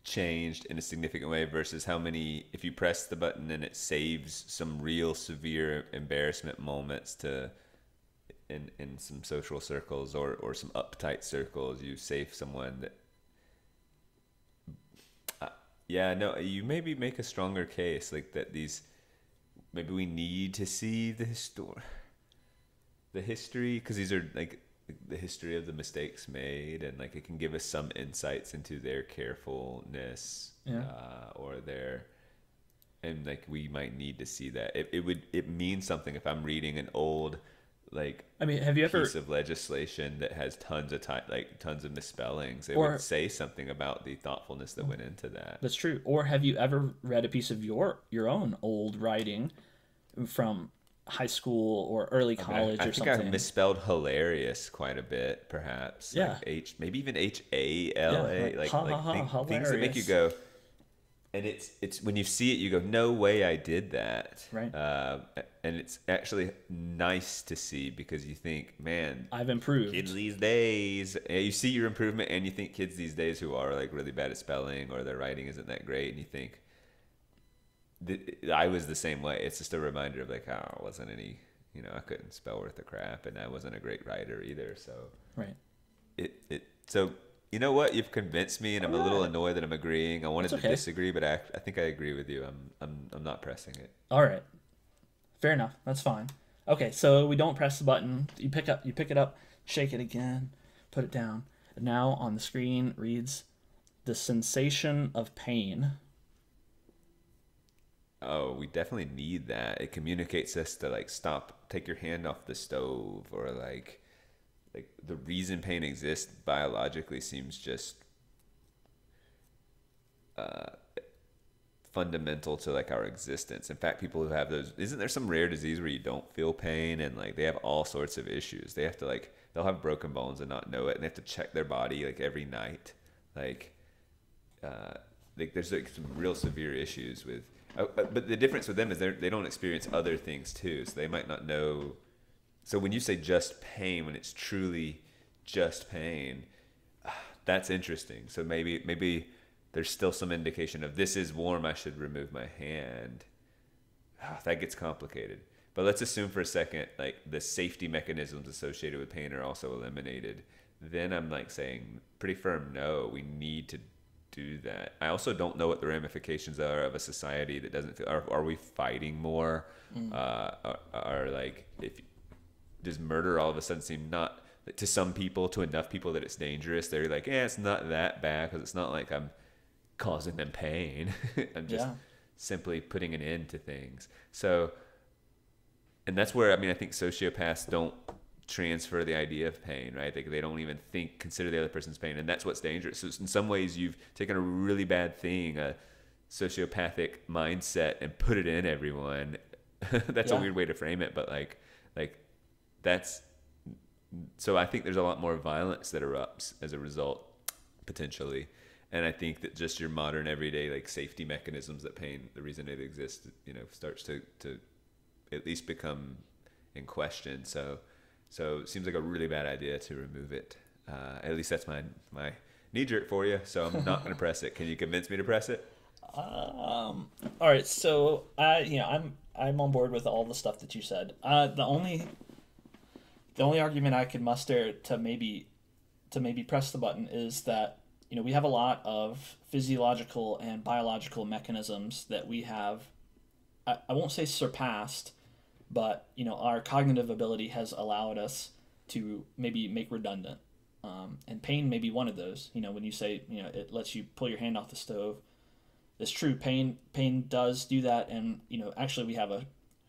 changed in a significant way versus how many, if you press the button and it saves some real severe embarrassment moments in some social circles or some uptight circles, you save someone that. Yeah, no, you maybe make a stronger case like that. Maybe we need to see the history, because these are like the history of the mistakes made, and like it can give us some insights into their carefulness, and like we might need to see that. It means something if I'm reading an old have you ever piece of legislation that has tons of misspellings. It would say something about the thoughtfulness that went into that. That's true. Or have you ever read a piece of your own old writing from high school or early college or something? I think I've misspelled hilarious quite a bit, perhaps. Yeah. Like maybe even HALA. Yeah, things that make you go. And it's when you see it, you go, no way I did that. Right. And it's actually nice to see, because you think, man, I've improved. Kids these days, you see your improvement, and you think kids these days who are like really bad at spelling or their writing isn't that great, and you think, I was the same way. It's just a reminder of like, I wasn't any, I couldn't spell worth a crap, and I wasn't a great writer either. So right. So. You know what? You've convinced me, and I'm a little annoyed that I'm agreeing. I wanted to disagree, but I think I agree with you. I'm not pressing it. All right, fair enough. That's fine. Okay, so we don't press the button. You pick it up, shake it again, put it down. And now on the screen reads the sensation of pain. Oh, we definitely need that. It communicates us to like stop, take your hand off the stove, or like the reason pain exists biologically seems just uh, fundamental to like our existence. In fact, people who have those, isn't there some rare disease where you don't feel pain and like they have all sorts of issues? They have to like they'll have broken bones and not know it, and they have to check their body like every night. Like, like there's like some real severe issues with. But the difference with them is they don't experience other things too, so they might not know. So when you say just pain, when it's truly just pain, that's interesting. So maybe there's still some indication of this is warm, I should remove my hand. That gets complicated. But let's assume for a second like the safety mechanisms associated with pain are also eliminated. Then I'm like saying pretty firm no, we need to do that. I also don't know what the ramifications are of a society that doesn't feel. Are we fighting more? Are like if does murder all of a sudden seem not to some people, to enough people that it's dangerous? They're like, it's not that bad because it's not like I'm causing them pain. I'm just simply putting an end to things. So, and that's where I think sociopaths don't transfer the idea of pain, right? They don't even consider the other person's pain, and that's what's dangerous. So in some ways, you've taken a really bad thing, a sociopathic mindset, and put it in everyone. That's a weird way to frame it, but like that's. So I think there's a lot more violence that erupts as a result, potentially. And I think that just your modern everyday like safety mechanisms that pain, the reason it exists, starts to at least become in question. So it seems like a really bad idea to remove it. At least that's my knee jerk for you. So I'm not going to press it. Can you convince me to press it? All right. So I'm on board with all the stuff that you said. The only argument I could muster to maybe press the button is that we have a lot of physiological and biological mechanisms that we have. I won't say surpassed, but our cognitive ability has allowed us to maybe make redundant, and pain may be one of those. When you say it lets you pull your hand off the stove, it's true. Pain does do that, and actually we have a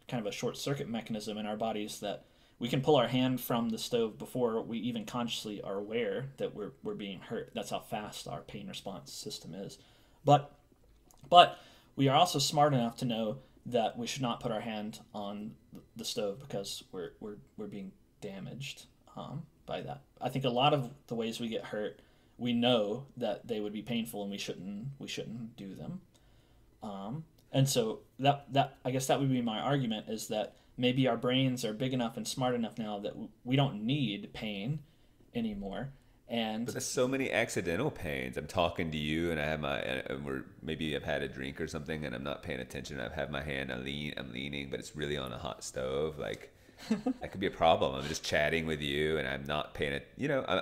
kind of a short circuit mechanism in our bodies that we can pull our hand from the stove before we even consciously are aware that we're being hurt. That's how fast our pain response system is. But we are also smart enough to know that we should not put our hand on the stove because we're being damaged by that. I think a lot of the ways we get hurt, we know that they would be painful and we shouldn't do them. And so that I guess that would be my argument, is that maybe our brains are big enough and smart enough now that we don't need pain anymore. But there's so many accidental pains. I'm talking to you, and maybe I've had a drink or something, and I'm not paying attention. I've had my hand, I'm leaning, but it's really on a hot stove. Like that could be a problem. I'm just chatting with you, and I'm not paying it.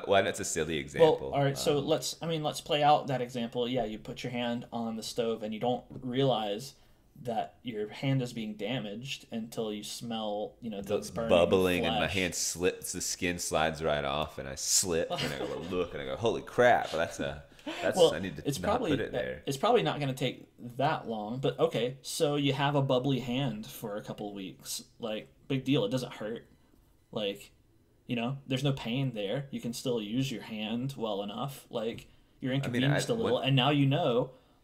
Well, that's a silly example. Well, all right. So let's play out that example. Yeah, you put your hand on the stove, and you don't realize that your hand is being damaged until you smell, the burning bubbling flesh. And my hand slips, the skin slides right off, and I slip, and I go look, and I go, holy crap! Well, I need to not put it there. It's probably not going to take that long, but okay. So you have a bubbly hand for a couple of weeks, like big deal. It doesn't hurt, like, there's no pain there. You can still use your hand well enough. Like you're inconvenienced a little, and now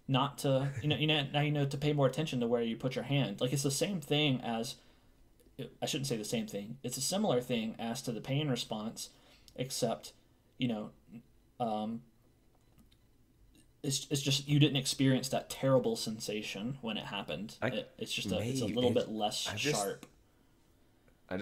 not to now to pay more attention to where you put your hand. Like it's the same thing as, I shouldn't say the same thing, it's a similar thing as to the pain response, except it's just you didn't experience that terrible sensation when it happened. It's a little bit less sharp. I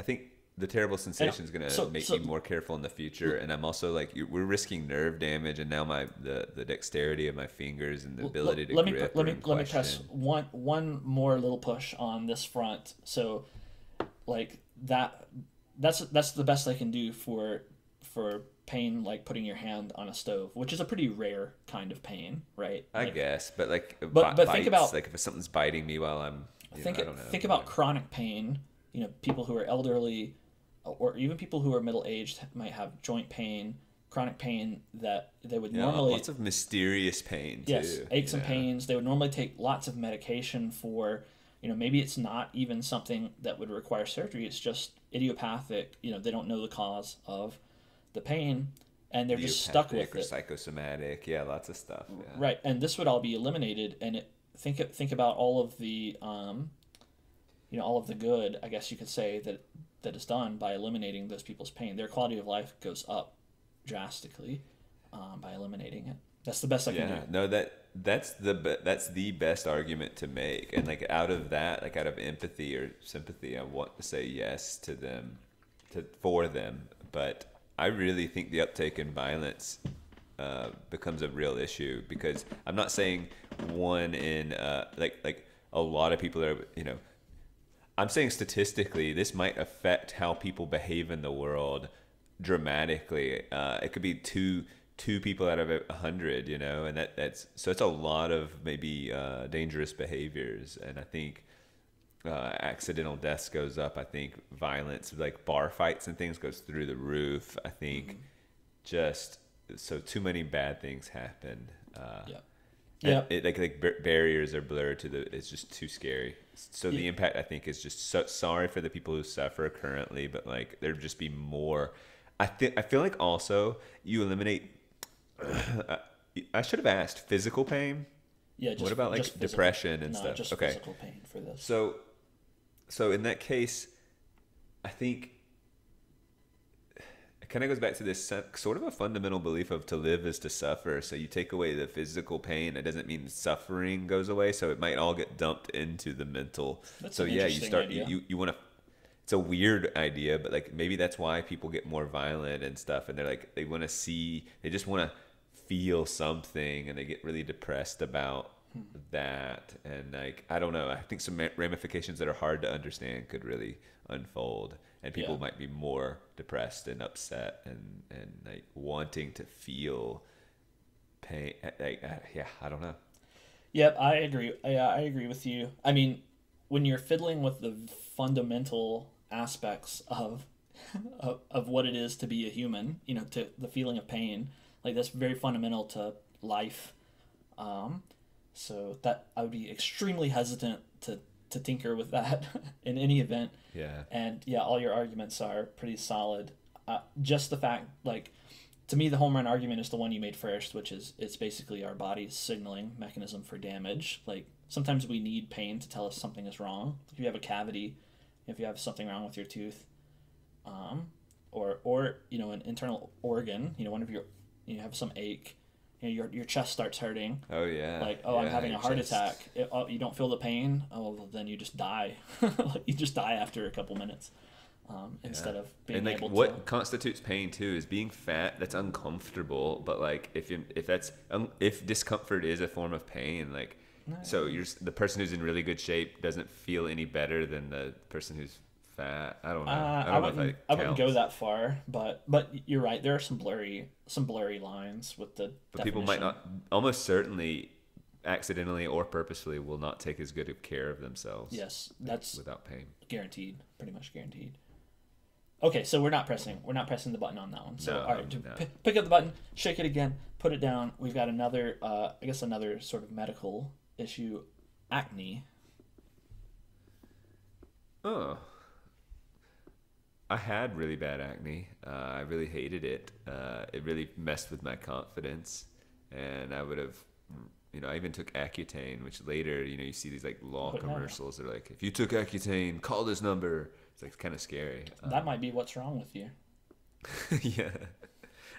think the terrible sensation is going to make me more careful in the future, and I'm also like, we're risking nerve damage, and now the dexterity of my fingers and the ability to grip. Let me press one more little push on this front. So, like that's the best I can do for pain, like putting your hand on a stove, which is a pretty rare kind of pain, right? I guess, but bites, think about, like if something's biting me while I'm think about chronic pain. People who are elderly, or even people who are middle-aged might have joint pain, chronic pain that they would Yeah, normally, lots of mysterious pain yes, too. aches and pains. They would normally take lots of medication for, maybe it's not even something that would require surgery. It's just idiopathic. They don't know the cause of the pain, and they're just stuck Idiopathic with or it. psychosomatic. Yeah, lots of stuff. Yeah. Right, and this would all be eliminated, and think about all of the all of the good, I guess you could say, that is done by eliminating those people's pain. Their quality of life goes up drastically by eliminating it. That's the best I can do. Yeah, no, that's the best argument to make, and like out of that, like out of empathy or sympathy, I want to say yes to them, for them. But I really think the uptake in violence becomes a real issue, because I'm not saying one in like a lot of people are, I'm saying statistically this might affect how people behave in the world dramatically. It could be two people out of 100, and that's so it's a lot of maybe dangerous behaviors. And I think accidental deaths goes up. I think violence, like bar fights and things, goes through the roof. I think just so too many bad things happen. Yeah. Yeah, barriers are blurred to the. It's just too scary. So the impact, I think, is just so sorry for the people who suffer currently, but like there'd just be more. I feel like also you eliminate. I should have asked physical pain. Yeah. What about like just depression and no, stuff? just Okay. physical pain for this. So in that case, I think it kind of goes back to this sort of a fundamental belief of to live is to suffer. So you take away the physical pain, it doesn't mean suffering goes away. So it might all get dumped into the mental. That's So an yeah, you interesting start idea. you want to. It's a weird idea, but like maybe that's why people get more violent and stuff. And they're like they want to see, they just want to feel something, and they get really depressed about that. And like I don't know, I think some ramifications that are hard to understand could really unfold, and people Yeah. might be more depressed and upset and like wanting to feel pain. Like yeah, I don't know. Yep, I agree. I agree with you. I mean, when you're fiddling with the fundamental aspects of what it is to be a human, to the feeling of pain, like that's very fundamental to life. So that I would be extremely hesitant to tinker with that in any event. Yeah. And yeah, all your arguments are pretty solid. Just the fact, like, to me, the home run argument is the one you made first, which is it's basically our body's signaling mechanism for damage. Like, sometimes we need pain to tell us something is wrong. If you have a cavity, if you have something wrong with your tooth, or an internal organ, one of you have some ache, your chest starts hurting. Oh yeah. Like, oh, yeah, I'm having a heart just- attack. You don't feel the pain. Oh, well, then you just die. Like, you just die after a couple minutes, instead of being And like able what to. constitutes pain too is being fat. That's uncomfortable, but like if discomfort is a form of pain, like so the person who's in really good shape doesn't feel any better than the person who's fat. I don't know. I don't know if that I wouldn't go counts. that far, but you're right. There are some blurry lines with the. But people might not, almost certainly, accidentally or purposefully, will not take as good of care of themselves. Yes, that's without pain. guaranteed. Pretty much guaranteed. Okay, so we're not pressing the button on that one. So No, all right, no. pick up the button, shake it again, put it down. We've got another, I guess another sort of medical issue, acne. Oh. I had really bad acne. I really hated it. It really messed with my confidence, and I would have, I even took Accutane, which later, you see these like law But no. commercials that are like, if you took Accutane, call this number. It's like kind of scary. That might be what's wrong with you. Yeah,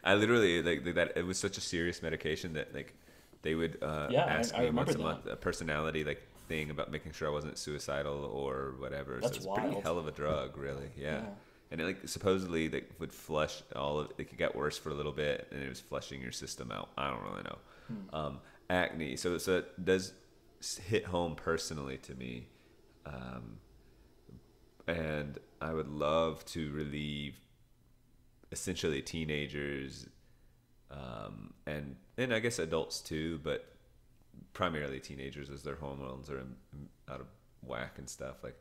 I literally like that. It was such a serious medication that like they would ask I me remember once a that. month a personality like thing about making sure I wasn't suicidal or whatever. That's so it's a pretty wild. hell of a drug, really. Yeah. Yeah. And it like supposedly like would flush all of it. Could get worse for a little bit, and it was flushing your system out. I don't really know. Acne. So it does hit home personally to me, and I would love to relieve essentially teenagers, and I guess adults too, but primarily teenagers as their hormones are out of whack and stuff. Like,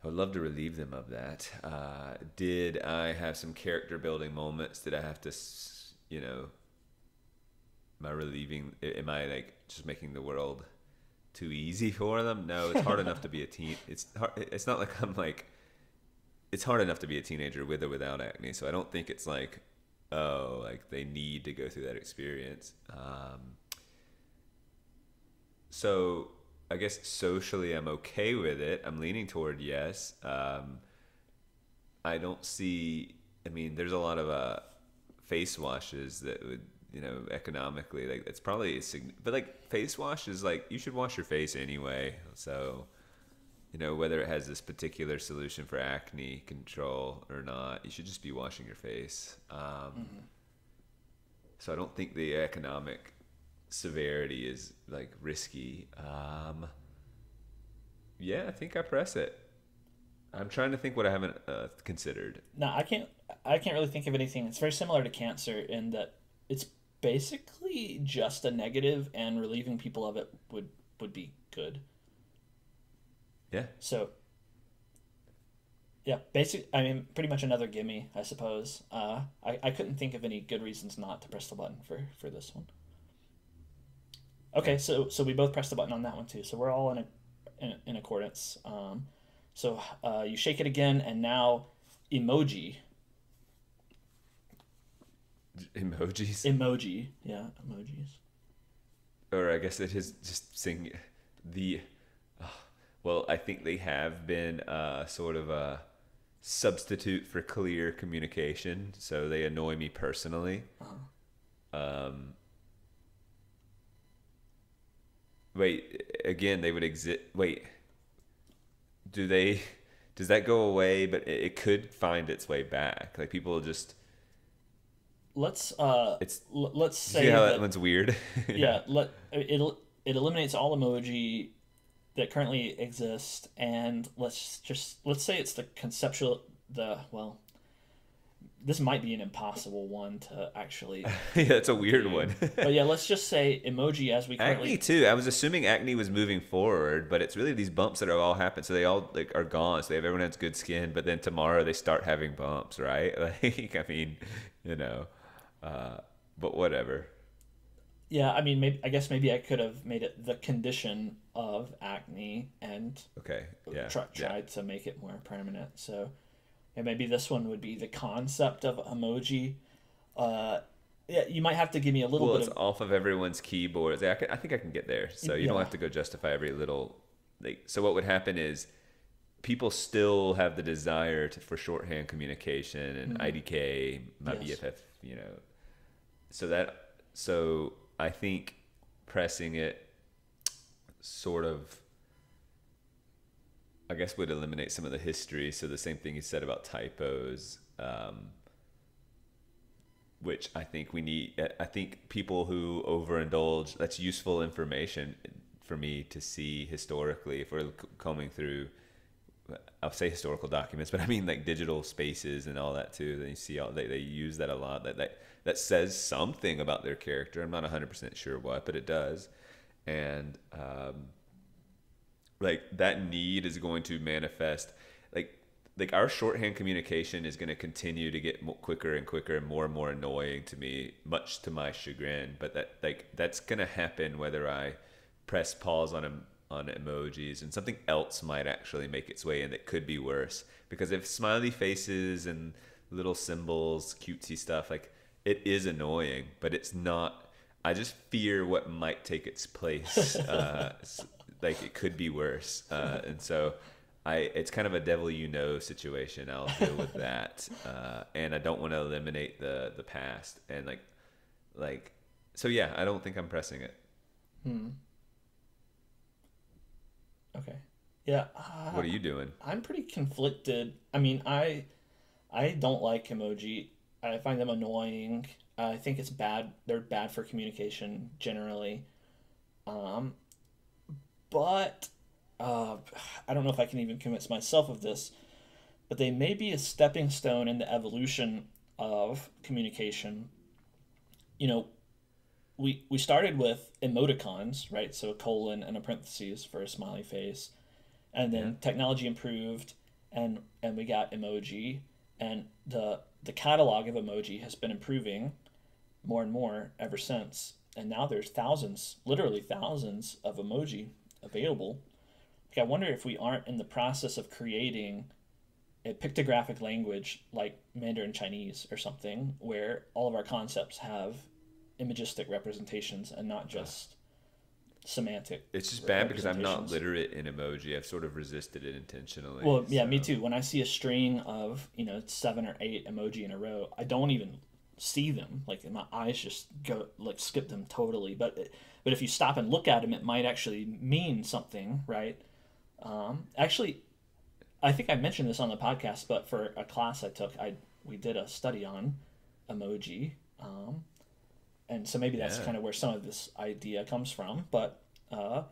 I would love to relieve them of that. Did I have some character building moments? Did I have to, am I relieving? Am I like just making the world too easy for them? No, it's hard enough to be a teen. It's hard. It's not like I'm like. It's hard enough to be a teenager with or without acne. So I don't think it's like, oh, like they need to go through that experience. So I guess socially I'm okay with it. I'm leaning toward yes. I don't see. I mean, there's a lot of face washes that would, economically, like it's probably but like face wash is like you should wash your face anyway. So, whether it has this particular solution for acne control or not, you should just be washing your face. So I don't think the economic severity is like risky. Yeah, I think I press it. I'm trying to think what I haven't considered. No, I can't. I can't really think of anything. It's very similar to cancer in that it's basically just a negative, and relieving people of it would be good. Yeah. So, yeah, I mean, pretty much another gimme, I suppose. I couldn't think of any good reasons not to press the button for this one. Okay, so we both pressed the button on that one too. So we're all in accordance. So you shake it again, and now emoji. Emojis? Emoji, yeah, emojis. Or I guess it is just saying the. Well, I think they have been sort of a substitute for clear communication, so they annoy me personally. Wait, again, they would exist. Wait, does that go away? But it could find its way back. Like people just. Let's It's let's say see how that one's weird. yeah. It eliminates all emoji that currently exist, and let's say it's the conceptual this might be an impossible one to actually Yeah, it's a weird one. but yeah, let's just say emoji as we currently Acne too. I was assuming acne was moving forward, but it's really these bumps that are all happened. So they all like are gone. So everyone has good skin, but then tomorrow they start having bumps, right? Like I mean, but whatever. yeah, I mean, maybe I could have made it the condition of acne and Okay. Yeah. tried to make it more permanent. So, yeah, maybe this one would be the concept of emoji. Yeah, you might have to give me a little Well, bit it's off of everyone's keyboards. I think I can get there. So you don't Yeah. have to go justify every little. So what would happen is people still have the desire for shorthand communication and IDK, my Yes. BFF. So I think pressing it sort of, I guess, would eliminate some of the history. So the same thing you said about typos, which I think we need. I think people who overindulge, that's useful information for me to see historically if we're combing through. I'll say historical documents, but I mean like digital spaces and all that too. Then you see they use that a lot. That says something about their character. I'm not 100% sure what, but it does. And like that need is going to manifest. Like our shorthand communication is going to continue to get quicker and quicker and more annoying to me, much to my chagrin. But that's going to happen whether I press pause on emojis, and something else might actually make its way in that could be worse. Because if smiley faces and little symbols, cutesy stuff, like it is annoying, but it's not. I just fear what might take its place. Like it could be worse, and so it's kind of a devil situation. I'll deal with that, and I don't want to eliminate the past, and so yeah, I don't think I'm pressing it. Okay. Yeah. What are you doing? I'm pretty conflicted. I mean, I don't like emoji. I find them annoying. I think it's bad. They're bad for communication generally. But I don't know if I can even convince myself of this, but they may be a stepping stone in the evolution of communication. We started with emoticons, right? So a colon and a parentheses for a smiley face. And then technology improved, and we got emoji, and the catalog of emoji has been improving more and more ever since. And now there's thousands, literally thousands of emoji available. Like, I wonder if we aren't in the process of creating a pictographic language like Mandarin Chinese or something, where all of our concepts have imagistic representations and not just semantic It's just bad because I'm not representations. literate in emoji. I've sort of resisted it intentionally. Well, yeah, me So too. When I see a string of, 7 or 8 emoji in a row, I don't even see them. Like, my eyes just go, like, skip them totally. But if you stop and look at them, it might actually mean something, right? Actually, I think I mentioned this on the podcast, but for a class I took, I we did a study on emoji, and so maybe that's yeah. kind of where some of this idea comes from. But uh,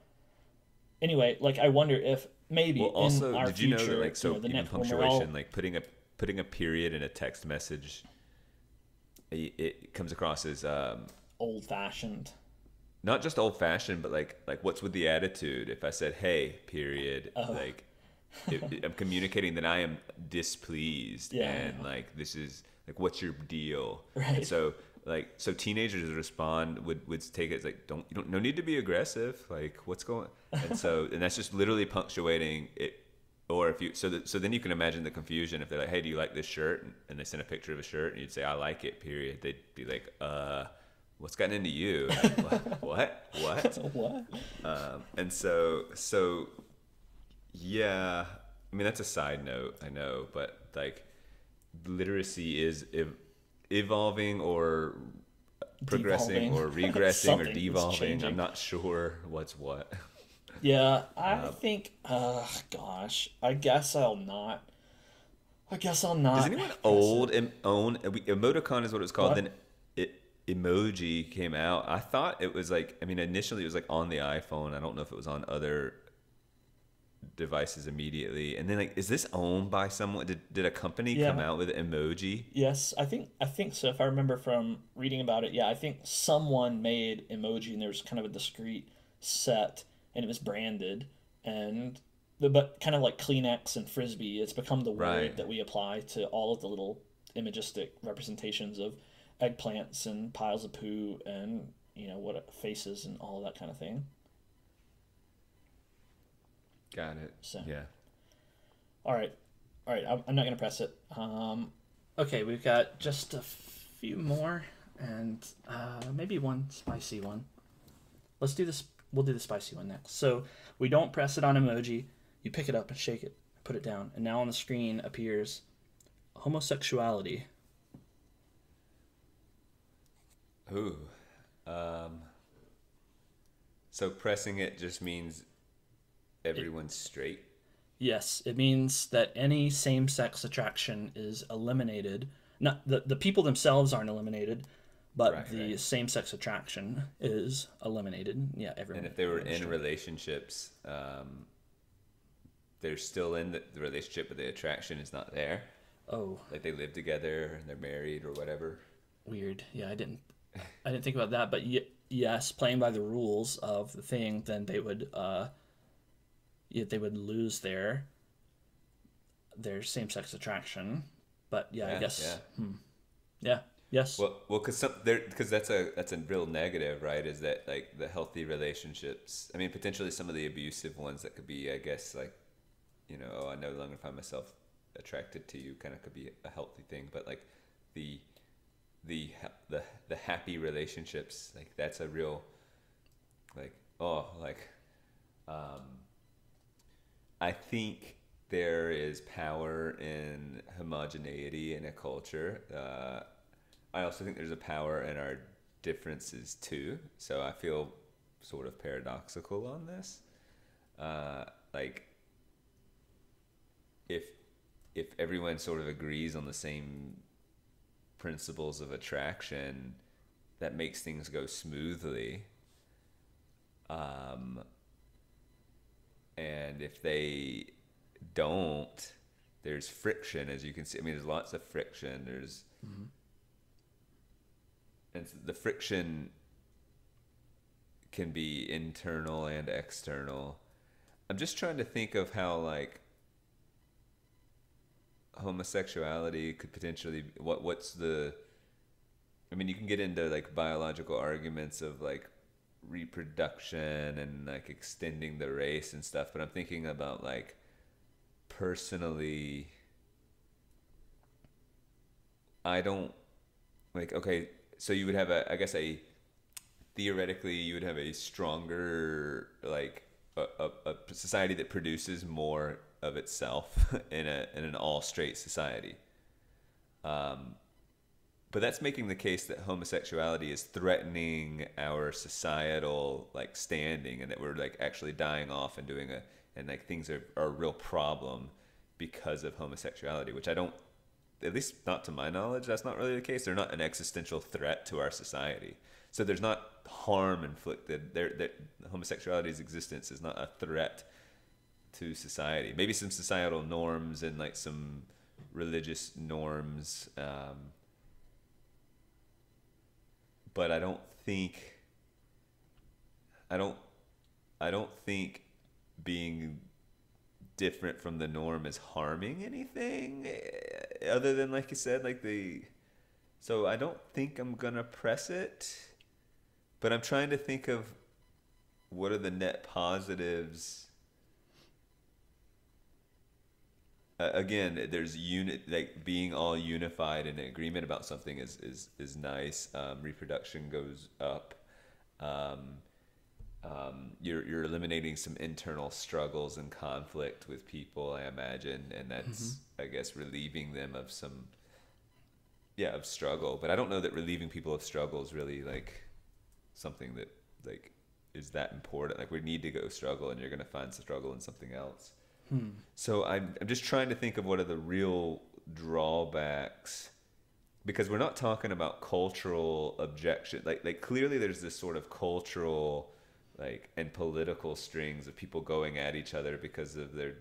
anyway, like, I wonder if maybe Well, in also, our did you know that future, like so the even next when we're all punctuation, like putting a period in a text message, it comes across as old fashioned. not just old fashioned, but like what's with the attitude? If I said, "Hey," period, Oh, like I'm communicating that I am displeased, yeah, I and know. like this is like, what's your deal? And Right. so so teenagers respond would take it as like, you don't no need to be aggressive, like what's going, and that's just literally punctuating it. Or if you so then you can imagine the confusion if they're like, hey, do you like this shirt? And they send a picture of a shirt and you'd say, I like it, period. They'd be like, what's gotten into you? And you're like, what? What? And yeah, I mean, that's a side note, I know, but like literacy is evolving or progressing Devolving. or regressing or Something is devolving. I'm changing. not sure what's what. Yeah, I think. Gosh, I guess I'll not. I guess I'll Does not anyone press it. own emoticon is what it's called? What? Then emoji came out. I thought it was like, I mean, initially it was like on the iPhone. I don't know if it was on other devices immediately. And then like, is this owned by someone? Did a company come Yeah. out with emoji? Yes, I think so. If I remember from reading about it, yeah, I think someone made emoji, and there was kind of a discrete set, and it was branded, and but kind of like Kleenex and Frisbee, it's become the Right. word that we apply to all of the little imagistic representations of eggplants and piles of poo and what faces and all of that kind of thing. Got it. So, Yeah. all right, all right, I'm not gonna press it. Okay, we've got just a few more, and maybe one spicy one. Let's do this. We'll do the spicy one next. So we don't press it on emoji. You pick it up and shake it, put it down, and now on the screen appears homosexuality. Ooh. Um, so pressing it just means It, everyone's straight. yes, it means that any same-sex attraction is eliminated. Not the people themselves aren't eliminated, but Right, the right. same-sex attraction is eliminated. Yeah, And everyone if they were everyone's in straight. relationships, they're still in the relationship, but the attraction is not there. Oh, Like they live together and they're married or whatever. weird. Yeah, I didn't think about that, but yes, playing by the rules of the thing, then they would lose their same sex attraction. But yeah, I Yeah, yeah. guess yeah, yes, Because that's a real negative, right? Is that like the healthy relationships? I mean, potentially some of the abusive ones that could be, I guess, like, oh, I no longer find myself attracted to you, kind of could be a healthy thing. But like the the happy relationships, like that's a real, like, oh, like, um, I think there is power in homogeneity in a culture. I also think there's a power in our differences too. So I feel sort of paradoxical on this. Like if everyone sort of agrees on the same principles of attraction, that makes things go smoothly. Um, and if they don't, there's friction, as you can see. I mean, there's lots of friction. And the friction can be internal and external. I'm just trying to think of how, like, homosexuality could potentially what's the I mean, you can get into like biological arguments of like reproduction and like extending the race and stuff, but I'm thinking about like personally, I don't like, okay, so you would have I guess theoretically you would have a stronger like a society that produces more of itself in an all straight society. Um, but that's making the case that homosexuality is threatening our societal like standing, and that we're like actually dying off and and like things are a real problem because of homosexuality, which I don't, at least not to my knowledge, that's not really the case. They're not an existential threat to our society. So there's not harm inflicted. That homosexuality's existence is not a threat to society. Maybe some societal norms and like some religious norms, but I don't think being different from the norm is harming anything, other than like you said, like so I don't think I'm gonna press it, but I'm trying to think of what are the net positives. Again, there's like being all unified and in agreement about something is nice. Reproduction goes up. You're eliminating some internal struggles and conflict with people, I imagine, and that's I guess relieving them of some of struggle. But I don't know that relieving people of struggle is really like something that like is that important. Like we need to go struggle, and you're gonna find struggle in something else. So I'm just trying to think of what are the real drawbacks, because we're not talking about cultural objection. Like clearly there's this sort of cultural like and political strings of people going at each other because of their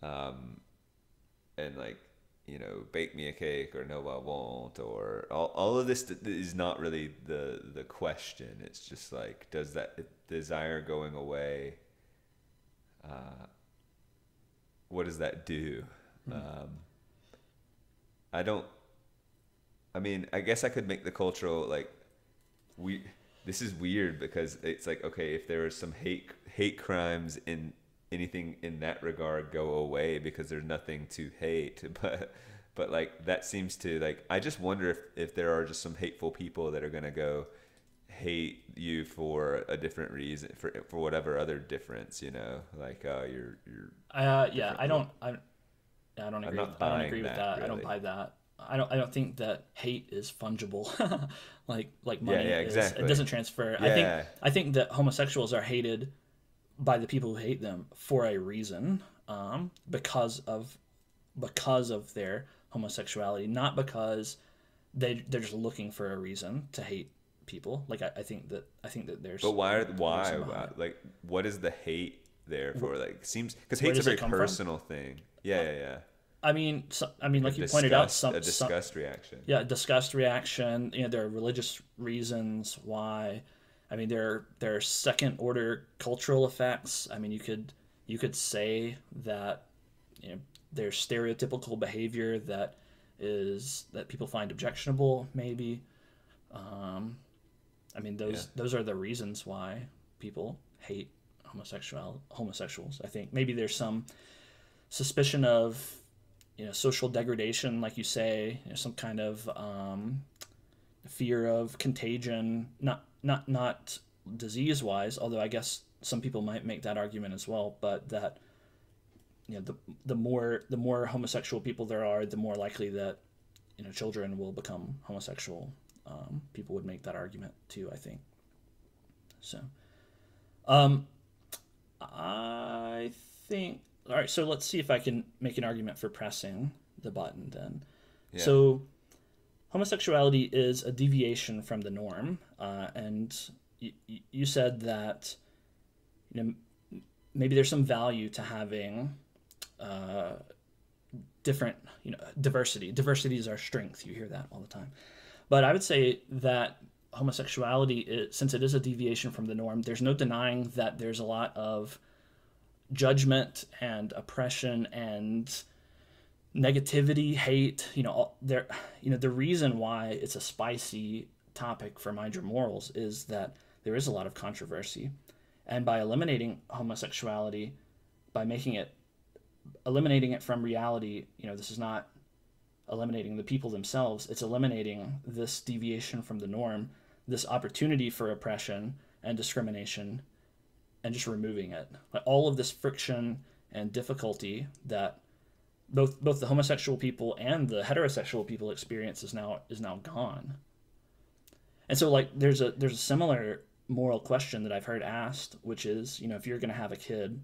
and like bake me a cake or no I won't, or all of this is not really the question. It's just like, does that desire going away, what does that do? I mean, I guess I could make the cultural like this is weird because it's like, okay, if there are some hate crimes in anything in that regard go away because there's nothing to hate, but like that seems to like, I just wonder if there are just some hateful people that are going to go hate you for a different reason, for whatever other difference, like you're yeah, I don't agree. I don't agree with that. Really. I don't buy that. I don't think that hate is fungible, like money exactly. It doesn't transfer. Yeah. I think that homosexuals are hated by the people who hate them for a reason, because of their homosexuality, not because they're just looking for a reason to hate people. Like I think that there's. But why? Like, what is the hate there for? Like, seems because hate's a very personal thing. Yeah. I mean, like you pointed out, a disgust reaction. Yeah, a disgust reaction. There are religious reasons why. I mean, there are second order cultural effects. I mean, you could say that there's stereotypical behavior that people find objectionable. Maybe. I mean, those are the reasons why people hate homosexuals. I think maybe there's some suspicion of social degradation, like you say, some kind of fear of contagion, not disease wise, although I guess some people might make that argument as well, but that the more homosexual people there are, the more likely that children will become homosexual. People would make that argument too, I think. So I think, all right, so let's see if I can make an argument for pressing the button then. Yeah. So homosexuality is a deviation from the norm, and you said that maybe there's some value to having different diversity. Diversity is our strength. You hear that all the time. But I would say that homosexuality, since it is a deviation from the norm, there's no denying that there's a lot of judgment and oppression and negativity, hate, there, the reason why it's a spicy topic for Mind Your Morals is that there is a lot of controversy. And by eliminating homosexuality, by eliminating it from reality, this is not eliminating the people themselves, it's eliminating this deviation from the norm, this opportunity for oppression and discrimination, and just removing it. Like all of this friction and difficulty that both the homosexual people and the heterosexual people experience is now gone. And so like there's a similar moral question that I've heard asked, which is, if you're going to have a kid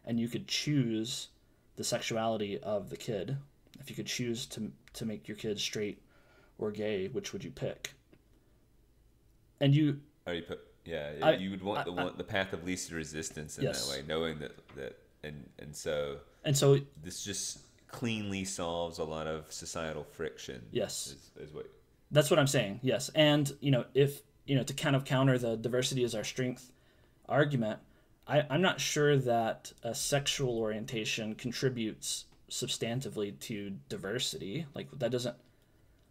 and you could choose the sexuality of the kid, if you could choose to make your kid straight or gay, which would you pick? And you you would want the path of least resistance in yes. that way, knowing that and so this just cleanly solves a lot of societal friction. Yes, is what that's what I'm saying. Yes, and if to kind of counter the diversity is our strength argument, I'm not sure that a sexual orientation contributes substantively to diversity. Like that doesn't,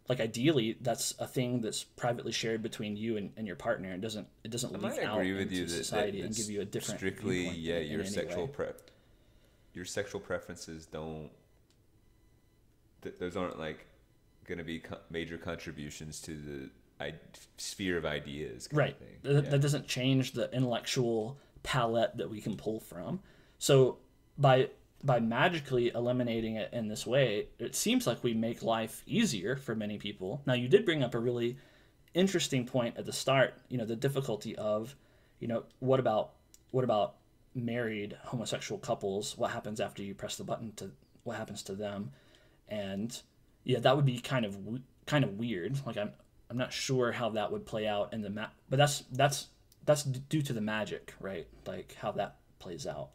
like ideally that's a thing that's privately shared between you and your partner. It doesn't leak out into society and give you a different strictly viewpoint your sexual preferences don't, those aren't like going to be major contributions to the sphere of ideas kind right of thing. That doesn't change the intellectual palette that we can pull from. So by magically eliminating it in this way, it seems like we make life easier for many people. Now, you did bring up a really interesting point at the start, the difficulty of, what about married homosexual couples? What happens after you press the button what happens to them? And yeah, that would be kind of weird. Like I'm not sure how that would play out in but that's due to the magic, right? Like how that plays out.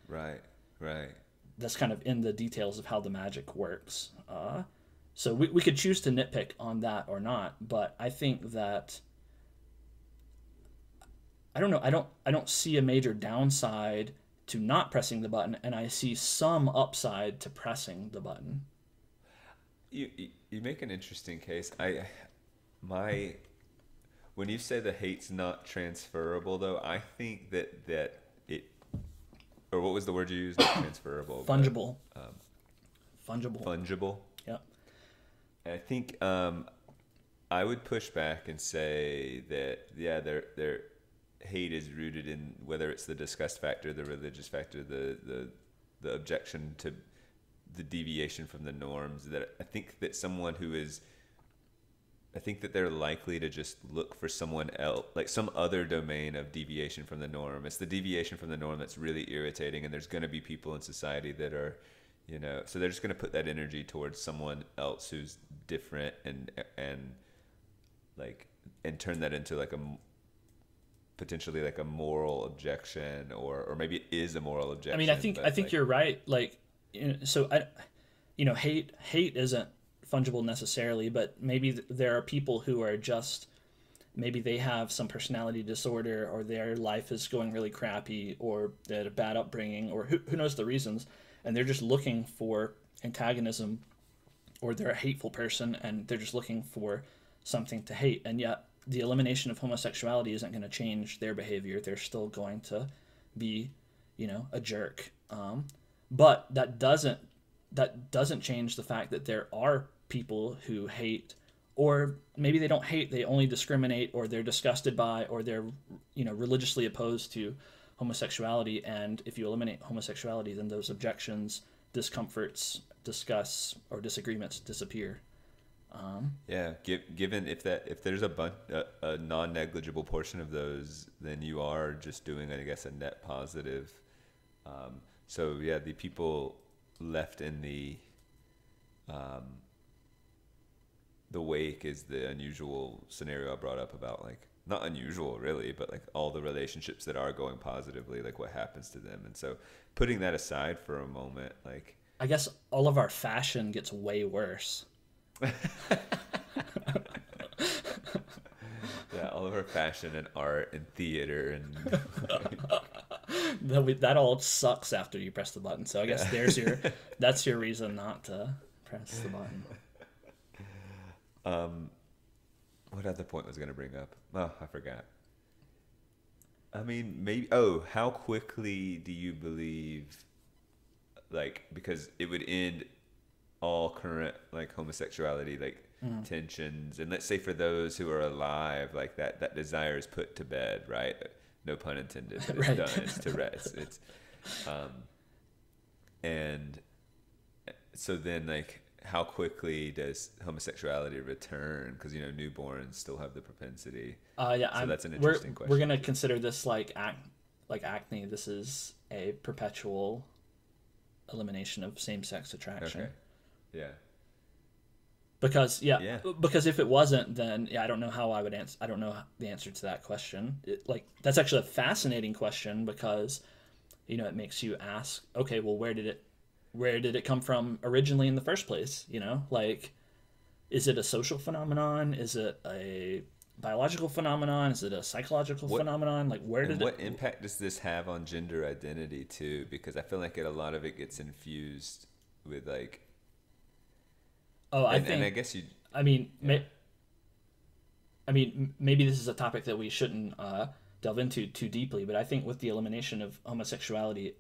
Right. That's kind of in the details of how the magic works. So we could choose to nitpick on that or not, but I think that I don't know. I don't see a major downside to not pressing the button, and I see some upside to pressing the button. You make an interesting case. When you say the hate's not transferable, though, I think that it, or what was the word you used? Not transferable. Fungible. But, Fungible. Yeah. I think I would push back and say that their hate is rooted in whether it's the disgust factor, the religious factor, the objection to the deviation from the norms. That I think that someone who is, I think that they're likely to just look for someone else, like some other domain of deviation from the norm. It's the deviation from the norm that's really irritating, and there's going to be people in society that are, so they're just going to put that energy towards someone else who's different and turn that into like potentially like a moral objection, or maybe it is a moral objection. I mean, I think you're right. Like, so hate isn't fungible necessarily, but maybe there are people who are just, maybe they have some personality disorder, or their life is going really crappy, or they had a bad upbringing, or who knows the reasons, and they're just looking for antagonism, or they're a hateful person and they're just looking for something to hate. And yet the elimination of homosexuality isn't going to change their behavior. They're still going to be, a jerk. But that doesn't change the fact that there are people who hate, or maybe they don't hate, they only discriminate, or they're disgusted by, or they're, religiously opposed to homosexuality. And if you eliminate homosexuality, then those objections, discomforts, disgusts, or disagreements disappear. Given if there's a non-negligible portion of those, then you are just doing, I guess, a net positive. The people left in the wake is the unusual scenario I brought up about, like, not unusual really, but like all the relationships that are going positively, like what happens to them. And so putting that aside for a moment, like, I guess all of our fashion gets way worse. Yeah, all of our fashion and art and theater and That all sucks after you press the button. So I guess Yeah. that's your reason not to press the button. What other point was I going to bring up? Oh, I forgot. I mean, maybe. Oh, how quickly do you believe? Like, because it would end all current like homosexuality, like tensions, and let's say for those who are alive, like that desire is put to bed, right? No pun intended. But it's Right. done. It's to rest. It's and so then like how quickly does homosexuality return? Because newborns still have the propensity. Yeah, So that's an interesting question. we're gonna consider this like acne. This is a perpetual elimination of same-sex attraction. Okay. Yeah. Because Yeah. because if it wasn't, then I don't know how I would answer. I don't know the answer to that question. That's actually a fascinating question because it makes you ask, okay, well, where did it come from originally in the first place? Like, is it a social phenomenon? Is it a biological phenomenon? Is it a psychological phenomenon? Like, where did what impact does this have on gender identity too? Because I feel like a lot of it gets infused with like. Oh, And I guess you. I mean, Yeah. maybe this is a topic that we shouldn't delve into too deeply, but I think with the elimination of homosexuality,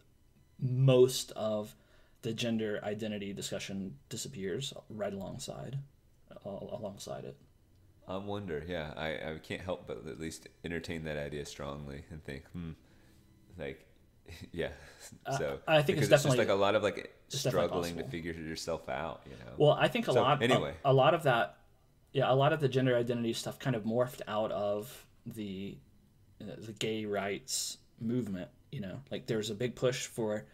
most of the gender identity discussion disappears right alongside it. I wonder. Yeah, I can't help but at least entertain that idea strongly and think, like, yeah. So I think because it's just definitely like a lot of like it's definitely struggling to possible. figure yourself out. Well, I think Anyway. a lot of that, yeah, a lot of the gender identity stuff kind of morphed out of the gay rights movement. Like there's a big push for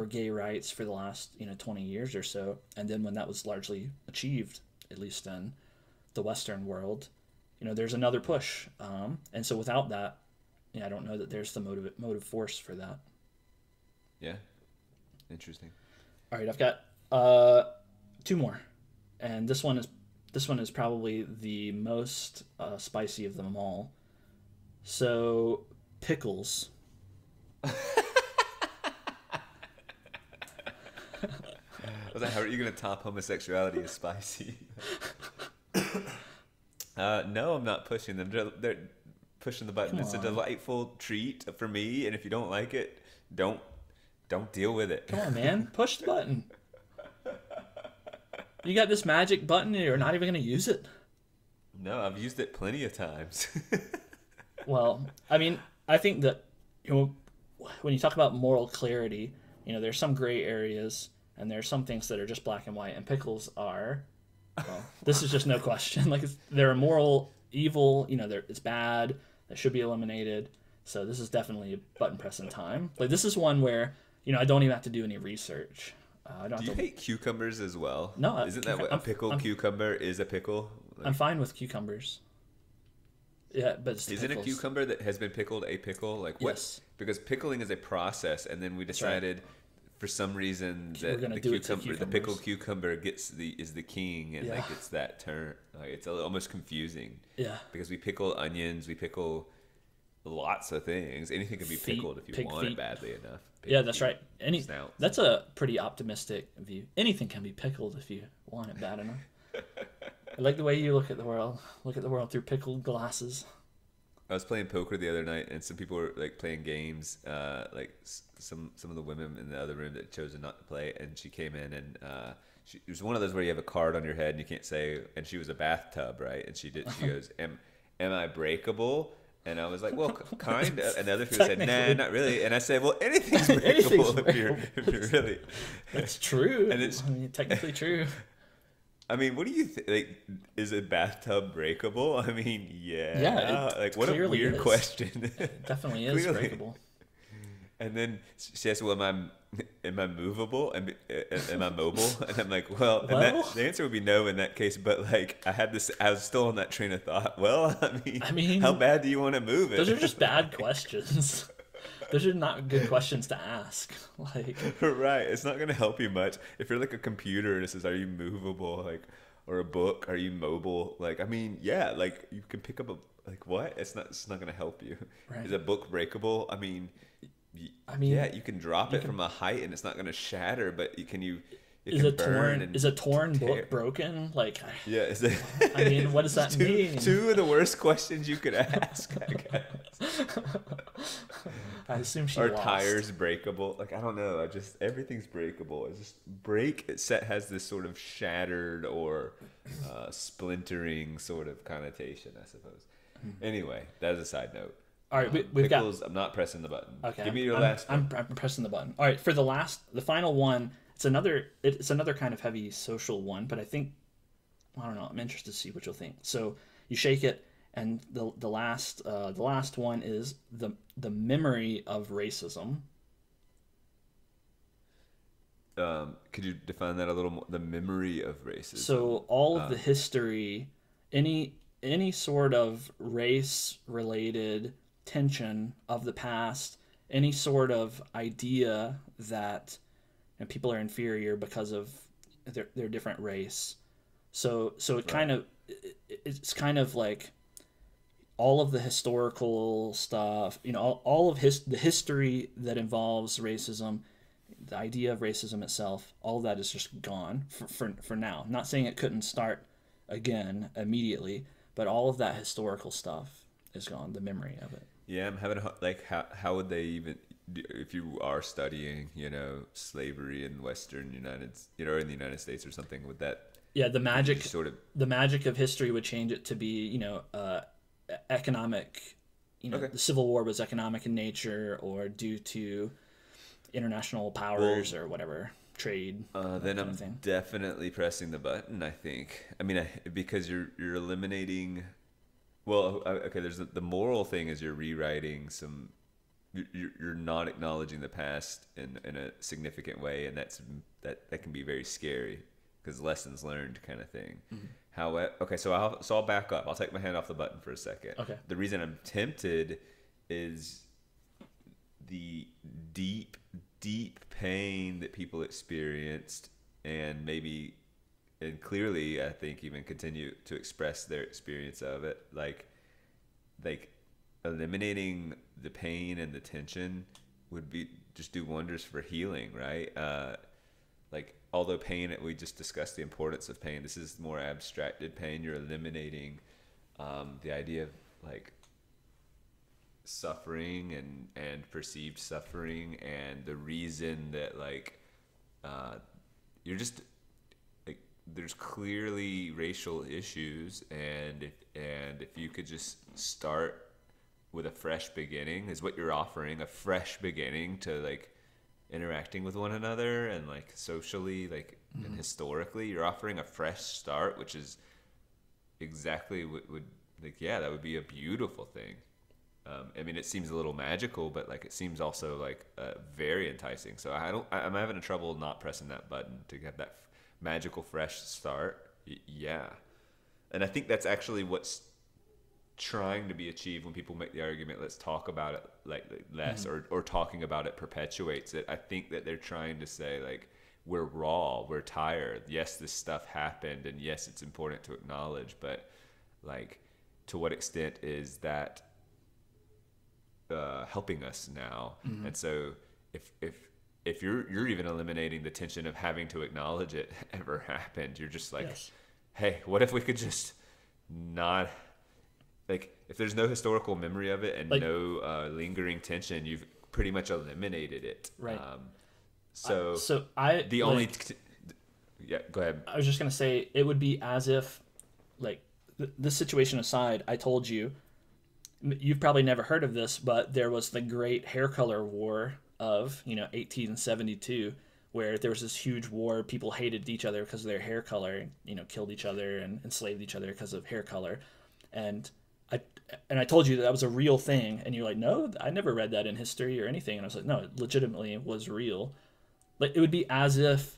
gay rights for the last 20 years or so, and then when that was largely achieved, at least in the Western world, there's another push, and so without that, I don't know that there's the motive force for that. Yeah. Interesting. All right, I've got two more, and this one is probably the most spicy of them all. So pickles. I was like, how are you going to top homosexuality as spicy? No, I'm not pushing them. They're pushing the button. Come It's a on. delightful treat for me, and if you don't like it, don't deal with it. Come on, man, push the button. You got this magic button, and you're not even going to use it. No, I've used it plenty of times. Well, I think that when you talk about moral clarity, there's some gray areas, and there's some things that are just black and white, and pickles are. Well, this is just no question. Like they're a moral evil. It's bad. That should be eliminated. So this is definitely button pressing time. Like this is one where I don't even have to do any research. I don't Do you have to. hate cucumbers as well? No, Isn't that what a pickled cucumber is? A pickle? I'm fine with cucumbers. Yeah, but it's Isn't a pickles. cucumber that has been pickled a pickle? Like what? Yes. Because pickling is a process, and then we right. decided for some reason We're that gonna the do it to cucumber, the cucumbers. pickled cucumber, is the king, and Yeah. like it's that turn. Like it's almost confusing. Yeah. Because we pickle onions, we pickle lots of things. Anything can be Feet, pickled if you pig want feet. it badly enough. Yeah, that's right. Snouts. That's a pretty optimistic view. Anything can be pickled if you want it bad enough. I like the way you look at the world. Look at the world through pickled glasses. I was playing poker the other night, and some people were like playing games. Like some of the women in the other room that chose not to play, and she came in, and it was one of those where you have a card on your head and you can't say. And she was a bathtub, right? And she goes, "Am I breakable?" And I was like, "Well, kind of." And the other people said, "Nah, not really." And I said, "Well, anything's breakable if you're really." That's true. And it's technically true. I mean, what do you think? Like, is a bathtub breakable? I mean, yeah. Yeah, Like, what a clearly weird is. question. It definitely is Clearly. breakable. And then she asked, "Well, am I movable? Am I mobile?" And I'm like, "Well," and Well? the answer would be no in that case. But like, I was still on that train of thought. Well, I mean, how bad do you want to move it? Those are just bad questions. Those are not good questions to ask. Like, Right. It's not going to help you much if you're like a computer and it says, "Are you movable?" Like, or a book, "Are you mobile?" Like, I mean, yeah, like you can pick up a like what? It's not going to help you. Right. Is a book breakable? I mean, I mean, Yeah, you can drop you it can. from a height and it's not going to shatter, but it Is can a burn torn and is a torn tear. book broken? Like, Yeah, I mean, what does it's that two mean? two of the worst questions you could ask, I guess. I assume she Are lost. tires breakable? Like I don't know. I just everything's breakable. It's just break. It set has this sort of shattered or splintering sort of connotation, I suppose. Anyway, that is a side note. All right, we've got. Pickles. I'm not pressing the button. Okay, Give me your last one. I'm pressing the button. All right, for the final one. It's another kind of heavy social one, but I don't know. I'm interested to see what you'll think. So you shake it, and the last one is the memory of racism. Could you define that a little more? The memory of racism. So all of the history, any sort of race related tension of the past, any sort of idea that people are inferior because of their different race. So Right. it's kind of like all of the historical stuff, all of the history that involves racism, the idea of racism itself, all of that is just gone for now. I'm not saying it couldn't start again immediately, but all of that historical stuff is gone, the memory of it. Yeah, I'm having like how would they even if you are studying slavery in Western in the United States or something would that Yeah, could you just sort of the magic of history would change it to be, economic. okay The Civil War was economic in nature or due to international well powers or whatever, trade, that then kind of I'm thing. definitely pressing the button. I think. I mean, because you're eliminating. Well, okay. There's the moral thing is you're rewriting some. You're not acknowledging the past in a significant way, and that can be very scary because lessons learned kind of thing. However, okay, so I'll back up. I'll take my hand off the button for a second. Okay. The reason I'm tempted is the deep, deep pain that people experienced, and maybe, and clearly, I think even continue to express their experience of it, like eliminating the pain and the tension would be just do wonders for healing, right? Like although pain, we just discussed the importance of pain. This is more abstracted pain. You're eliminating the idea of like suffering and perceived suffering and the reason that you're just like there's clearly racial issues and if you could just start with a fresh beginning is what you're offering, a fresh beginning to like interacting with one another and like socially and historically you're offering a fresh start, which is exactly what would like yeah that would be a beautiful thing. I mean, it seems a little magical, but like it seems also like very enticing. So I'm having a trouble not pressing that button to get that magical fresh start. Yeah, and I think that's actually what's trying to be achieved when people make the argument. Let's talk about it like less, or talking about it perpetuates it. I think that they're trying to say like we're raw, we're tired. Yes, this stuff happened, and yes, it's important to acknowledge, but like to what extent is that helping us now? And so if you're even eliminating the tension of having to acknowledge it ever happened, you're just like, Yes. hey, what if we could just not like if there's no historical memory of it and Like, no lingering tension, you've pretty much eliminated it. right. So So I the only like, yeah, go ahead. I was just gonna say it would be as if, like, this situation aside, I told you, you've probably never heard of this, but there was the Great Hair Color War of 1872, where there was this huge war. People hated each other because of their hair color, killed each other and enslaved each other because of hair color, and I I told you that was a real thing, and you're like, no, I never read that in history or anything, and I was like, no, it legitimately was real. Like it would be as if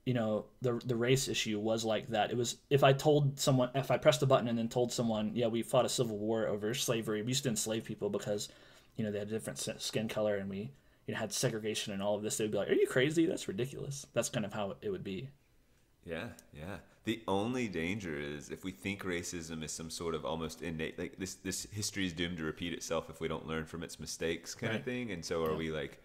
the race issue was like that. It was if I pressed the button and then told someone, yeah, we fought a civil war over slavery. We used to enslave people because they had a different skin color and we had segregation and all of this. They'd be like, are you crazy? That's ridiculous. That's kind of how it would be. Yeah, yeah. The only danger is if we think racism is some sort of almost innate, like this history is doomed to repeat itself if we don't learn from its mistakes kind of thing. And so are we like,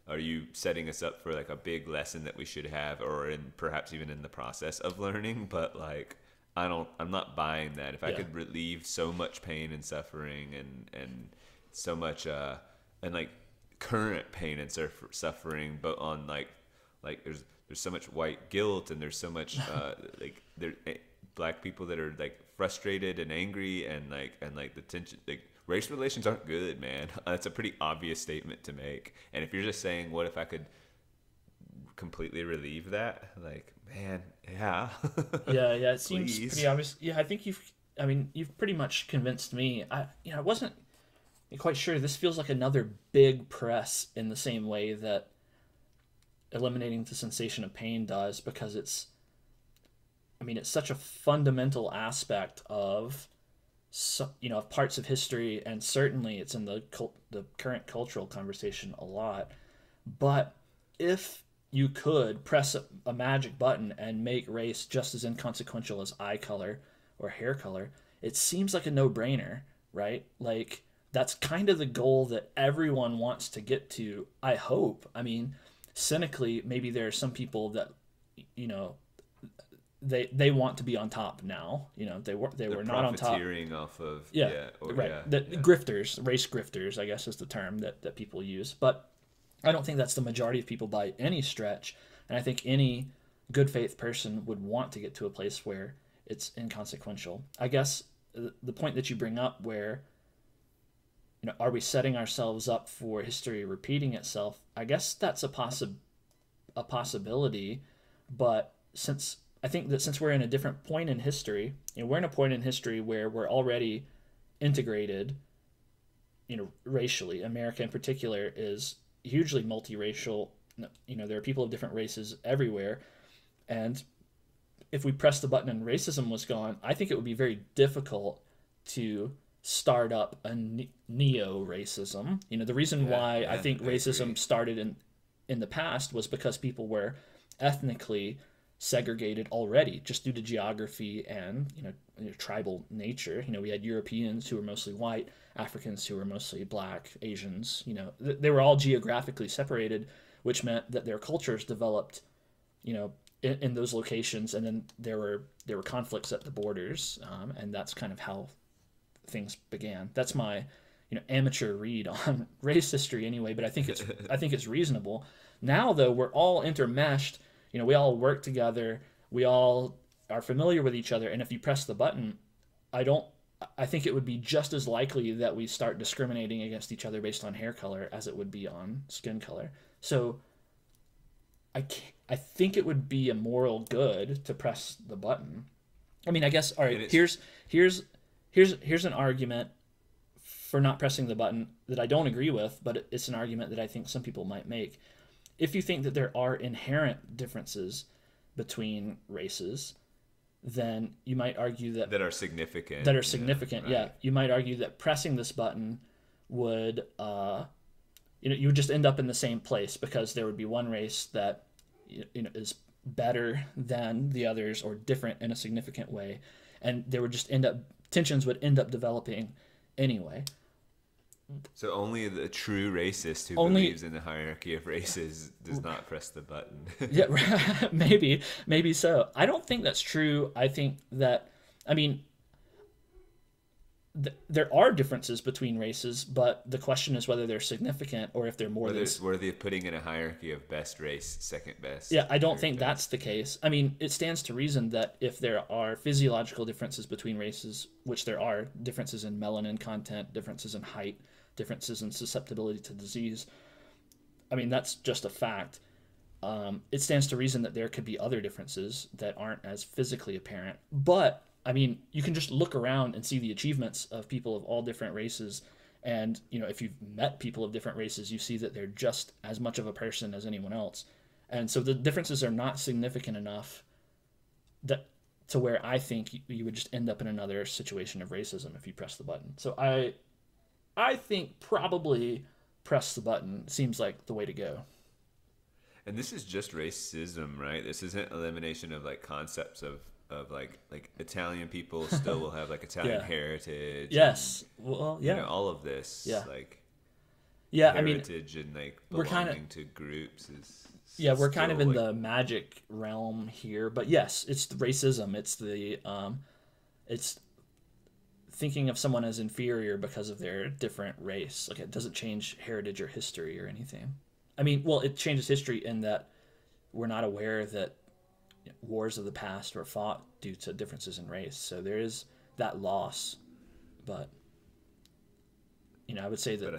are you setting us up for like a big lesson that we should have, or in perhaps even in the process of learning? But like, I'm not buying that. If I could relieve so much pain and suffering and so much, and like current pain and suffering, but on like there's so much white guilt, and there's so much like black people that are like frustrated and angry, and like the tension, like race relations aren't good, man. That's a pretty obvious statement to make. And if you're just saying, what if I could completely relieve that, like, man, yeah. Yeah, it seems pretty obvious. Yeah, I think you've pretty much convinced me. I wasn't quite sure. This feels like another big press in the same way that eliminating the sensation of pain does, because it's such a fundamental aspect of of parts of history, and certainly it's in the current cultural conversation a lot. But if you could press a magic button and make race just as inconsequential as eye color or hair color, it seems like a no-brainer, right? Like, that's kind of the goal that everyone wants to get to, I hope. Cynically, maybe there are some people that, they want to be on top now. They were not on top. Profiteering off of grifters, race grifters, I guess is the term that people use. But I don't think that's the majority of people by any stretch. And I think any good faith person would want to get to a place where it's inconsequential. I guess the point that you bring up, where are we setting ourselves up for history repeating itself? I guess that's a possibility, but since we're in a different point in history, we're in a point in history where we're already integrated, racially. America in particular is hugely multiracial. There are people of different races everywhere, and if we pressed the button and racism was gone, I think it would be very difficult to start up a neo-racism. The reason why I think racism started in the past was because people were ethnically segregated already, just due to geography and tribal nature. We had Europeans who were mostly white, Africans who were mostly black, Asians. They were all geographically separated, which meant that their cultures developed, in those locations, and then there were conflicts at the borders, and that's kind of how things began. That's my amateur read on race history anyway, but I think it's reasonable. Now though, we're all intermeshed. We all work together. We all are familiar with each other, and if you press the button, I think it would be just as likely that we start discriminating against each other based on hair color as it would be on skin color. So I think it would be a moral good to press the button. I guess, all right, here's an argument for not pressing the button that I don't agree with, but it's an argument that I think some people might make. If you think that there are inherent differences between races, then you might argue that are significant. Right. Yeah. You might argue that pressing this button would, you would just end up in the same place, because there would be one race that is better than the others or different in a significant way, and there would just tensions would end up developing anyway. So only the true racist who believes in the hierarchy of races does not press the button. Yeah, maybe so. I don't think that's true. I think that, there are differences between races, but the question is whether they're significant or if they're more than... worthy of putting in a hierarchy of best race, second best. Yeah, I don't think that's the case. It stands to reason that if there are physiological differences between races, which there are, differences in melanin content, differences in height, differences in susceptibility to disease, that's just a fact. It stands to reason that there could be other differences that aren't as physically apparent. But, you can just look around and see the achievements of people of all different races. And, if you've met people of different races, you see that they're just as much of a person as anyone else. And so the differences are not significant enough to where I think you would just end up in another situation of racism if you press the button. So I think probably press the button seems like the way to go. And this is just racism, right? This isn't elimination of like concepts of of like Italian people still will have like Italian Yeah. heritage. Yes. Well, And, yeah. all of this Yeah. like Yeah. I mean, heritage and like we're kind of belonging to groups is yeah, we're kind of still in like the magic realm here, but yes, it's the racism. It's thinking of someone as inferior because of their different race. Like it doesn't change heritage or history or anything. I mean, well, it changes history in that we're not aware that wars of the past were fought due to differences in race. So there is that loss, but I would say that but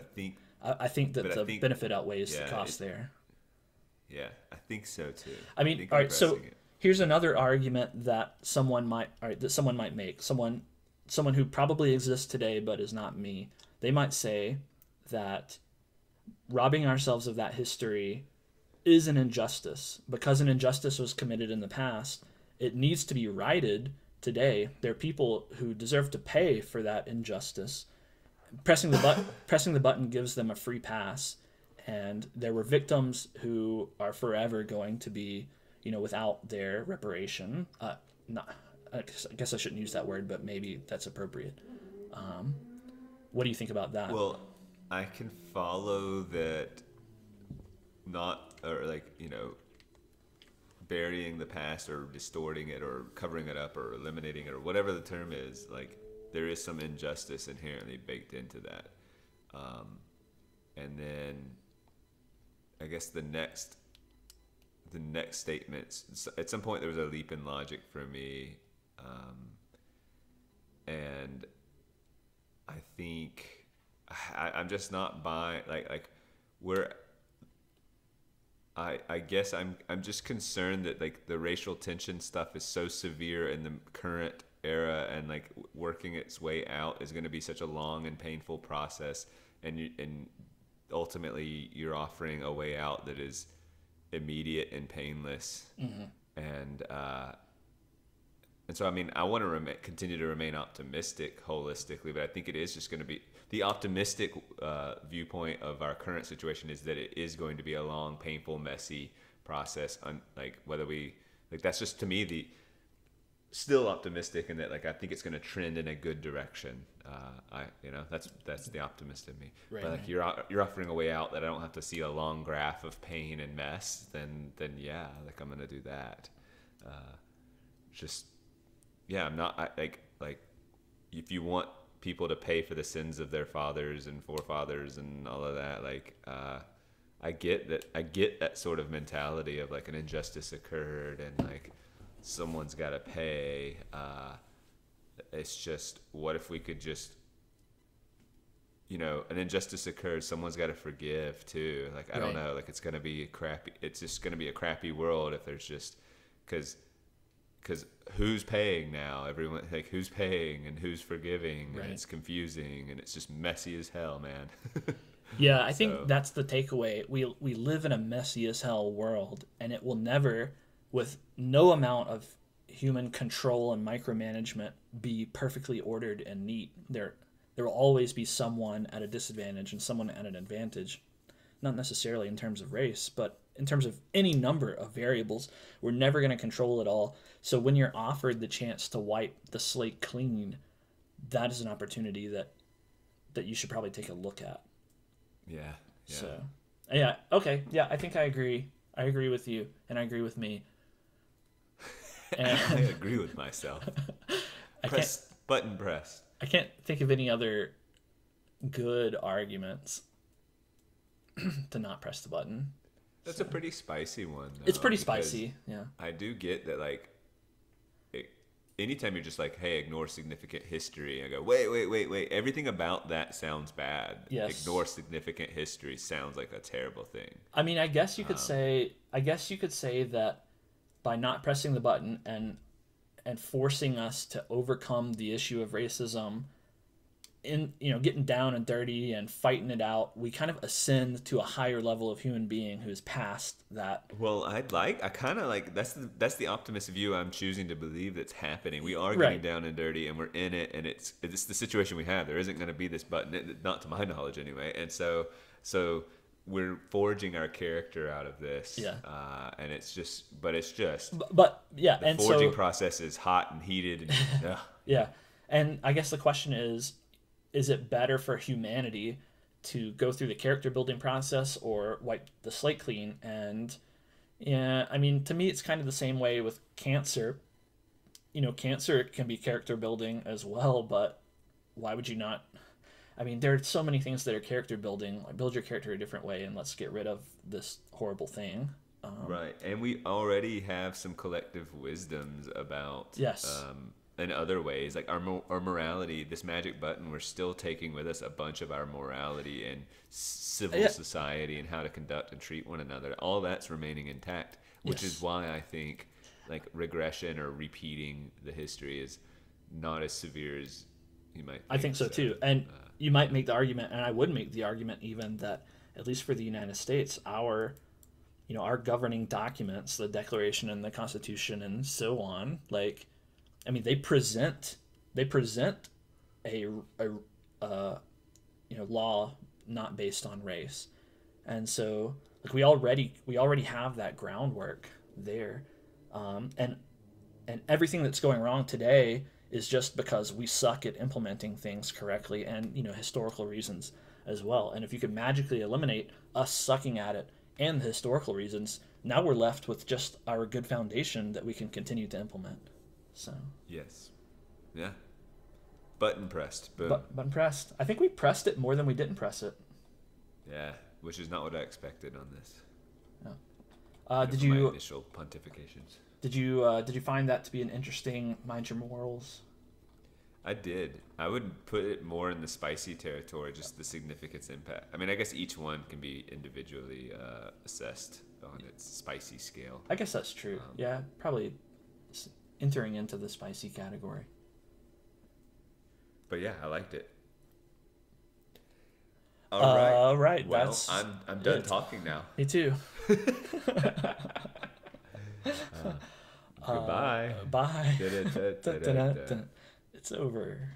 I think that I the think benefit outweighs the yeah, cost there. yeah, I think so too. I I mean, think all I'm right. So pressing it. here's another argument that someone might make. Someone who probably exists today but is not me. They might say that robbing ourselves of that history is an injustice because an injustice was committed in the past. It needs to be righted today. There are people who deserve to pay for that injustice. Pressing the button gives them a free pass, and there were victims who are forever going to be, without their reparation. Not, I guess I shouldn't use that word, but maybe that's appropriate. What do you think about that? Well, I can follow that. Not or like burying the past or distorting it or covering it up or eliminating it or whatever the term is, like there is some injustice inherently baked into that. And then I guess the next statements, at some point there was a leap in logic for me. And I think I'm just not buying like we're I guess I'm just concerned that like the racial tension stuff is so severe in the current era, and like working its way out is going to be such a long and painful process, and ultimately you're offering a way out that is immediate and painless. And so I mean I want to continue to remain optimistic holistically, but I think it is just going to be the optimistic viewpoint of our current situation is that it is going to be a long, painful, messy process. Like whether we like that's just to me the still optimistic, in that like I think it's going to trend in a good direction. That's the optimist in me. Right, but like you're offering a way out that I don't have to see a long graph of pain and mess. Then yeah, like I'm going to do that. Just yeah, I'm not like if you want people to pay for the sins of their fathers and forefathers and all of that, like I get that sort of mentality of like an injustice occurred and like someone's got to pay. It's just, what if we could just, an injustice occurred, someone's got to forgive too. Like I don't know, like it's just going to be a crappy world if there's just because who's paying now? Everyone, like who's paying and who's forgiving, and it's confusing and it's just messy as hell, man. Yeah, I think that's the takeaway. We live in a messy as hell world, and it will never, with no amount of human control and micromanagement, be perfectly ordered and neat. There will always be someone at a disadvantage and someone at an advantage, not necessarily in terms of race, but in terms of any number of variables. We're never going to control it all. So when you're offered the chance to wipe the slate clean, that is an opportunity that you should probably take a look at. Yeah. So, yeah, okay. Yeah, I think I agree. I agree with you, and I agree with me. And I agree with myself. Button press. I can't think of any other good arguments to not press the button. That's a pretty spicy one, though. It's pretty spicy, yeah. I do get that, like, anytime you're just like, hey, ignore significant history, I go, wait. Everything about that sounds bad. Yes. Ignore significant history sounds like a terrible thing. I mean, I guess you could say that by not pressing the button and forcing us to overcome the issue of racism, in getting down and dirty and fighting it out, we kind of ascend to a higher level of human being who's past that. Well, I kind of like that's the optimist view I'm choosing to believe that's happening. We are getting down and dirty, and we're in it, and it's the situation we have. There isn't going to be this button, not to my knowledge anyway. And so we're forging our character out of this. Yeah. And it's just But yeah, the and forging so process is hot and heated and yeah, and I guess the question is it better for humanity to go through the character building process or wipe the slate clean? And yeah, I mean, to me, it's kind of the same way with cancer. Cancer can be character building as well, but why would you not? I mean, there are so many things that are character building. Like build your character a different way, and let's get rid of this horrible thing. right. And we already have some collective wisdoms about Yes. in other ways, like our morality. This magic button, we're still taking with us a bunch of our morality and civil Yeah. society and how to conduct and treat one another. All that's remaining intact, which Yes. is why I think like regression or repeating the history is not as severe as you might think. I think so too. And you might make the argument, and I would make the argument even that at least for the United States, our governing documents, the Declaration and the Constitution and so on, like, I mean, they present a law not based on race, and so like we already have that groundwork there, and everything that's going wrong today is just because we suck at implementing things correctly, and historical reasons as well. And if you could magically eliminate us sucking at it and the historical reasons, now we're left with just our good foundation that we can continue to implement. So Yes. Yeah. Button pressed. Boom. but impressed. I think we pressed it more than we didn't press it. Yeah, which is not what I expected on this. Yeah. Did From my you initial pontifications? did you find that to be an interesting mind your morals? I did. I would put it more in the spicy territory, just the significance impact. I mean, I guess each one can be individually assessed on its spicy scale. I guess that's true. Yeah, probably entering into the spicy category. But yeah, I liked it. All right. All right. Well, That's I'm done it. talking now. Me too. Goodbye. Bye. Da-da-da-da-da-da. It's over.